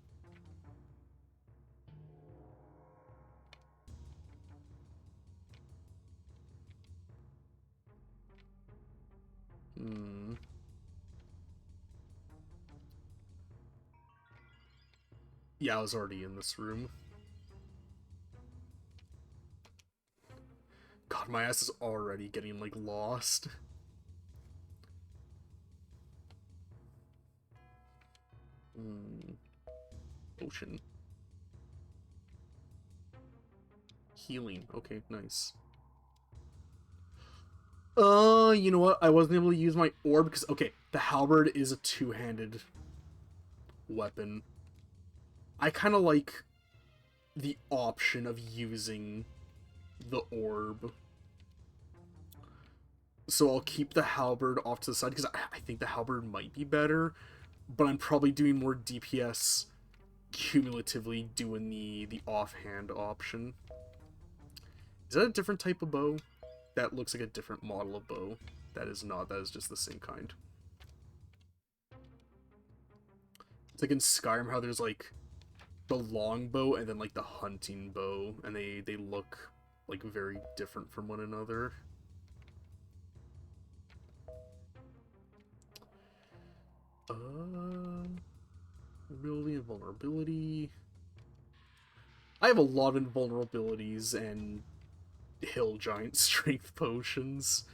Hmm. Yeah, I was already in this room. my ass is already getting, like, lost. Ocean. Healing. Okay, nice. You know what? I wasn't able to use my orb because, okay, the halberd is a two-handed weapon. I kind of like the option of using the orb. So I'll keep the halberd off to the side because I think the halberd might be better, but I'm probably doing more DPS cumulatively doing the offhand option. Is that a different type of bow? That looks like a different model of bow. That is not. That is just the same kind. It's like in Skyrim how there's like the longbow and then like the hunting bow, and they look like very different from one another. Ability and vulnerability. I have a lot of invulnerabilities and hill giant strength potions.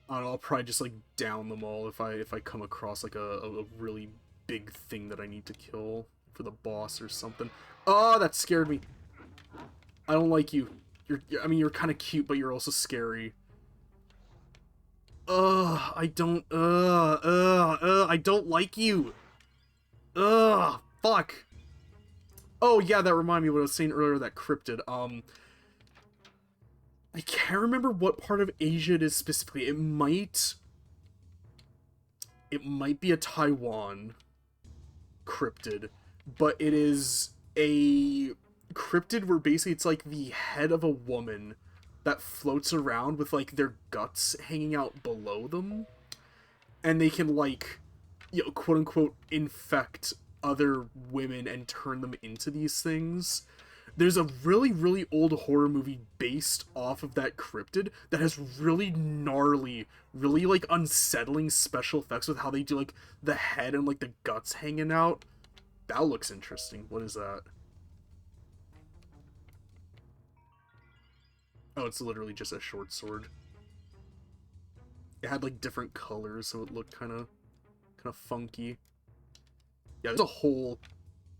I don't know, I'll probably just like down them all if I come across like a really big thing that I need to kill for the boss or something. Oh, that scared me. I don't like you. I mean, you're kind of cute, but you're also scary. I don't. I don't like you. Fuck. Oh yeah, that reminded me of what I was saying earlier. That cryptid. I can't remember what part of Asia it is specifically. It might be a Taiwan cryptid, but it is a cryptid where basically it's like the head of a woman that floats around with like their guts hanging out below them, and they can like, you know, quote unquote infect other women and turn them into these things. There's a really, really old horror movie based off of that cryptid that has really gnarly, really like unsettling special effects with how they do like the head and like the guts hanging out. That looks interesting. What is that? Oh, it's literally just a short sword. It had like different colors, so it looked kind of funky. Yeah, there's a whole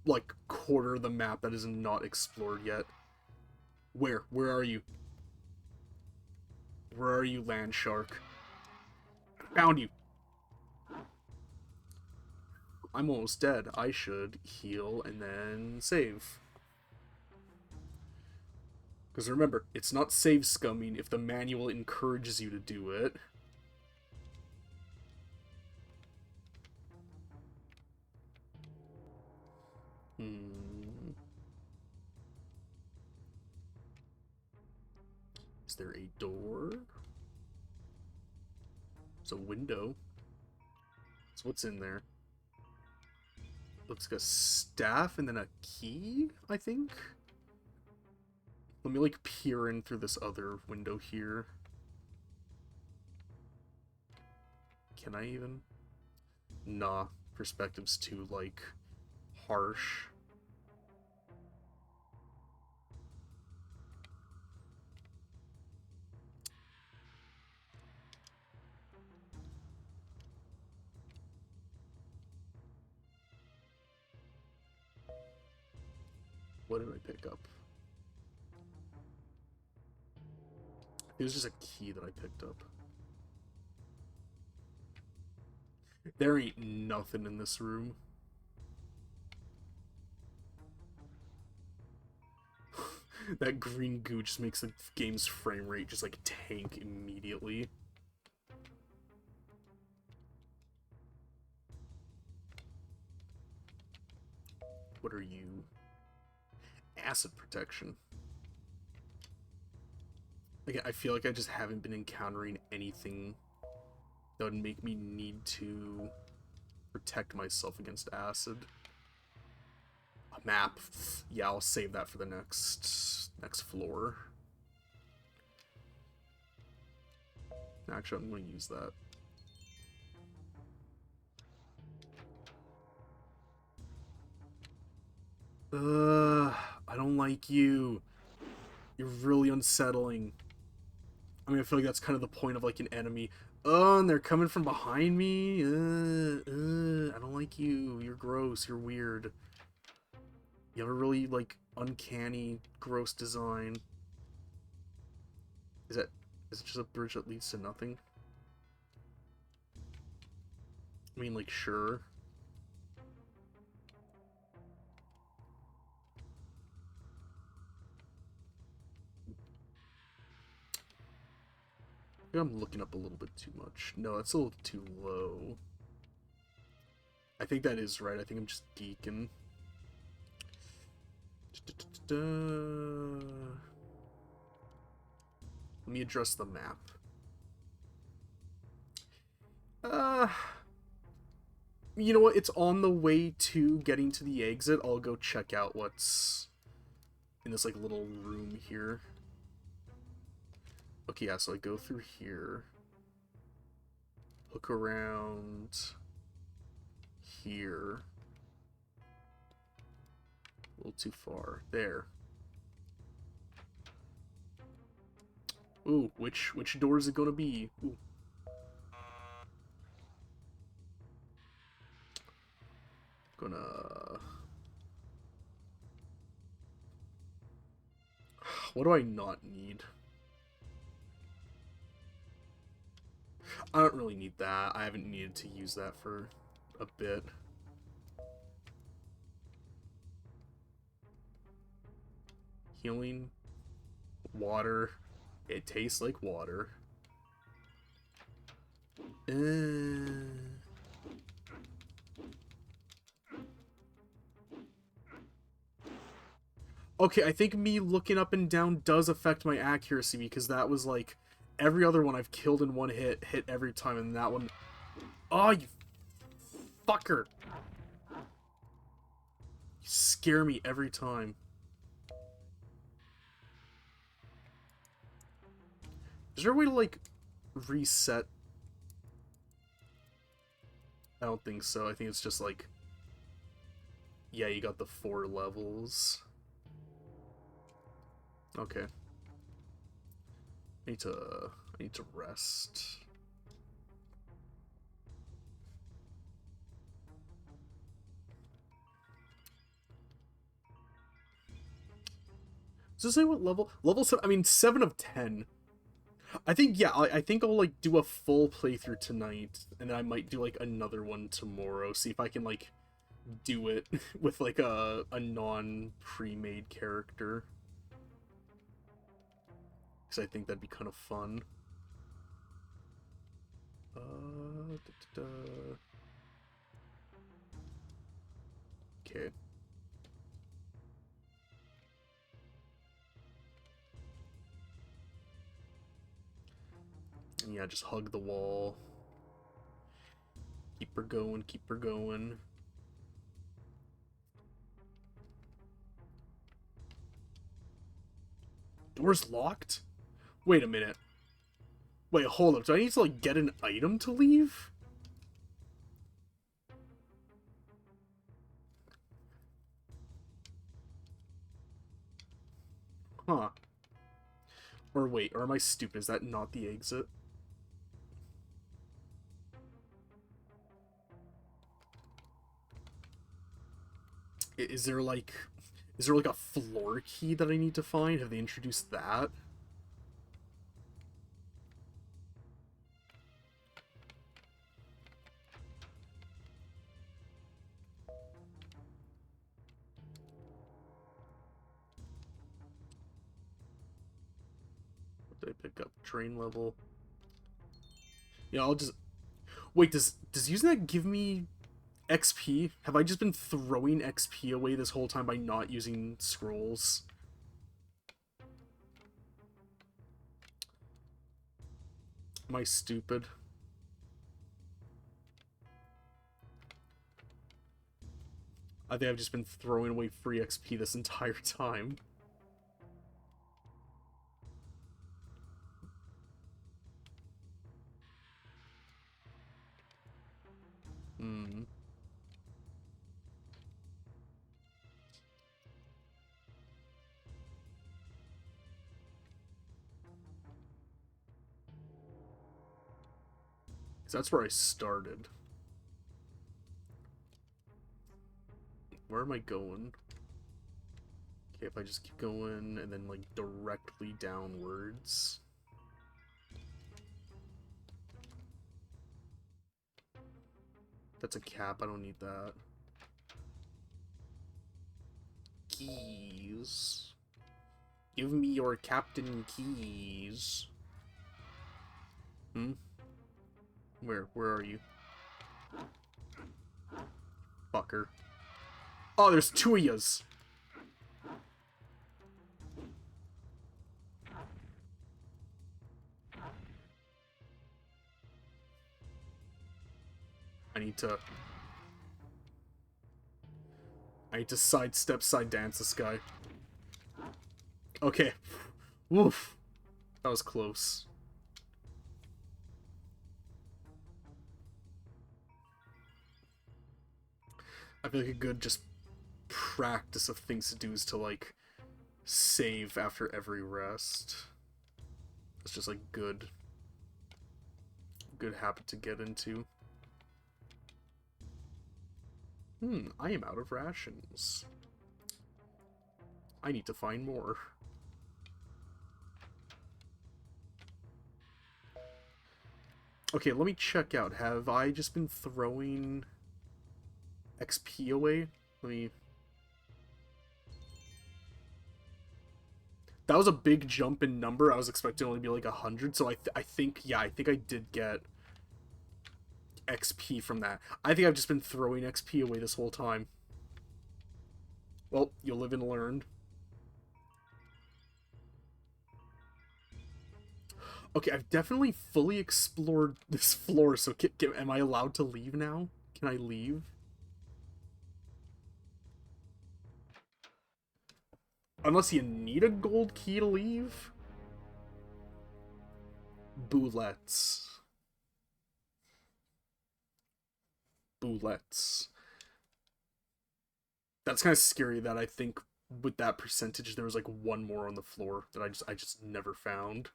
like quarter of the map that is not explored yet. Where are you? Where are you, land shark? Found you. I'm almost dead. I should heal and then save. Because remember, it's not save scumming if the manual encourages you to do it. Is there a door? There's a window. So what's in there? Looks like a staff and then a key, I think? Let me like peer in through this other window here. Can I even? Nah, perspective's too like harsh. What did I pick up? It was just a key that I picked up. There ain't nothing in this room. That green goo just makes the game's frame rate just like tank immediately. What are you? Acid protection. Like, I feel like I just haven't been encountering anything that would make me need to protect myself against acid. A map. Yeah, I'll save that for the next floor. Actually, I'm going to use that. I don't like you. You're really unsettling. I mean, I feel like that's kind of the point of like an enemy. Oh, and they're coming from behind me. I don't like you. You're gross. You're weird. You have a really like uncanny, gross design. Is that? Is it just a bridge that leads to nothing? I mean, like, sure. Maybe I'm looking up a little bit too much. No, that's a little too low. I think that is right. I think I'm just geeking. Let me address the map. You know what? It's on the way to getting to the exit. I'll go check out what's in this like little room here. Okay, yeah, so I go through here. Hook around here. A little too far. There. Ooh, which door is it gonna be? Ooh. Gonna... What do I not need? I don't really need that. I haven't needed to use that for a bit. Healing. Water. It tastes like water. Okay, I think me looking up and down does affect my accuracy, because that was like every other one I've killed in one hit every time, and that one... Oh, you fucker! You scare me every time. Is there a way to, like, reset? I don't think so. I think it's just, like... Yeah, you got the 4 levels. Okay. I need to rest. Does it say what level? Level 7? I mean, 7 of 10. I think, yeah, I think I'll, like, do a full playthrough tonight, and then I might do, like, another one tomorrow, see if I can, like, do it with, like, a non-pre-made character. Because I think that'd be kind of fun. Okay. And yeah, just hug the wall. Keep her going, keep her going. Door's locked? Wait a minute. Wait, hold up. Do I need to, like, get an item to leave? Huh. Or wait, or am I stupid? Is that not the exit? Is there like... Is there like a floor key that I need to find? Have they introduced that? What did I pick up? Drain level. Yeah, I'll just... Wait, does using that give me XP? Have I just been throwing XP away this whole time by not using scrolls? Am I stupid? I think I've just been throwing away free XP this entire time. Hmm. 'Cause that's where I started. Where am I going? Okay, if I just keep going and then, like, directly downwards. That's a cap, I don't need that. Keys. Give me your captain keys. Hmm? Where are you? Fucker. Oh, there's two of yous! I need to sidestep, side dance this guy. Okay. Woof. That was close. I feel like a good just practice of things to do is to, like, save after every rest. It's just like good habit to get into. I am out of rations. I need to find more. Okay, let me check out. Have I just been throwing XP away? Let me... That was a big jump in number. I was expecting only to be like 100, so I think I did get XP from that. I think I've just been throwing XP away this whole time. Well, you'll live and learn. Okay, I've definitely fully explored this floor, so am I allowed to leave now? Can I leave? Unless you need a gold key to leave? Boulettes. Boulettes. That's kind of scary that I think with that percentage there was like one more on the floor that I just never found.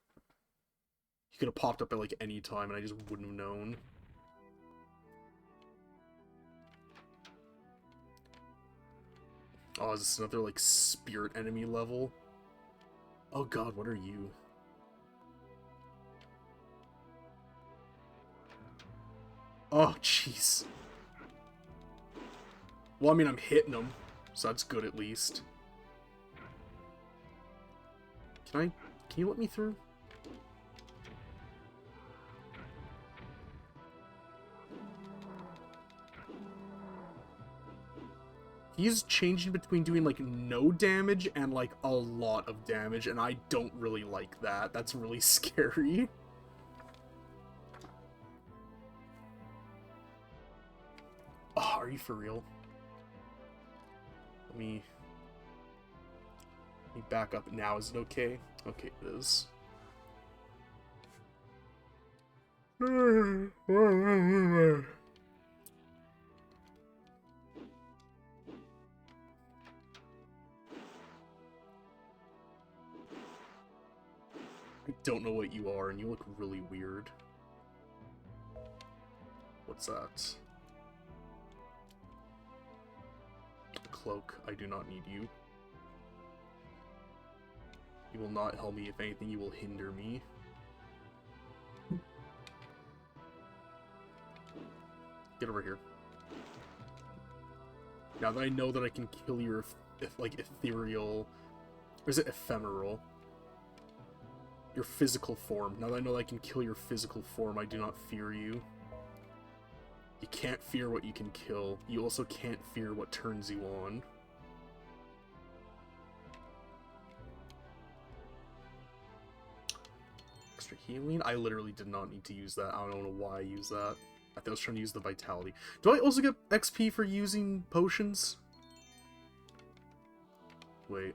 He could have popped up at like any time and I just wouldn't have known. Oh, is this another like spirit enemy level? Oh god, what are you? Oh, jeez. Well, I mean, I'm hitting them, so that's good at least. Can you let me through? He's changing between doing like no damage and like a lot of damage, and I don't really like that. That's really scary. Oh, are you for real? Let me back up now. Is it okay? Okay, it is. I don't know what you are, and you look really weird. What's that? A cloak. I do not need you. You will not help me. If anything, you will hinder me. Get over here. Now that I know that I can kill your, like, ethereal... Or is it ephemeral? Your physical form. Now that I know that I can kill your physical form, I do not fear you. You can't fear what you can kill. You also can't fear what turns you on. Extra healing? I literally did not need to use that. I don't know why I used that. I thought I was trying to use the vitality. Do I also get XP for using potions? Wait.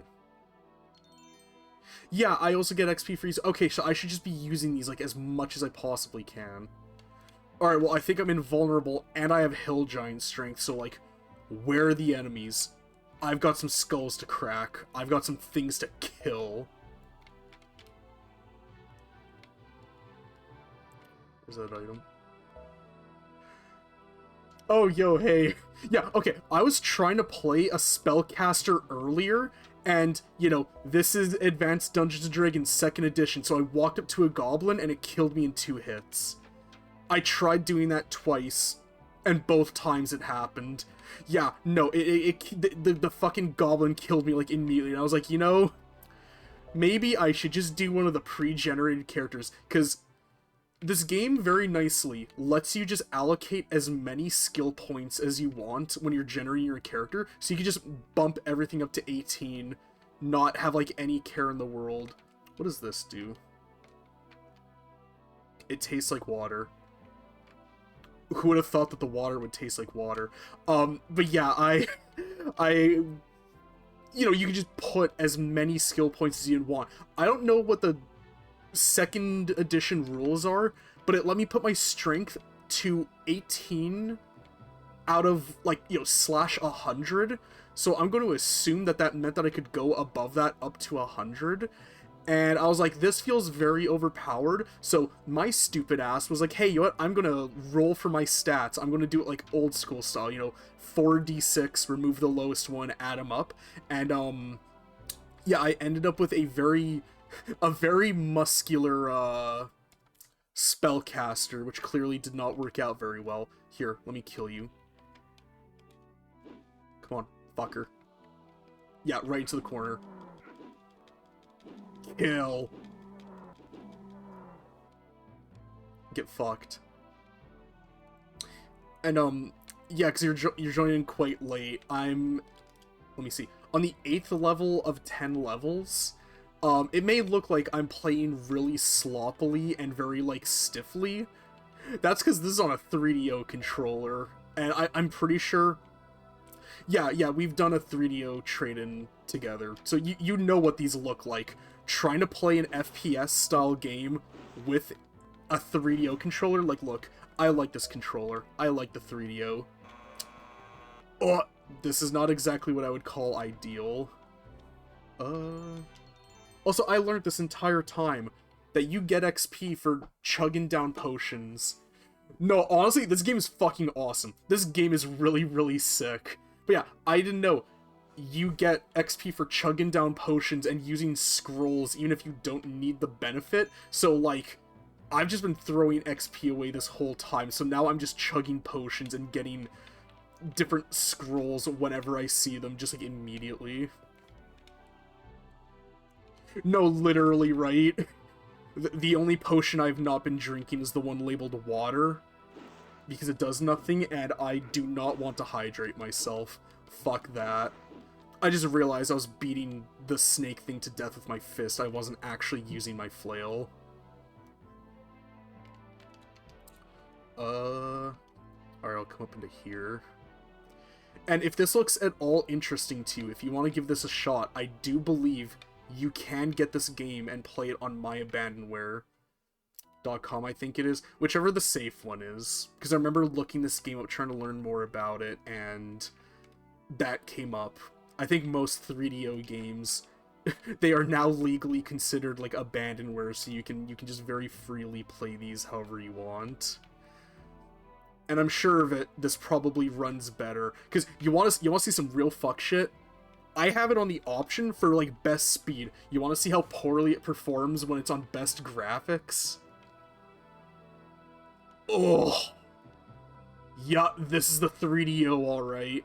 Yeah, I also get XP for using... Okay, so I should just be using these, like, as much as I possibly can. Alright, well, I think I'm invulnerable, and I have Hill Giant strength, so, like, where are the enemies? I've got some skulls to crack. I've got some things to kill. Where's that item? Oh, yo, hey. Yeah, okay, I was trying to play a spellcaster earlier, and, you know, this is Advanced Dungeons & Dragons 2nd edition, so I walked up to a goblin and it killed me in 2 hits. I tried doing that twice, and both times it happened. Yeah, no, the fucking goblin killed me, like, immediately, and I was like, you know, maybe I should just do one of the pre-generated characters, because this game very nicely lets you just allocate as many skill points as you want when you're generating your character, so you can just bump everything up to 18, not have, like, any care in the world. What does this do? It tastes like water. Who would have thought that the water would taste like water? But yeah, I, you know, you can just put as many skill points as you want. I don't know what the 2nd edition rules are, but it let me put my strength to 18 out of, like, you know, slash 100. So I'm going to assume that that meant that I could go above that up to 100. And I was like, this feels very overpowered. So my stupid ass was like, hey, you know what? I'm going to roll for my stats. I'm going to do it like old school style, you know, 4d6, remove the lowest one, add them up. And, yeah, I ended up with a very muscular, spellcaster, which clearly did not work out very well. Here, let me kill you. Come on, fucker. Yeah, right into the corner. Kill. Get fucked. And, yeah, because you're joining quite late. Let me see. On the 8th level of 10 levels, it may look like I'm playing really sloppily and very, like, stiffly. That's because this is on a 3DO controller, and I'm pretty sure... Yeah, we've done a 3DO trade-in together, so you know what these look like. Trying to play an FPS-style game with a 3DO controller, like, look, I like this controller. I like the 3DO. Oh, this is not exactly what I would call ideal. Also, I learned this entire time that you get XP for chugging down potions. No, honestly, this game is fucking awesome. This game is really, really sick. But yeah, I didn't know. You get XP for chugging down potions and using scrolls even if you don't need the benefit. So, like, I've just been throwing XP away this whole time, so now I'm just chugging potions and getting different scrolls whenever I see them, just, like, immediately. No, literally, right? The only potion I've not been drinking is the one labeled water, because it does nothing, and I do not want to hydrate myself. Fuck that. I just realized I was beating the snake thing to death with my fist. I wasn't actually using my flail. Alright, I'll come up into here. And if this looks at all interesting to you, if you want to give this a shot, I do believe you can get this game and play it on myabandonware.com, I think it is. Whichever the safe one is. Because I remember looking this game up, trying to learn more about it, and that came up. I think most 3DO games, they are now legally considered, like, abandonware, so you can just very freely play these however you want. And I'm sure that this probably runs better, because you want to see some real fuck shit? I have it on the option for, like, best speed. You want to see how poorly it performs when it's on best graphics? Oh, yeah, this is the 3DO, alright.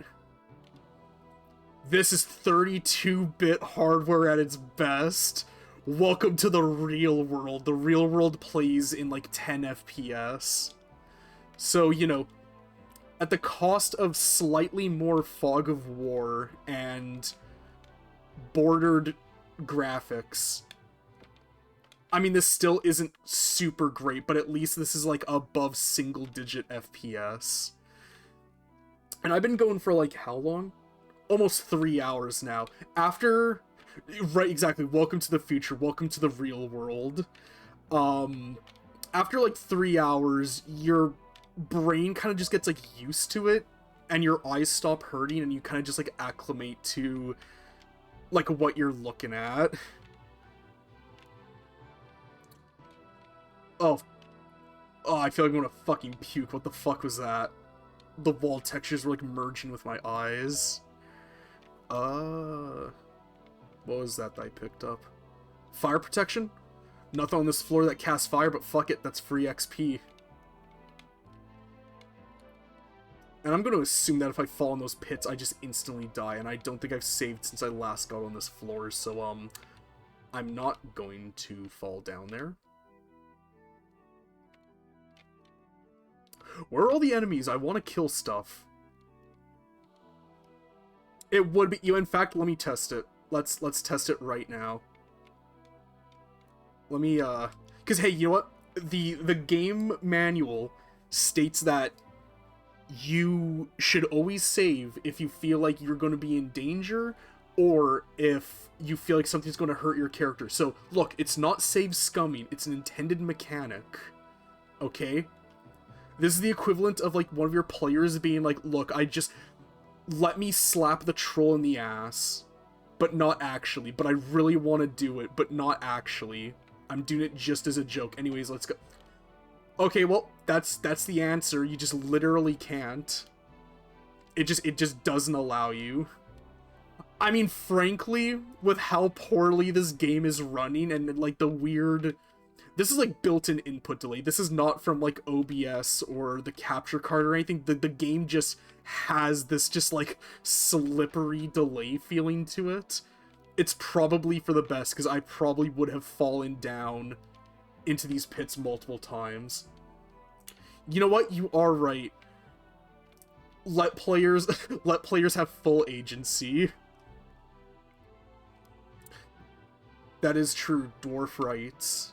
This is 32-bit hardware at its best. Welcome to the real world. The real world plays in, like, 10 FPS. So, you know, at the cost of slightly more Fog of War and bordered graphics, I mean, this still isn't super great, but at least this is, like, above single-digit FPS. And I've been going for, like, how long? Almost 3 hours now. After... Right, exactly. Welcome to the future. Welcome to the real world. After, like, 3 hours, your brain kind of just gets, like, used to it, and your eyes stop hurting, and you kind of just, like, acclimate to, like, what you're looking at. Oh, I feel like I'm gonna fucking puke. What the fuck was that? the wall textures were like merging with my eyes. What was that I picked up? Fire protection? Nothing on this floor that casts fire, but fuck it, that's free XP. And I'm going to assume that if I fall in those pits, I just instantly die, and I don't think I've saved since I last got on this floor, so, I'm not going to fall down there. Where are all the enemies? I want to kill stuff. It would be you. In fact, let me test it. Let's test it right now. Let me because hey, you know what? The game manual states that you should always save if you feel like you're going to be in danger or if you feel like something's going to hurt your character. So, look, it's not save scumming, it's an intended mechanic. Okay? This is the equivalent of like one of your players being like, look, let me slap the troll in the ass, but not actually. But I really want to do it, but not actually. I'm doing it just as a joke. Anyways, let's go. Okay, well, that's the answer. You just literally can't. It just doesn't allow you. I mean, frankly, with how poorly this game is running and like the weird... This is like built-in input delay. This is not from like OBS or the capture card or anything. The game just has this just like slippery delay feeling to it. It's probably for the best because I probably would have fallen down into these pits multiple times. You know what? You are right. Let players have full agency. That is true, dwarf rights.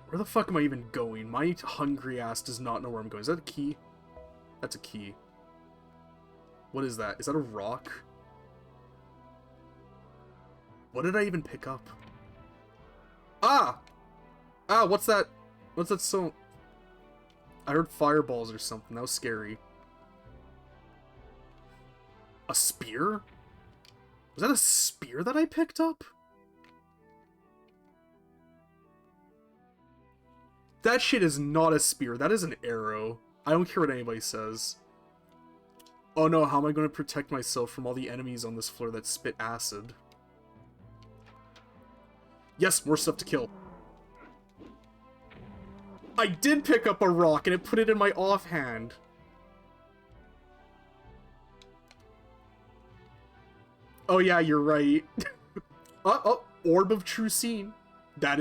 Where the fuck am I even going? My hungry ass does not know where I'm going. Is that a key? That's a key. What is that? Is that a rock? What did I even pick up? Ah! Ah, what's that? What's that so... I heard fireballs or something. That was scary. A spear? Was that a spear that I picked up? That shit is not a spear. That is an arrow. I don't care what anybody says. Oh no, how am I going to protect myself from all the enemies on this floor that spit acid? Yes, more stuff to kill. I did pick up a rock and it put it in my offhand. Oh yeah, you're right. Oh, Orb of True Seeing. That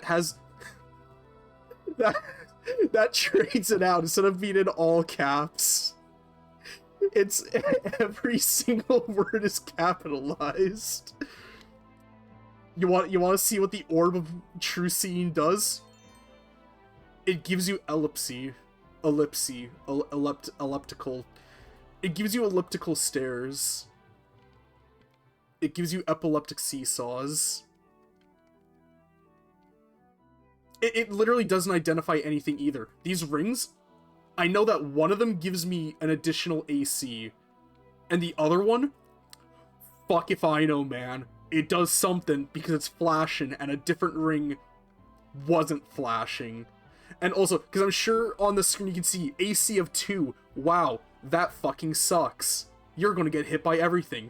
has... that trades it out instead of being in all caps. It's every single word is capitalized. You want to see what the Orb of True Seeing does? It gives you elliptical. It gives you elliptical stairs. It gives you epileptic seesaws. It literally doesn't identify anything either. These rings, I know that one of them gives me an additional AC. And the other one, fuck if I know, man. It does something because it's flashing and a different ring wasn't flashing. And also, because I'm sure on the screen you can see AC of 2. Wow, that fucking sucks. You're gonna get hit by everything.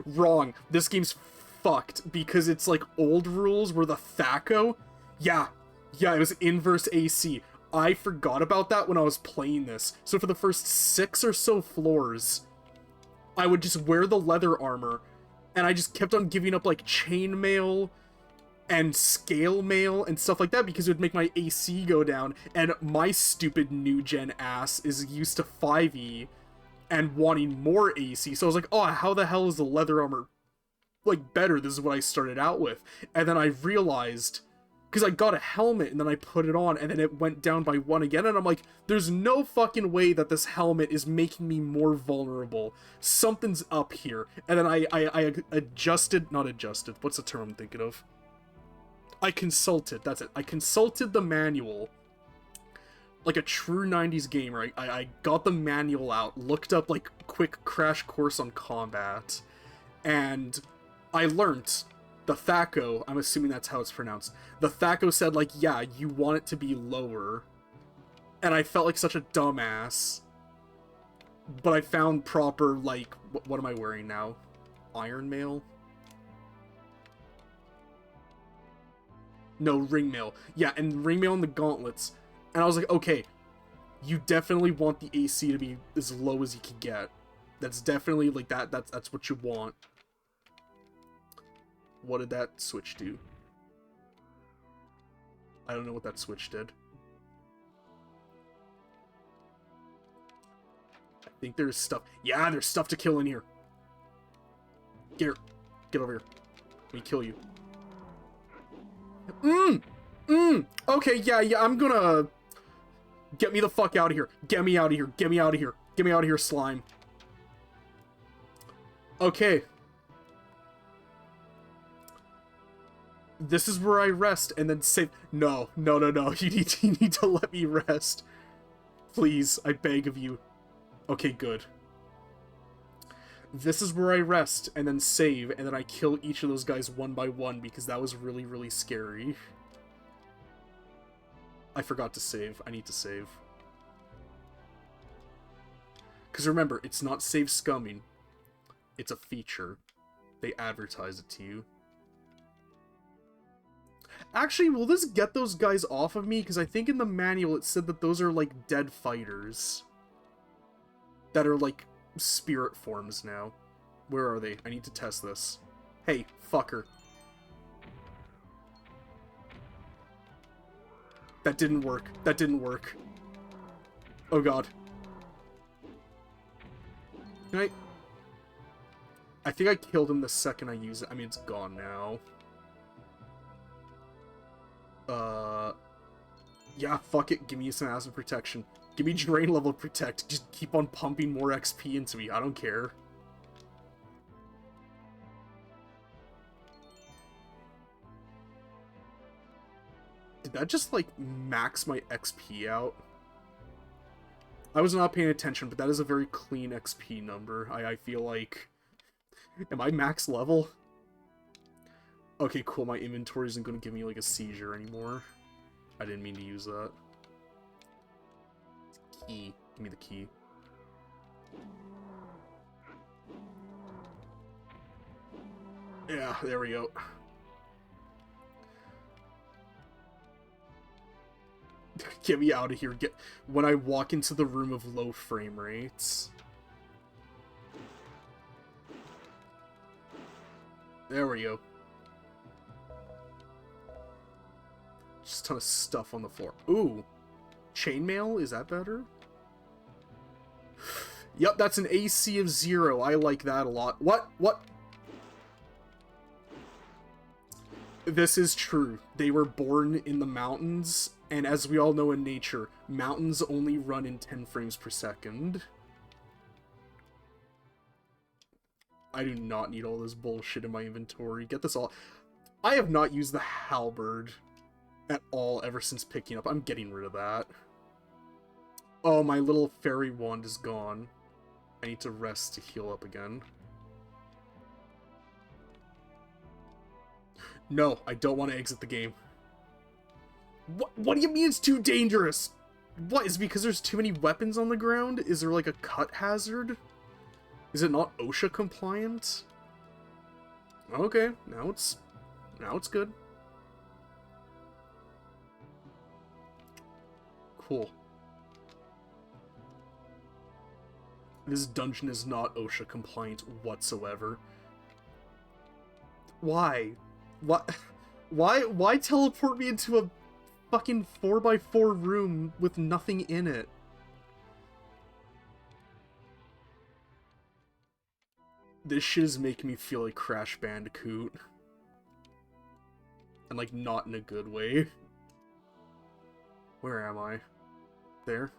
Wrong. This game's fucked because it's like old rules where the THAC0... Yeah, it was inverse AC. I forgot about that when I was playing this. So for the first 6 or so floors, I would just wear the leather armor, and I just kept on giving up like chainmail and scale mail and stuff like that because it would make my AC go down, and my stupid new gen ass is used to 5e and wanting more AC, so I was like, oh, how the hell is the leather armor like better? This is what I started out with. And then I realized, because I got a helmet and then I put it on and then it went down by 1 again, and I'm like, there's no fucking way that this helmet is making me more vulnerable. Something's up here. And then I not adjusted, what's the term I'm thinking of? I consulted, that's it. I consulted the manual. Like a true 90s gamer, I got the manual out, looked up like quick crash course on combat, and I learnt the THAC0, I'm assuming that's how it's pronounced. The THAC0 said like, yeah, you want it to be lower. And I felt like such a dumbass. But I found proper, like, what am I wearing now? Iron mail? No, ring mail. Yeah, and ring mail and the gauntlets. And I was like, okay, you definitely want the AC to be as low as you can get. That's definitely, like, that's what you want. What did that switch do? I don't know what that switch did. I think there's stuff. Yeah, there's stuff to kill in here. Get here. Get over here. Let me kill you. Okay, yeah, I'm gonna... Get me the fuck out of here. Get me out of here. Get me out of here. Get me out of here, slime. Okay. This is where I rest and then save... No. You need to let me rest. Please, I beg of you. Okay, good. This is where I rest and then save, and then I kill each of those guys one by one, because that was really, really scary. I forgot to save. I need to save. Because remember, it's not save scumming. It's a feature. They advertise it to you. Actually, will this get those guys off of me? Because I think in the manual it said that those are, like, dead fighters. That are, like, spirit forms now. Where are they? I need to test this. Hey, fucker. That didn't work. That didn't work. Oh god. Can I think I killed him the second I used it. I mean, it's gone now. Yeah, fuck it. Give me some acid protection. Give me drain level protect. Just keep on pumping more XP into me. I don't care. Did that just, like, max my XP out? I was not paying attention, but that is a very clean XP number. I feel like... Am I max level? Okay, cool. My inventory isn't going to give me, like, a seizure anymore. I didn't mean to use that. Key. Give me the key. Yeah, there we go. Get me out of here. When I walk into the room of low frame rates. There we go. Just a ton of stuff on the floor. Ooh. Chainmail? Is that better? Yep, that's an AC of 0. I like that a lot. What? This is true. They were born in the mountains, and as we all know in nature, mountains only run in 10 frames per second. I do not need all this bullshit in my inventory. Get this all... I have not used the halberd at all ever since picking up. I'm getting rid of that. Oh, my little fairy wand is gone. I need to rest to heal up again. No, I don't want to exit the game. What do you mean it's too dangerous? What, is it because there's too many weapons on the ground? Is there like a cut hazard? Is it not OSHA compliant? Okay, now it's good. Cool. This dungeon is not OSHA compliant whatsoever. Why? What? Why teleport me into a fucking 4x4 room with nothing in it? This shit is making me feel like Crash Bandicoot. And, like, not in a good way. Where am I? There?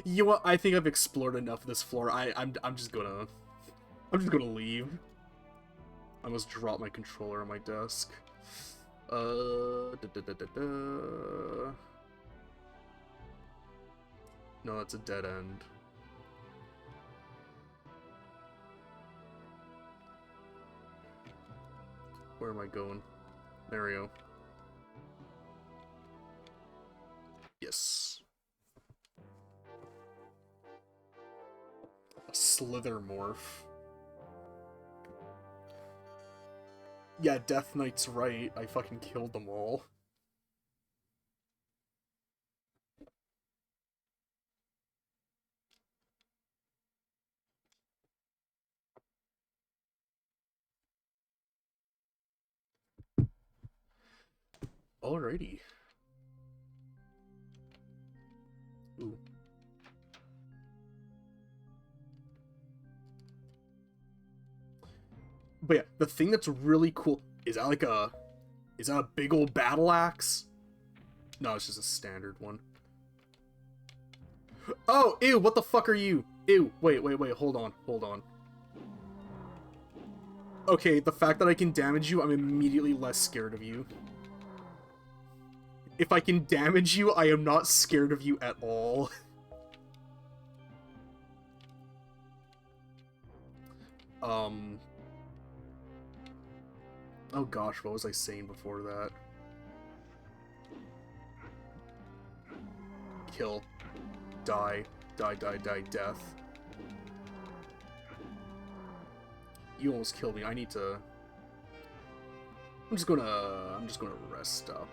You know what? I think I've explored enough of this floor. I'm just gonna leave. I must drop my controller on my desk. No, that's a dead end. Where am I going? There we go. Yes. A Slither morph. Yeah, Death Knight's right. I fucking killed them all. Alrighty. Ooh. But yeah, the thing that's really cool is that like a big old battle axe? No, it's just a standard one. Oh, ew, what the fuck are you? Ew, wait, hold on. Okay, the fact that I can damage you, I'm immediately less scared of you. If I can damage you, I am not scared of you at all. Oh gosh, what was I saying before that? Kill. Die, death. You almost killed me. I need to... I'm just gonna rest up.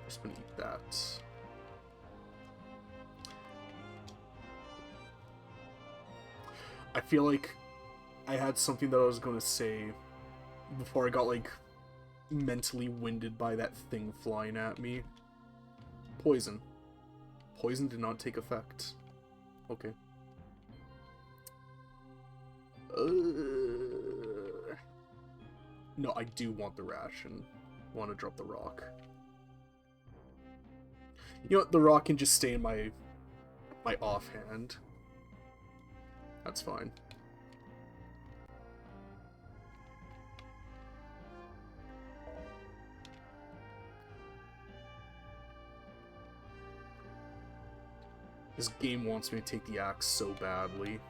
Just gonna eat that. I feel like I had something that I was gonna say before I got, like, mentally winded by that thing flying at me. Poison. Poison did not take effect. Okay. No, I do want the ration. I want to drop the rock. You know what? The rock can just stay in my offhand. That's fine. This game wants me to take the axe so badly.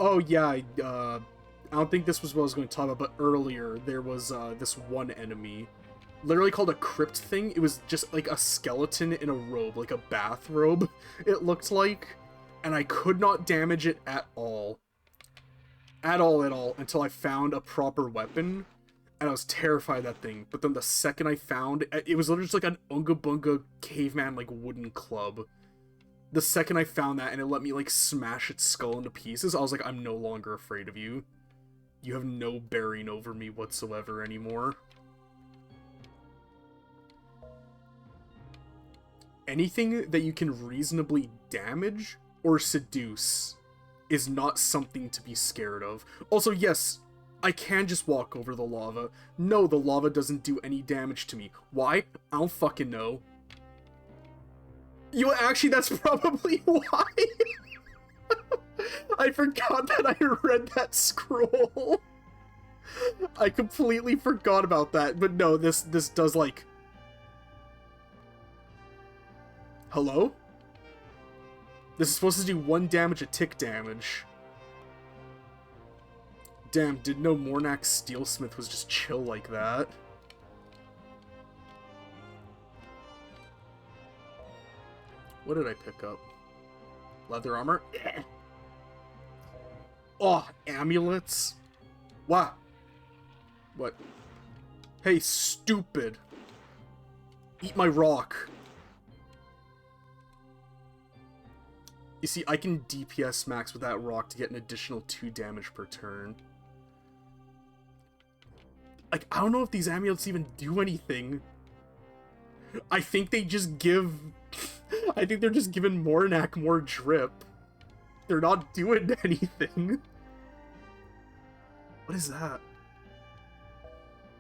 Oh yeah, I don't think this was what I was going to talk about, but earlier there was this one enemy, literally called a crypt thing. It was just like a skeleton in a robe, like a bathrobe, it looked like, and I could not damage it at all. At all, until I found a proper weapon, and I was terrified of that thing. But then the second I found, it was literally just like an Unga Bunga caveman, like, wooden club. The second I found that and it let me, like, smash its skull into pieces, I was like, I'm no longer afraid of you. You have no bearing over me whatsoever anymore. Anything that you can reasonably damage or seduce is not something to be scared of. Also, yes, I can just walk over the lava. No, the lava doesn't do any damage to me. Why? I don't fucking know. You actually, that's probably why. I forgot that I read that scroll. I completely forgot about that. But no, this does, like... Hello? This is supposed to do 1 damage a tick damage. Damn, didn't know Mornak's Steelsmith was just chill like that. What did I pick up? Leather armor? Yeah. Oh, amulets? What? What? Hey, stupid. Eat my rock. You see, I can DPS max with that rock to get an additional 2 damage per turn. Like, I don't know if these amulets even do anything. I think they just give... I think they're just giving Mornak more drip. They're not doing anything. What is that?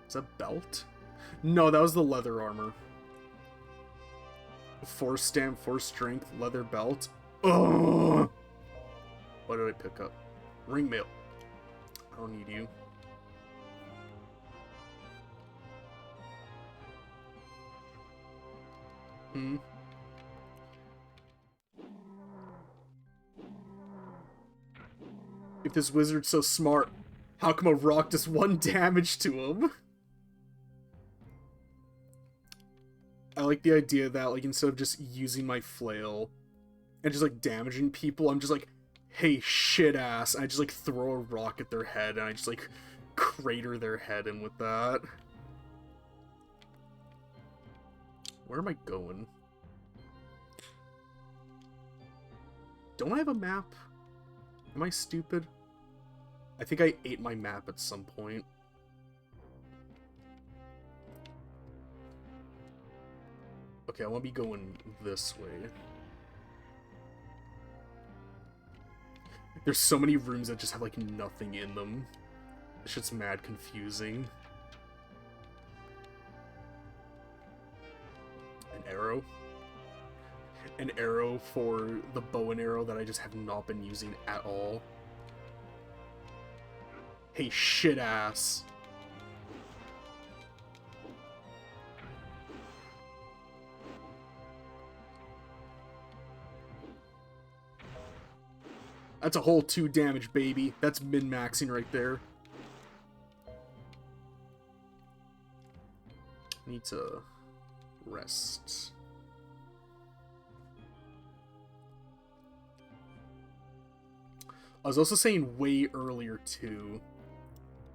Is that belt? No, that was the leather armor. 4 stamp, 4 strength, leather belt. Ugh! What did I pick up? Ring mail. I don't need you. If this wizard's so smart, how come a rock does 1 damage to him? I like the idea that, like, instead of just using my flail and just, like, damaging people, I'm just like, hey, shit ass. And I just, like, throw a rock at their head, and I just, like, crater their head in with that. Where am I going? Don't I have a map? Am I stupid? I think I ate my map at some point. Okay, I want to be going this way. There's so many rooms that just have, like, nothing in them. This shit's mad confusing. An arrow. An arrow for the bow and arrow that I just have not been using at all. Hey, shit ass. That's a whole 2 damage, baby. That's min-maxing right there. Need to rest. I was also saying way earlier, too.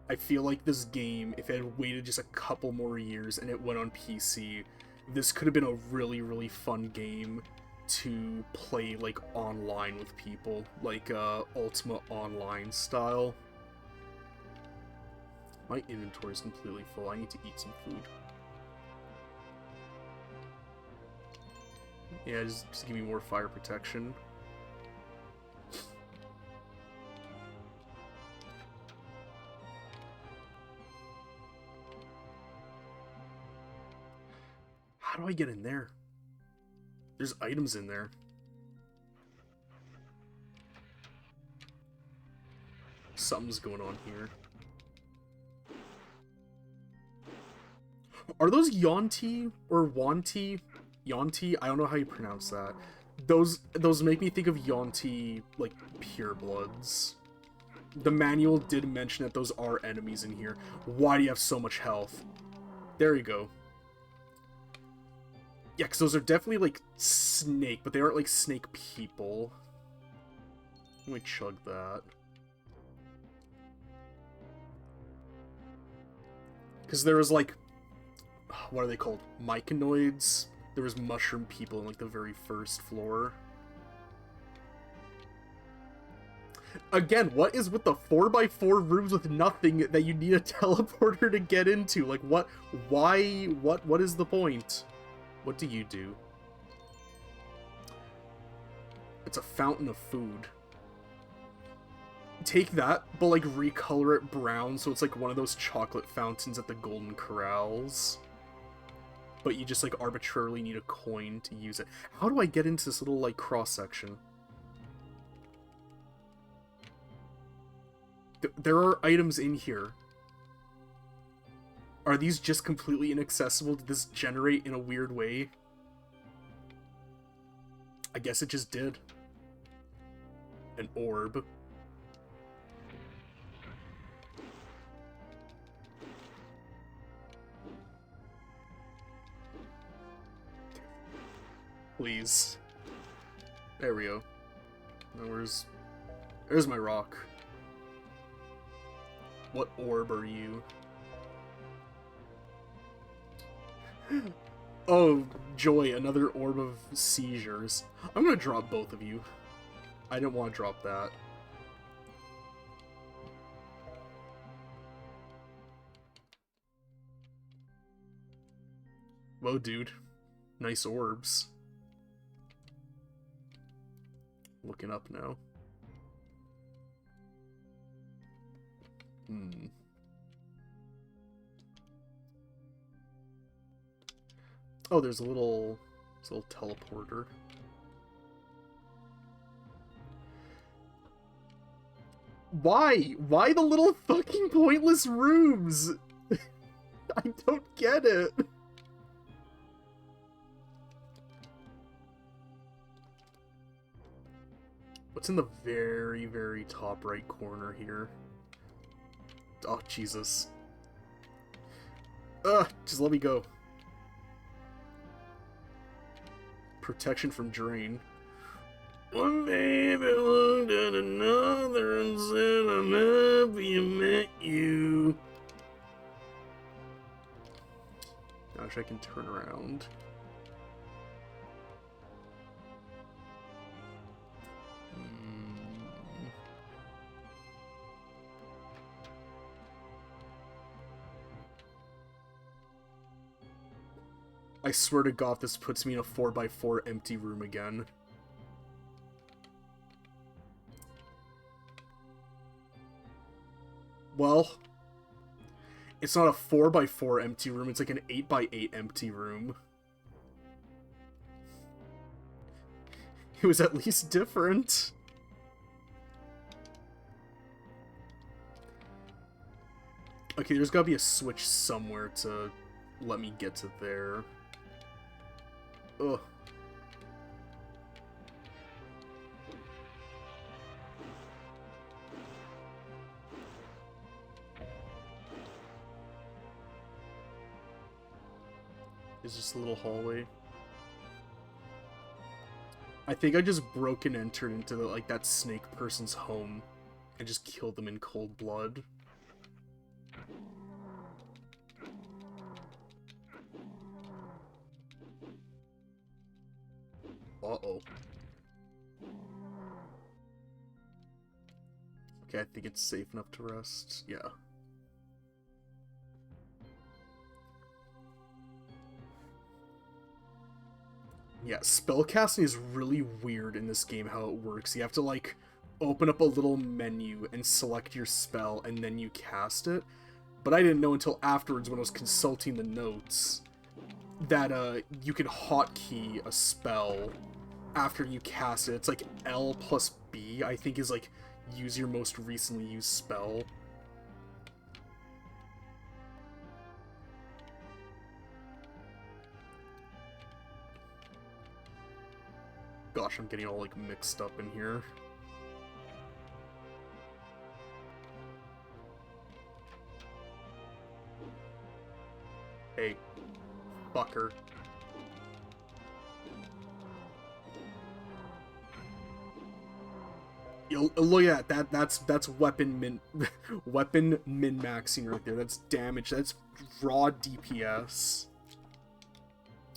I feel like this game, if it had waited just a couple more years and it went on PC, this could have been a really, really fun game to play, like, online with people, like, Ultima Online style. My inventory is completely full. I need to eat some food. Yeah, just give me more fire protection. How do I get in there? There's items in there. Something's going on here. Are those Yuan-ti or Yuan-ti? Yuan-ti? I don't know how you pronounce that. Those make me think of Yuan-ti, like, purebloods. The manual did mention that those are enemies in here. Why do you have so much health? There you go. Yeah, because those are definitely, like, snake, but they aren't, like, snake people. Let me chug that. Because there was, like, what are they called? Myconoids? There was mushroom people in, like, the very first floor. Again, what is with the 4x4 rooms with nothing that you need a teleporter to get into? Like, what? Why? What is the point? What do you do? It's a fountain of food. Take that, but, like, recolor it brown so it's like one of those chocolate fountains at the Golden Corrals. But you just, like, arbitrarily need a coin to use it. How do I get into this little, like, cross-section? There are items in here. Are these just completely inaccessible? Did this generate in a weird way? I guess it just did. An orb. Please. There we go. Now there's my rock. What orb are you? Oh, joy, another orb of seizures. I'm gonna drop both of you. I didn't want to drop that. Whoa, dude. Nice orbs. Looking up now. Oh, there's a little teleporter. Why? Why the little fucking pointless rooms? I don't get it. What's in the very, very top right corner here? Oh, Jesus. Ugh, just let me go. protection from drain. One baby looked at another and said, I'm happy I met you. Gosh, I can turn around. I swear to God, this puts me in a 4x4 empty room again. Well, it's not a 4x4 empty room, it's like an 8x8 empty room. It was at least different. Okay, there's gotta be a switch somewhere to let me get to there. Ugh. Is this a little hallway? I think I just broke and entered into the, like, that snake person's home and just killed them in cold blood. Uh-oh. Okay, I think it's safe enough to rest. Yeah. Yeah, spellcasting is really weird in this game how it works. You have to, like, open up a little menu and select your spell, and then you cast it. But I didn't know until afterwards when I was consulting the notes that you can hotkey a spell after you cast it. It's like L plus B, I think, is like use your most recently used spell. Gosh, I'm getting all like mixed up in here. Hey, fucker. Look at that. That's weapon weapon min-maxing right there. That's damage. That's raw DPS.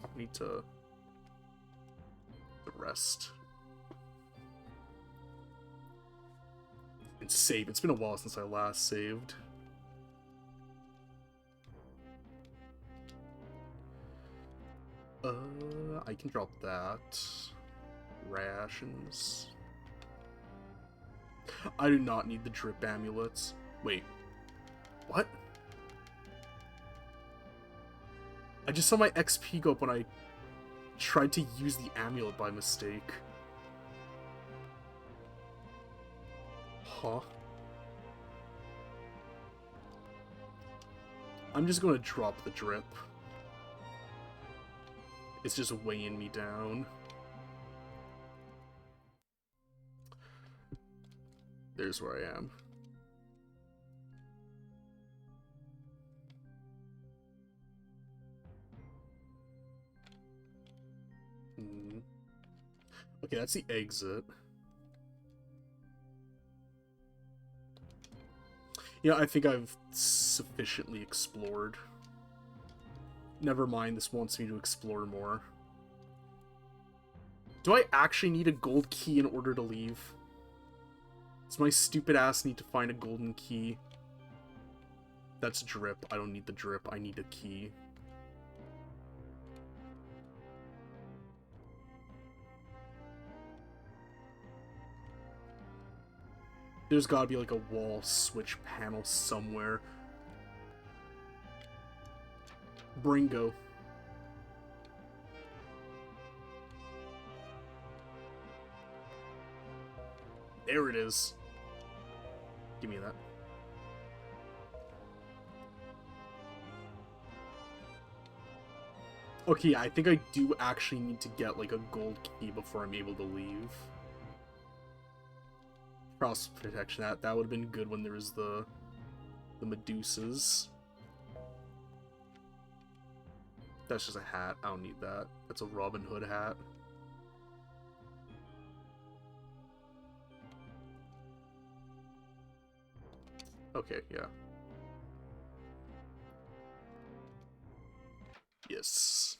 I need to rest and save. It's been a while since I last saved. I can drop that. Rations. I do not need the drip amulets. Wait. What? I just saw my XP go up when I tried to use the amulet by mistake. Huh? I'm just gonna drop the drip. It's just weighing me down. There's where I am. Okay, that's the exit. Yeah, I think I've sufficiently explored. Never mind, this wants me to explore more. Do I actually need a gold key in order to leave? Does my stupid ass need to find a golden key? That's drip. I don't need the drip. I need a key. There's gotta be like a wall switch panel somewhere. Bringo. There it is. Give me that. Okay, I think I do actually need to get like a gold key before I'm able to leave. Cross protection, that would have been good when there was the Medusas. That's just a hat. I don't need that. That's a Robin Hood hat. Okay, yeah. Yes.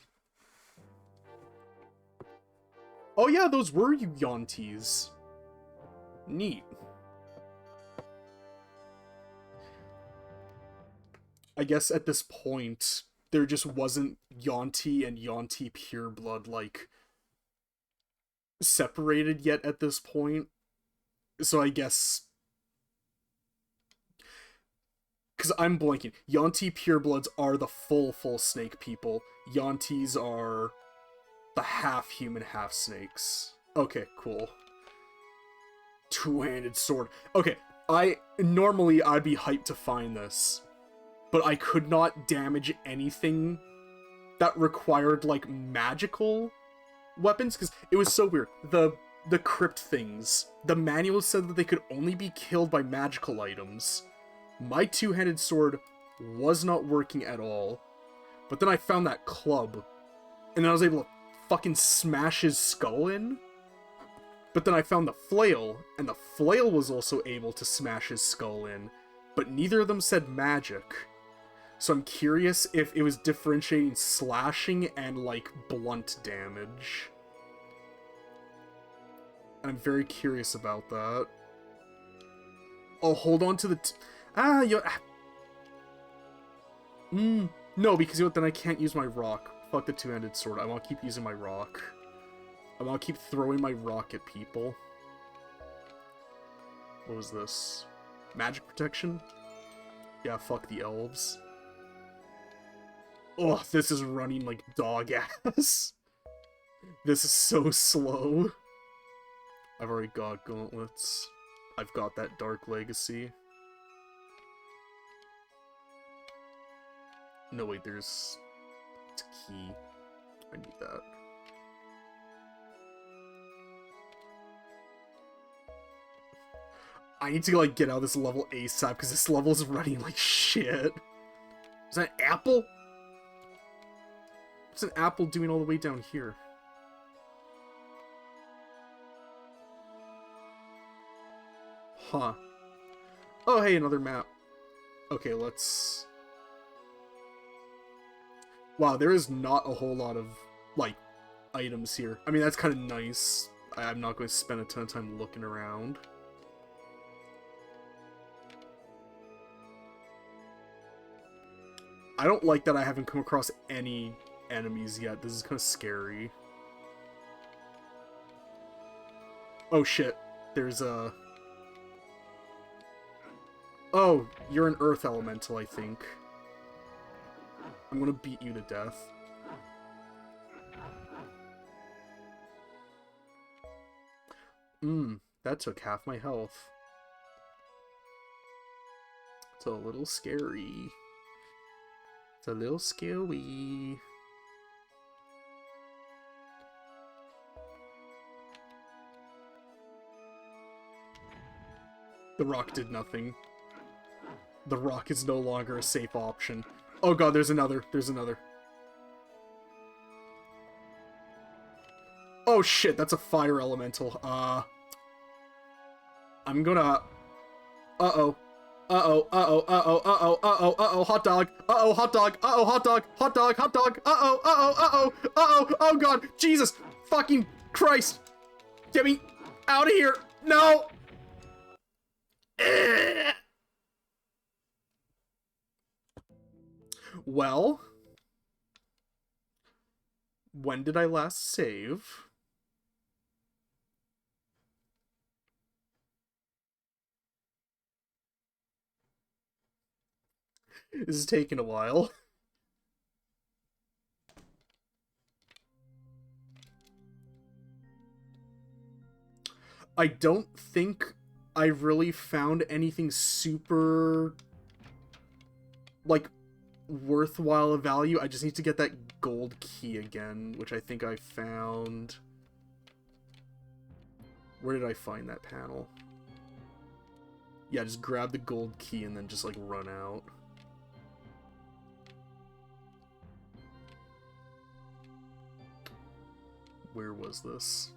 Oh yeah, those were Yuan-Tis. Neat. I guess at this point, there just wasn't Yuan-Ti and Yuan-Ti Pureblood, like, separated yet at this point. So I guess... Because I'm blanking. Yuan-Ti Purebloods are the full snake people. Yuan-Tis are the half-human, half-snakes. Okay, cool. Two-handed sword. Okay, normally I'd be hyped to find this, but I could not damage anything that required, like, magical weapons, because it was so weird. The crypt things, the manual said that they could only be killed by magical items. My two-handed sword was not working at all, but then I found that club, and then I was able to fucking smash his skull in. But then I found the flail, and the flail was also able to smash his skull in, but neither of them said magic. So I'm curious if it was differentiating slashing and, like, blunt damage. And I'm very curious about that. I'll hold on to the... No, because you know what, then I can't use my rock. Fuck the two-handed sword. I want to keep using my rock. I want to keep throwing my rock at people. What was this? Magic protection? Yeah, fuck the elves. Oh, this is running like dog ass. This is so slow. I've already got gauntlets. I've got that Dark Legacy. No, wait, there's... It's a key. I need that. I need to, like, get out of this level ASAP, because this level is running like shit. Is that an apple? What's an apple doing all the way down here? Huh. Oh, hey, another map. Okay, let's... Wow, there is not a whole lot of, like, items here. I mean, that's kind of nice. I'm not going to spend a ton of time looking around. I don't like that I haven't come across any enemies yet. This is kind of scary. Oh shit. There's a... Oh, you're an earth elemental, I think. I'm gonna beat you to death. That took half my health. It's a little scary. It's a little scary. The rock did nothing. The rock is no longer a safe option. Oh god, there's another. There's another. Oh shit, that's a fire elemental. I'm gonna... Uh-oh. Uh-oh, uh-oh, uh-oh, uh-oh, uh-oh, uh-oh, hot dog. Uh-oh, hot dog. Uh-oh, hot dog. Hot dog, hot dog. Uh-oh, uh-oh, uh-oh, uh-oh, oh god. Jesus fucking Christ. Get me out of here. No. Well, when did I last save? This is taking a while. I don't think I really found anything super, like, worthwhile of value. I just need to get that gold key again, which I think I found... Where did I find that panel? Yeah, just grab the gold key and then just, like, run out. Where was this?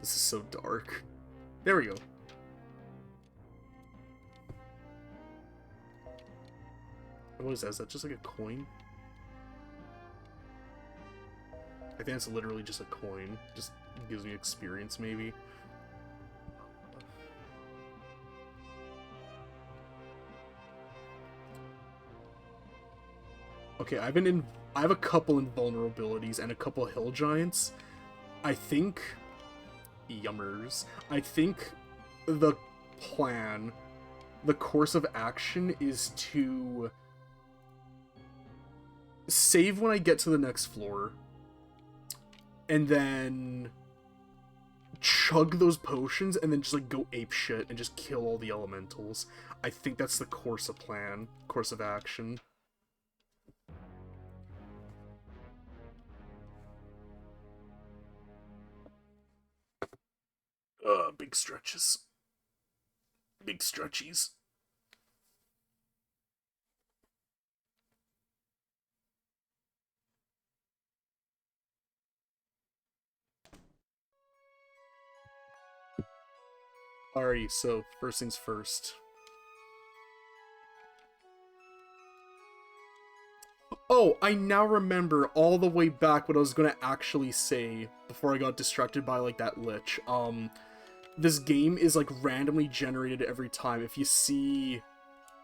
This is so dark. There we go. What is that? Is that just like a coin? I think it's literally just a coin. Just gives me experience, maybe. Okay, I have a couple invulnerabilities and a couple hill giants. I think yummers. I think the plan, the course of action is to save when I get to the next floor, and then chug those potions, and then just like go ape shit and just kill all the elementals. I think that's the course of action. Big stretches. Big stretchies. Alrighty, so first things first. Oh, I now remember all the way back what I was gonna actually say before I got distracted by like that lich. This game is like randomly generated every time. If you see,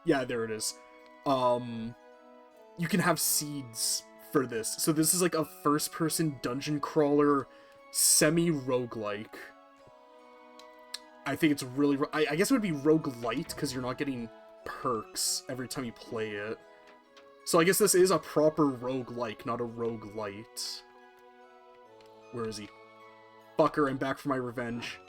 yeah, there it is. You can have seeds for this. So this is like a first-person dungeon crawler, semi-roguelike. I think it's really... I guess it would be roguelite, because you're not getting perks every time you play it. So I guess this is a proper roguelike, not a roguelite. Where is he? Fucker, I'm back for my revenge.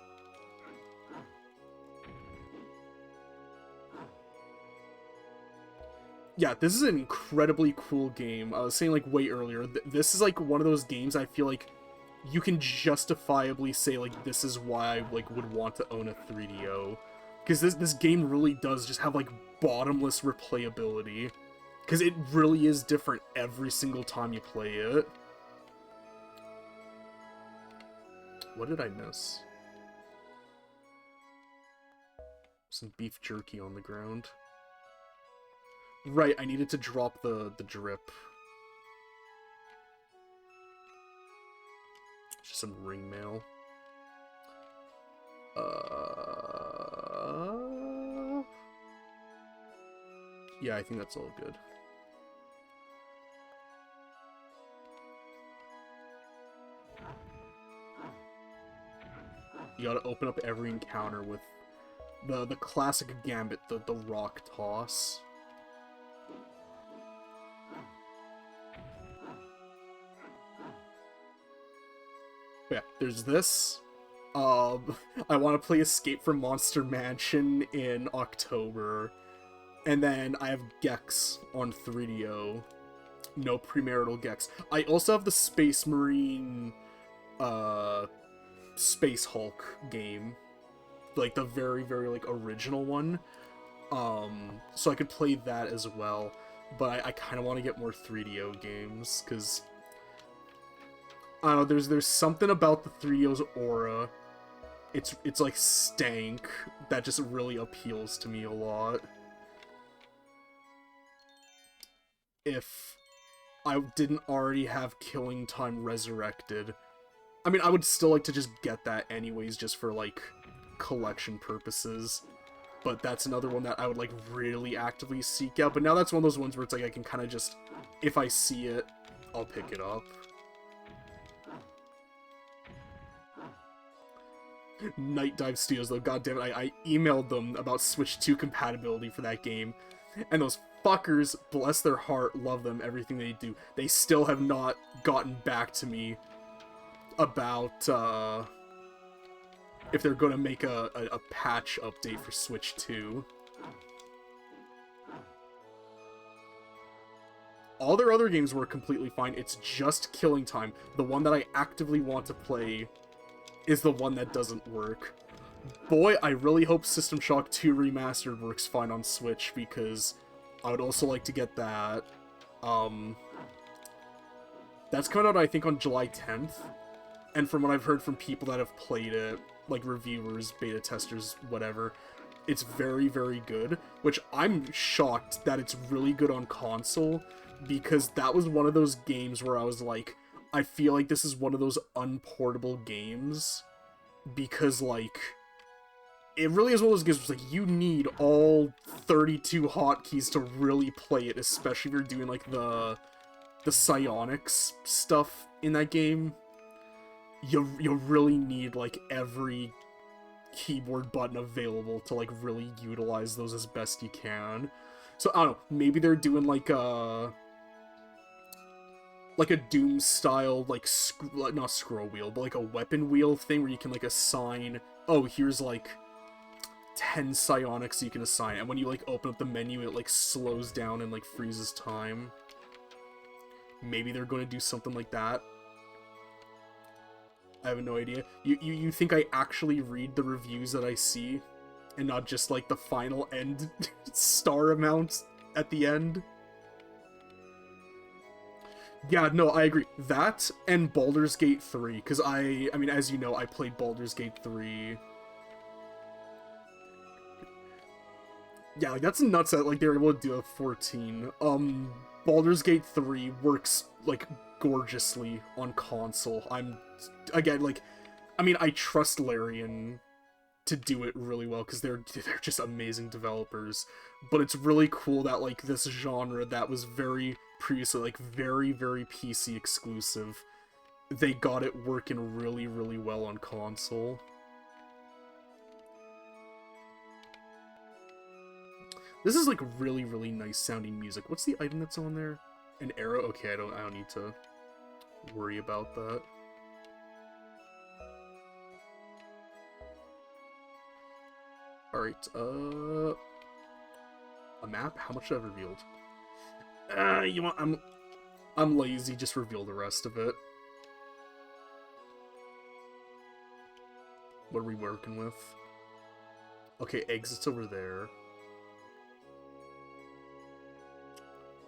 Yeah, this is an incredibly cool game. I was saying, like, way earlier, this is, like, one of those games I feel like you can justifiably say, like, this is why I, like, would want to own a 3DO. Because this game really does just have, like, bottomless replayability. Because it really is different every single time you play it. What did I miss? Some beef jerky on the ground. Right, I needed to drop the drip. Just some ring mail. Yeah, I think that's all good. You gotta open up every encounter with the classic gambit, the rock toss. Yeah, there's this. I want to play Escape from Monster Mansion in October. And then I have Gex on 3DO. No premarital Gex. I also have the Space Marine, Space Hulk game. Like, the very, very, like, original one. So I could play that as well. But I kind of want to get more 3DO games, because... I don't know, there's something about the 3DO's aura. It's like stank that just really appeals to me a lot. If I didn't already have Killing Time Resurrected, I mean, I would still like to just get that anyways, just for like collection purposes. But that's another one that I would like really actively seek out. But now that's one of those ones where it's like I can kind of just, if I see it, I'll pick it up. Night Dive Studios, though, goddammit, I emailed them about Switch 2 compatibility for that game, and those fuckers, bless their heart, love them, everything they do, they still have not gotten back to me about, if they're gonna make a patch update for Switch 2. All their other games were completely fine, it's just Killing Time, the one that I actively want to play, is the one that doesn't work. Boy, I really hope System Shock 2 Remastered works fine on Switch, because I would also like to get that. That's coming out, I think, on July 10th. And from what I've heard from people that have played it, like reviewers, beta testers, whatever, it's very, very good, which I'm shocked that it's really good on console, because that was one of those games where I was like, I feel like this is one of those unportable games, because, like, it really is one of those games where it's like, you need all 32 hotkeys to really play it, especially if you're doing, like, the psionics stuff in that game. You really need, like, every keyboard button available to, like, really utilize those as best you can. So, I don't know, maybe they're doing, like a Doom style, like, not scroll wheel, but like a weapon wheel thing where you can, like, assign, oh, here's, like, 10 psionics you can assign, and when you, like, open up the menu, it, like, slows down and, like, freezes time. Maybe they're going to do something like that. I have no idea. You think I actually read the reviews that I see, and not just, like, the final end star amount at the end? Yeah, no, I agree. That and Baldur's Gate 3, because I mean, as you know, I played Baldur's Gate 3. Yeah, like, that's nuts that, like, they were able to do a 14. Baldur's Gate 3 works, like, gorgeously on console. Again, like, I mean, I trust Larian to do it really well, because they're just amazing developers, but it's really cool that, like, this genre that was very previously, like, very, very PC exclusive, they got it working really, really well on console. This is, like, really, really nice sounding music. What's the item that's on there? An arrow? Okay, I don't need to worry about that. Alright, a map? How much have I revealed? You know what, I'm lazy, just reveal the rest of it. What are we working with? Okay, exit's over there.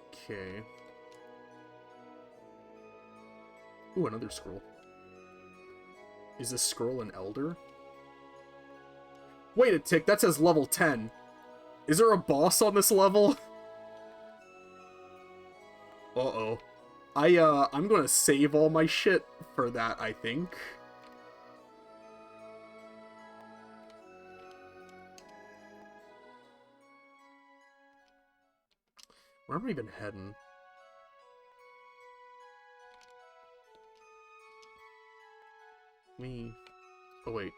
Okay. Ooh, another scroll. Is this scroll an elder? Wait a tick, that says level 10. Is there a boss on this level? Uh-oh. I'm gonna save all my shit for that, I think. Where am I even heading? Oh, wait.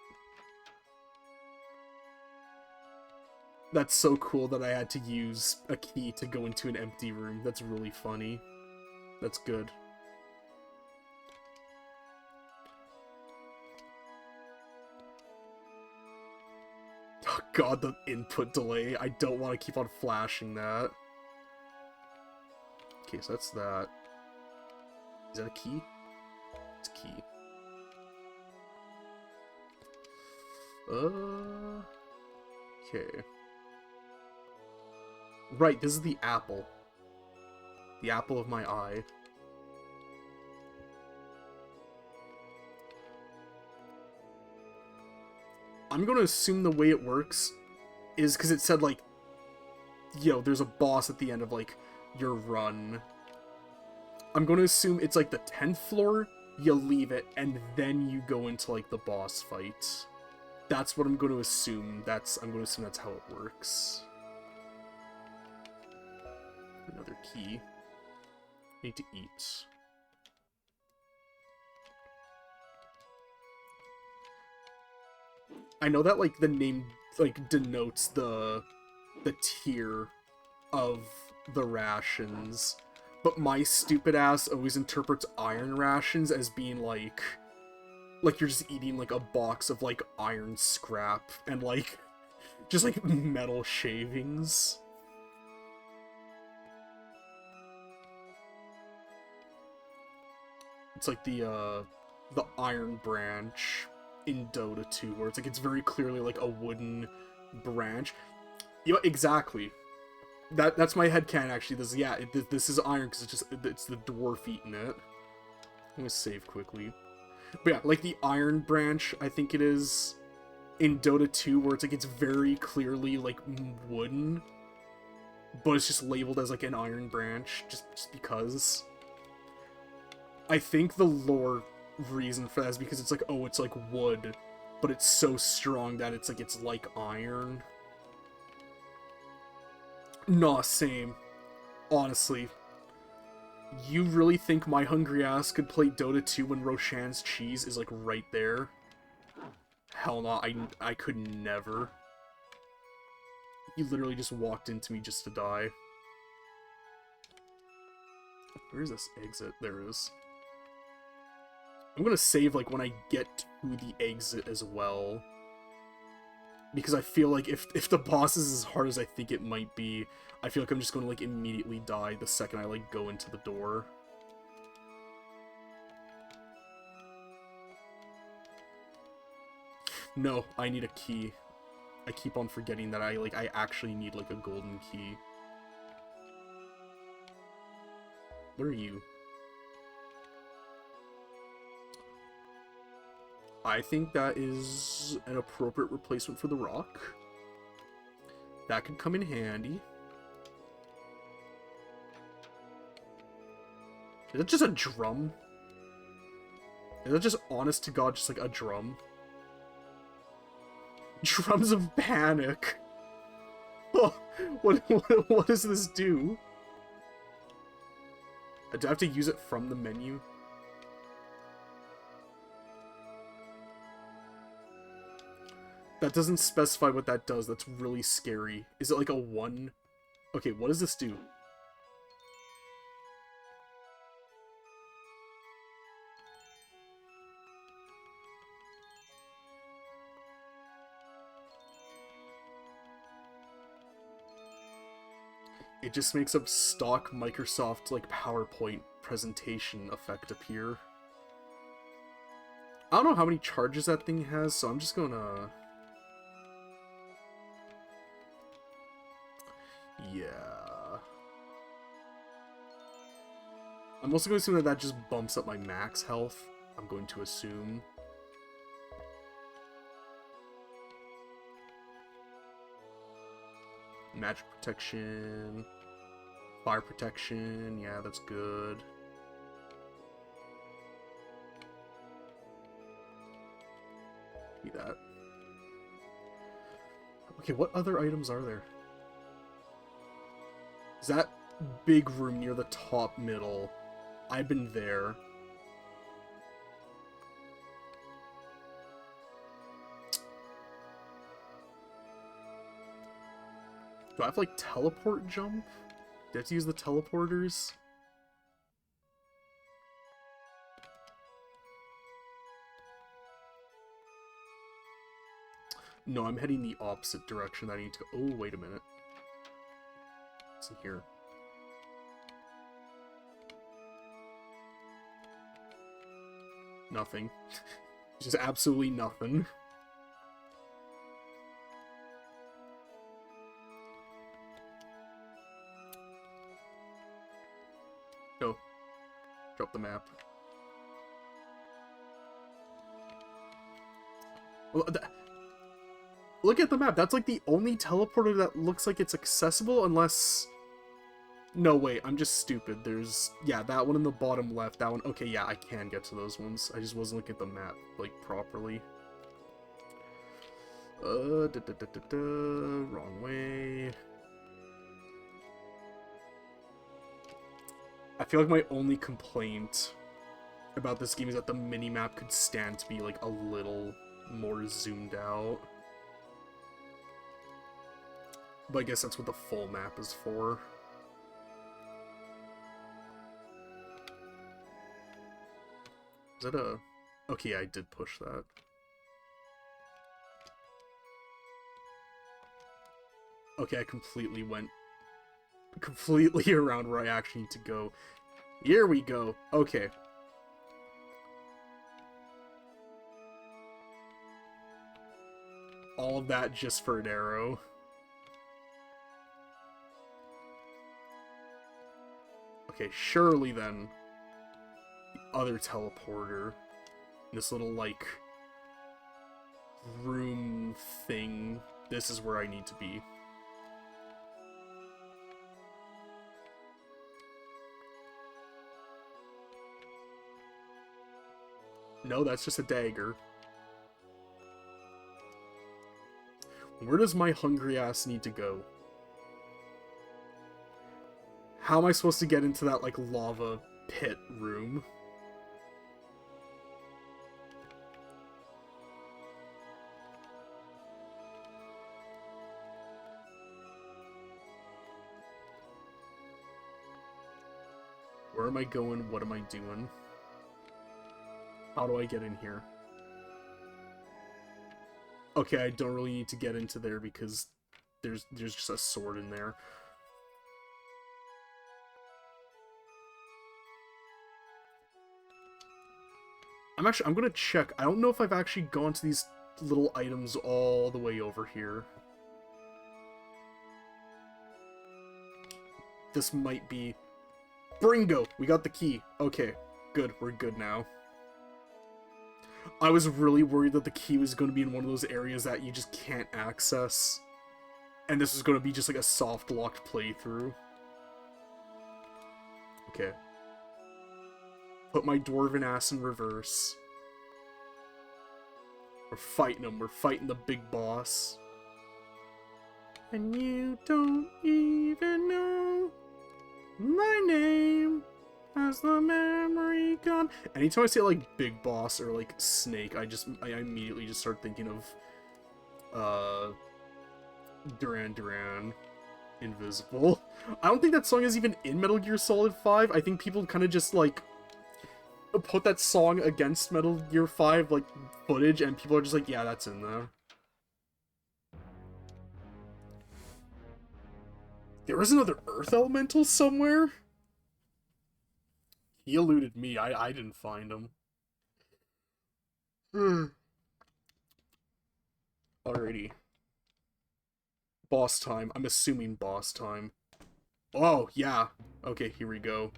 That's so cool that I had to use a key to go into an empty room. That's really funny. That's good. Oh god, the input delay. I don't want to keep on flashing that. Okay, so that's that. Is that a key? It's a key. Okay. Right, this is the apple. The apple of my eye. I'm gonna assume the way it works is because it said, like, yo, there's a boss at the end of, like, your run. I'm gonna assume it's, like, the 10th floor, you leave it, and then you go into, like, the boss fight. That's what I'm gonna assume. I'm gonna assume that's how it works. Another key. Need to eat. I know that, like, the name, like, denotes the tier of the rations, but my stupid ass always interprets iron rations as being, like you're just eating, like, a box of, like, iron scrap and, like, just, like, metal shavings. It's like the Iron Branch in Dota 2, where it's like, it's very clearly like a wooden branch. You know, exactly. That's my headcanon, actually. This is iron because it's the dwarf eating it. I'm gonna save quickly. But yeah, like the Iron Branch, I think it is in Dota 2, where it's like it's very clearly like wooden, but it's just labeled as like an Iron Branch just because. I think the lore reason for that is because it's like, oh, it's like wood, but it's so strong that it's like iron. Nah, same. Honestly. You really think my hungry ass could play Dota 2 when Roshan's cheese is like right there? Hell no, I could never. He literally just walked into me just to die. Where is this exit? There it is. I'm gonna save like when I get to the exit as well. Because I feel like if the boss is as hard as I think it might be, I feel like I'm just gonna like immediately die the second I like go into the door. No, I need a key. I keep on forgetting that I actually need like a golden key. What are you? I think that is an appropriate replacement for the rock. That could come in handy. Is that just a drum? Is that just honest to God just like a drum? Drums of Panic. Oh, what does this do? Do I have to use it from the menu? That doesn't specify what that does. That's really scary. Is it like a 1? Okay, what does this do? It just makes a stock Microsoft like PowerPoint presentation effect appear. I don't know how many charges that thing has, so I'm just gonna... Yeah. I'm also going to assume that that just bumps up my max health. I'm going to assume. Magic protection. Fire protection. Yeah, that's good. Be that. Okay, what other items are there? Is that big room near the top middle? I've been there. Do I have, like, teleport jump? Do I have to use the teleporters? No, I'm heading the opposite direction that I need to go. Oh, wait a minute. What's in here? Nothing. Just absolutely nothing. Go. Drop the map. Well, look at the map. That's like the only teleporter that looks like it's accessible unless... No, wait, I'm just stupid. There's... Yeah, that one in the bottom left. That one... Okay, yeah, I can get to those ones. I just wasn't looking at the map, like, properly. Wrong way. I feel like my only complaint about this game is that the minimap could stand to be, like, a little more zoomed out. But I guess that's what the full map is for. Is that a... Okay, yeah, I did push that. Okay, I completely went... completely around where I actually need to go. Here we go. Okay. All of that just for an arrow. Okay, surely then... the other teleporter This little, like, room thing. This is where I need to be. No, that's just a dagger. Where does my hungry ass need to go? How am I supposed to get into that, like, lava pit room? Where am I going? What am I doing? How do I get in here? Okay, I don't really need to get into there because there's just a sword in there. I'm gonna check. I don't know if I've actually gone to these little items all the way over here. This might be... Bringo! We got the key. Okay, good. We're good now. I was really worried that the key was going to be in one of those areas that you just can't access. And this was going to be just like a soft-locked playthrough. Okay. Put my dwarven ass in reverse. We're fighting him. We're fighting the big boss. And you don't even know my name. Has the memory gone? Anytime I say like big boss or like snake, I immediately just start thinking of Duran Duran, Invisible. I don't think that song is even in Metal Gear Solid 5. I think people kind of just like put that song against Metal Gear 5 like footage, and people are just like, yeah, that's in there. There was another Earth Elemental somewhere? He eluded me. I didn't find him. Alrighty. Boss time. I'm assuming boss time. Oh, yeah. Okay, here we go.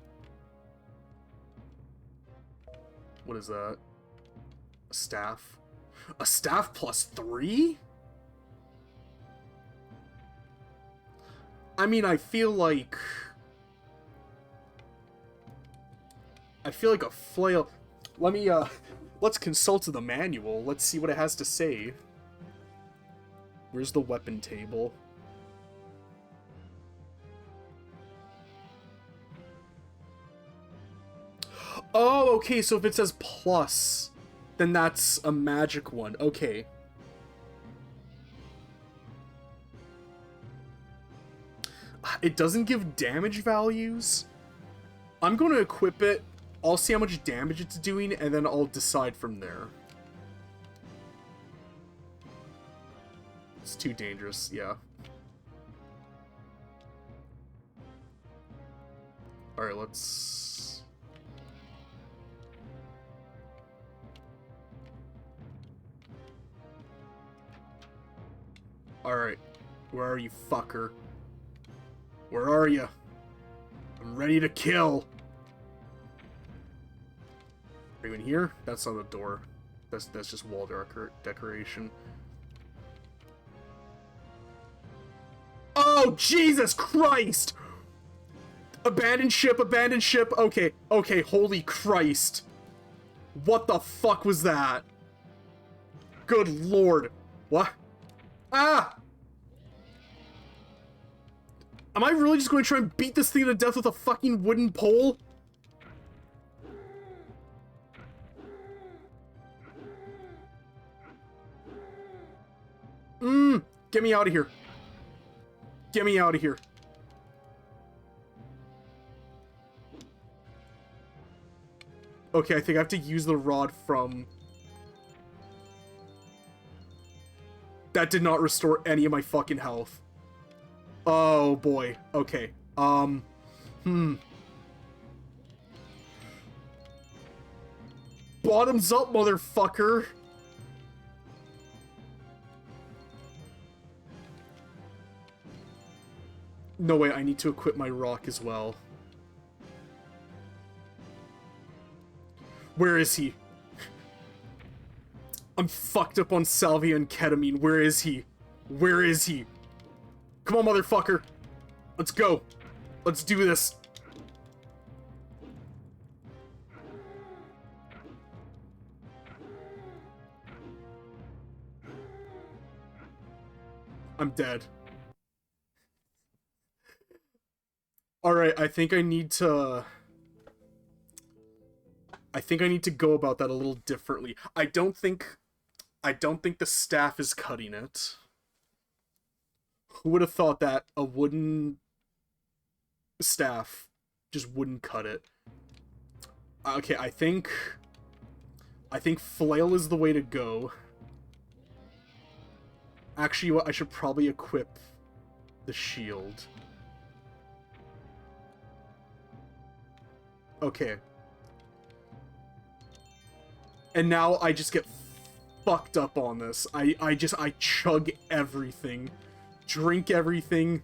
What is that? A staff? A staff +3? I mean, I feel like a flail... let's consult the manual. Let's see what it has to say. Where's the weapon table? Oh, okay, so if it says plus, then that's a magic one. Okay. It doesn't give damage values. I'm going to equip it. I'll see how much damage it's doing, and then I'll decide from there. It's too dangerous, yeah. Alright, let's... Alright. Where are you, fucker? Where are you? I'm ready to kill! Are you in here? That's not a door. That's just wall decoration. Oh, Jesus Christ! Abandoned ship, abandoned ship. Okay, okay, holy Christ. What the fuck was that? Good lord. What? Ah! Am I really just going to try and beat this thing to death with a fucking wooden pole? Get me out of here. Get me out of here. Okay, I think I have to use the rod from... That did not restore any of my fucking health. Oh, boy. Okay. Bottoms up, motherfucker! No way, I need to equip my rock as well. Where is he? I'm fucked up on salvia and ketamine. Where is he? Where is he? Come on, motherfucker. Let's go. Let's do this. I'm dead. Alright, I think I need to go about that a little differently. I don't think the staff is cutting it. Who would have thought that a wooden staff just wouldn't cut it? Okay, I think flail is the way to go. Actually, what, I should probably equip the shield. Okay. And now I just get fucked up on this. I chug everything. Drink everything.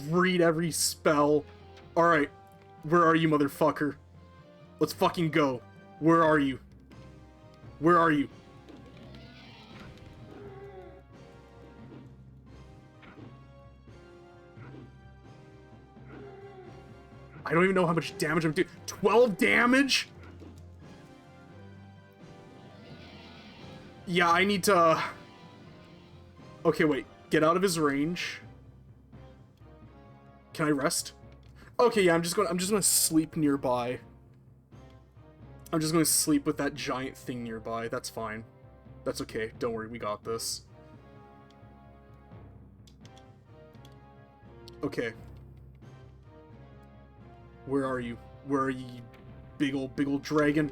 Read every spell. Alright. Where are you, motherfucker? Let's fucking go. Where are you? Where are you? I don't even know how much damage I'm doing. 12 damage? Yeah, I need to... Okay, wait. Get out of his range. Can I rest? Okay, yeah, I'm just gonna sleep nearby. I'm just gonna sleep with that giant thing nearby. That's fine. That's okay. Don't worry, we got this. Okay. Where are you? Where are you, big old dragon?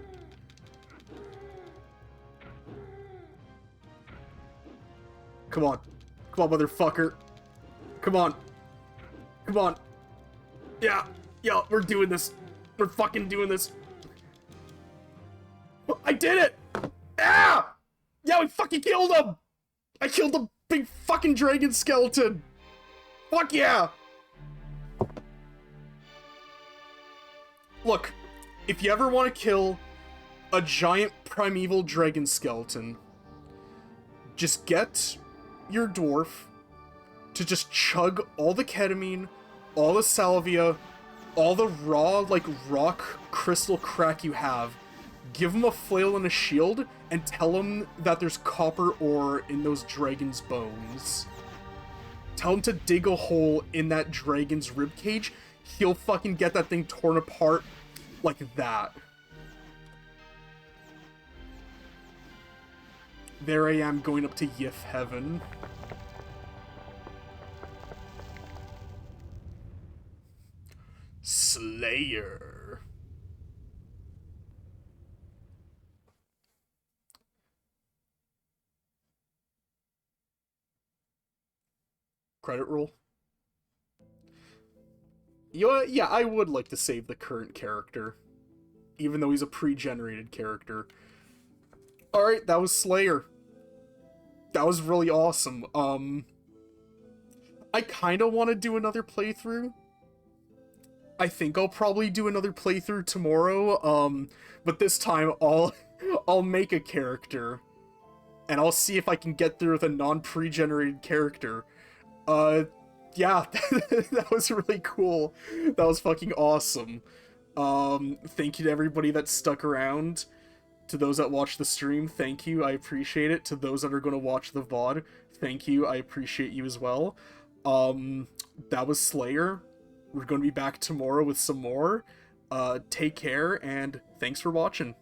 Come on. Come on, motherfucker. Come on. Come on. Yeah. Yeah, we're doing this. We're fucking doing this. I did it! Ah! Yeah, we fucking killed him! I killed the big fucking dragon skeleton! Fuck yeah! Look, if you ever want to kill a giant primeval dragon skeleton, just get your dwarf to just chug all the ketamine, all the salvia, all the raw, like, rock crystal crack you have, give him a flail and a shield, and tell him that there's copper ore in those dragon's bones. Tell him to dig a hole in that dragon's ribcage. He'll fucking get that thing torn apart like that. There I am going up to Yif Heaven. Slayer. Credit roll. Yeah, I would like to save the current character, even though he's a pre-generated character. Alright, that was Slayer. That was really awesome. I kinda want to do another playthrough. I think I'll probably do another playthrough tomorrow, but this time I'll make a character, and I'll see if I can get through with a non-pre-generated character. Yeah, that was really cool. That was fucking awesome. Thank you to everybody that stuck around. To those that watched the stream, thank you, I appreciate it. To those that are going to watch the VOD, thank you, I appreciate you as well. That was Slayer. We're going to be back tomorrow with some more. Take care, and thanks for watching.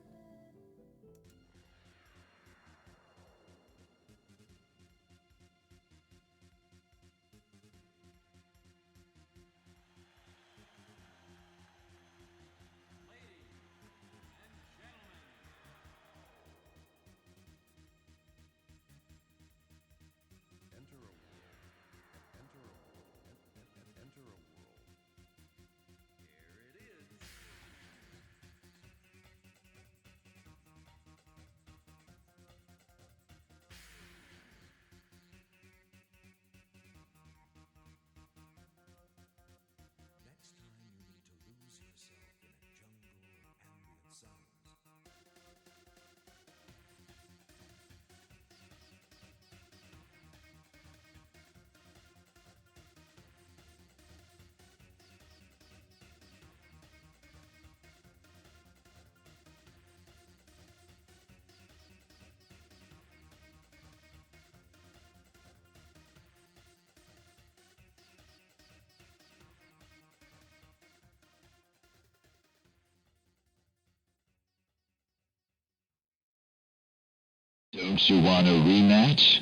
Don't you want a rematch?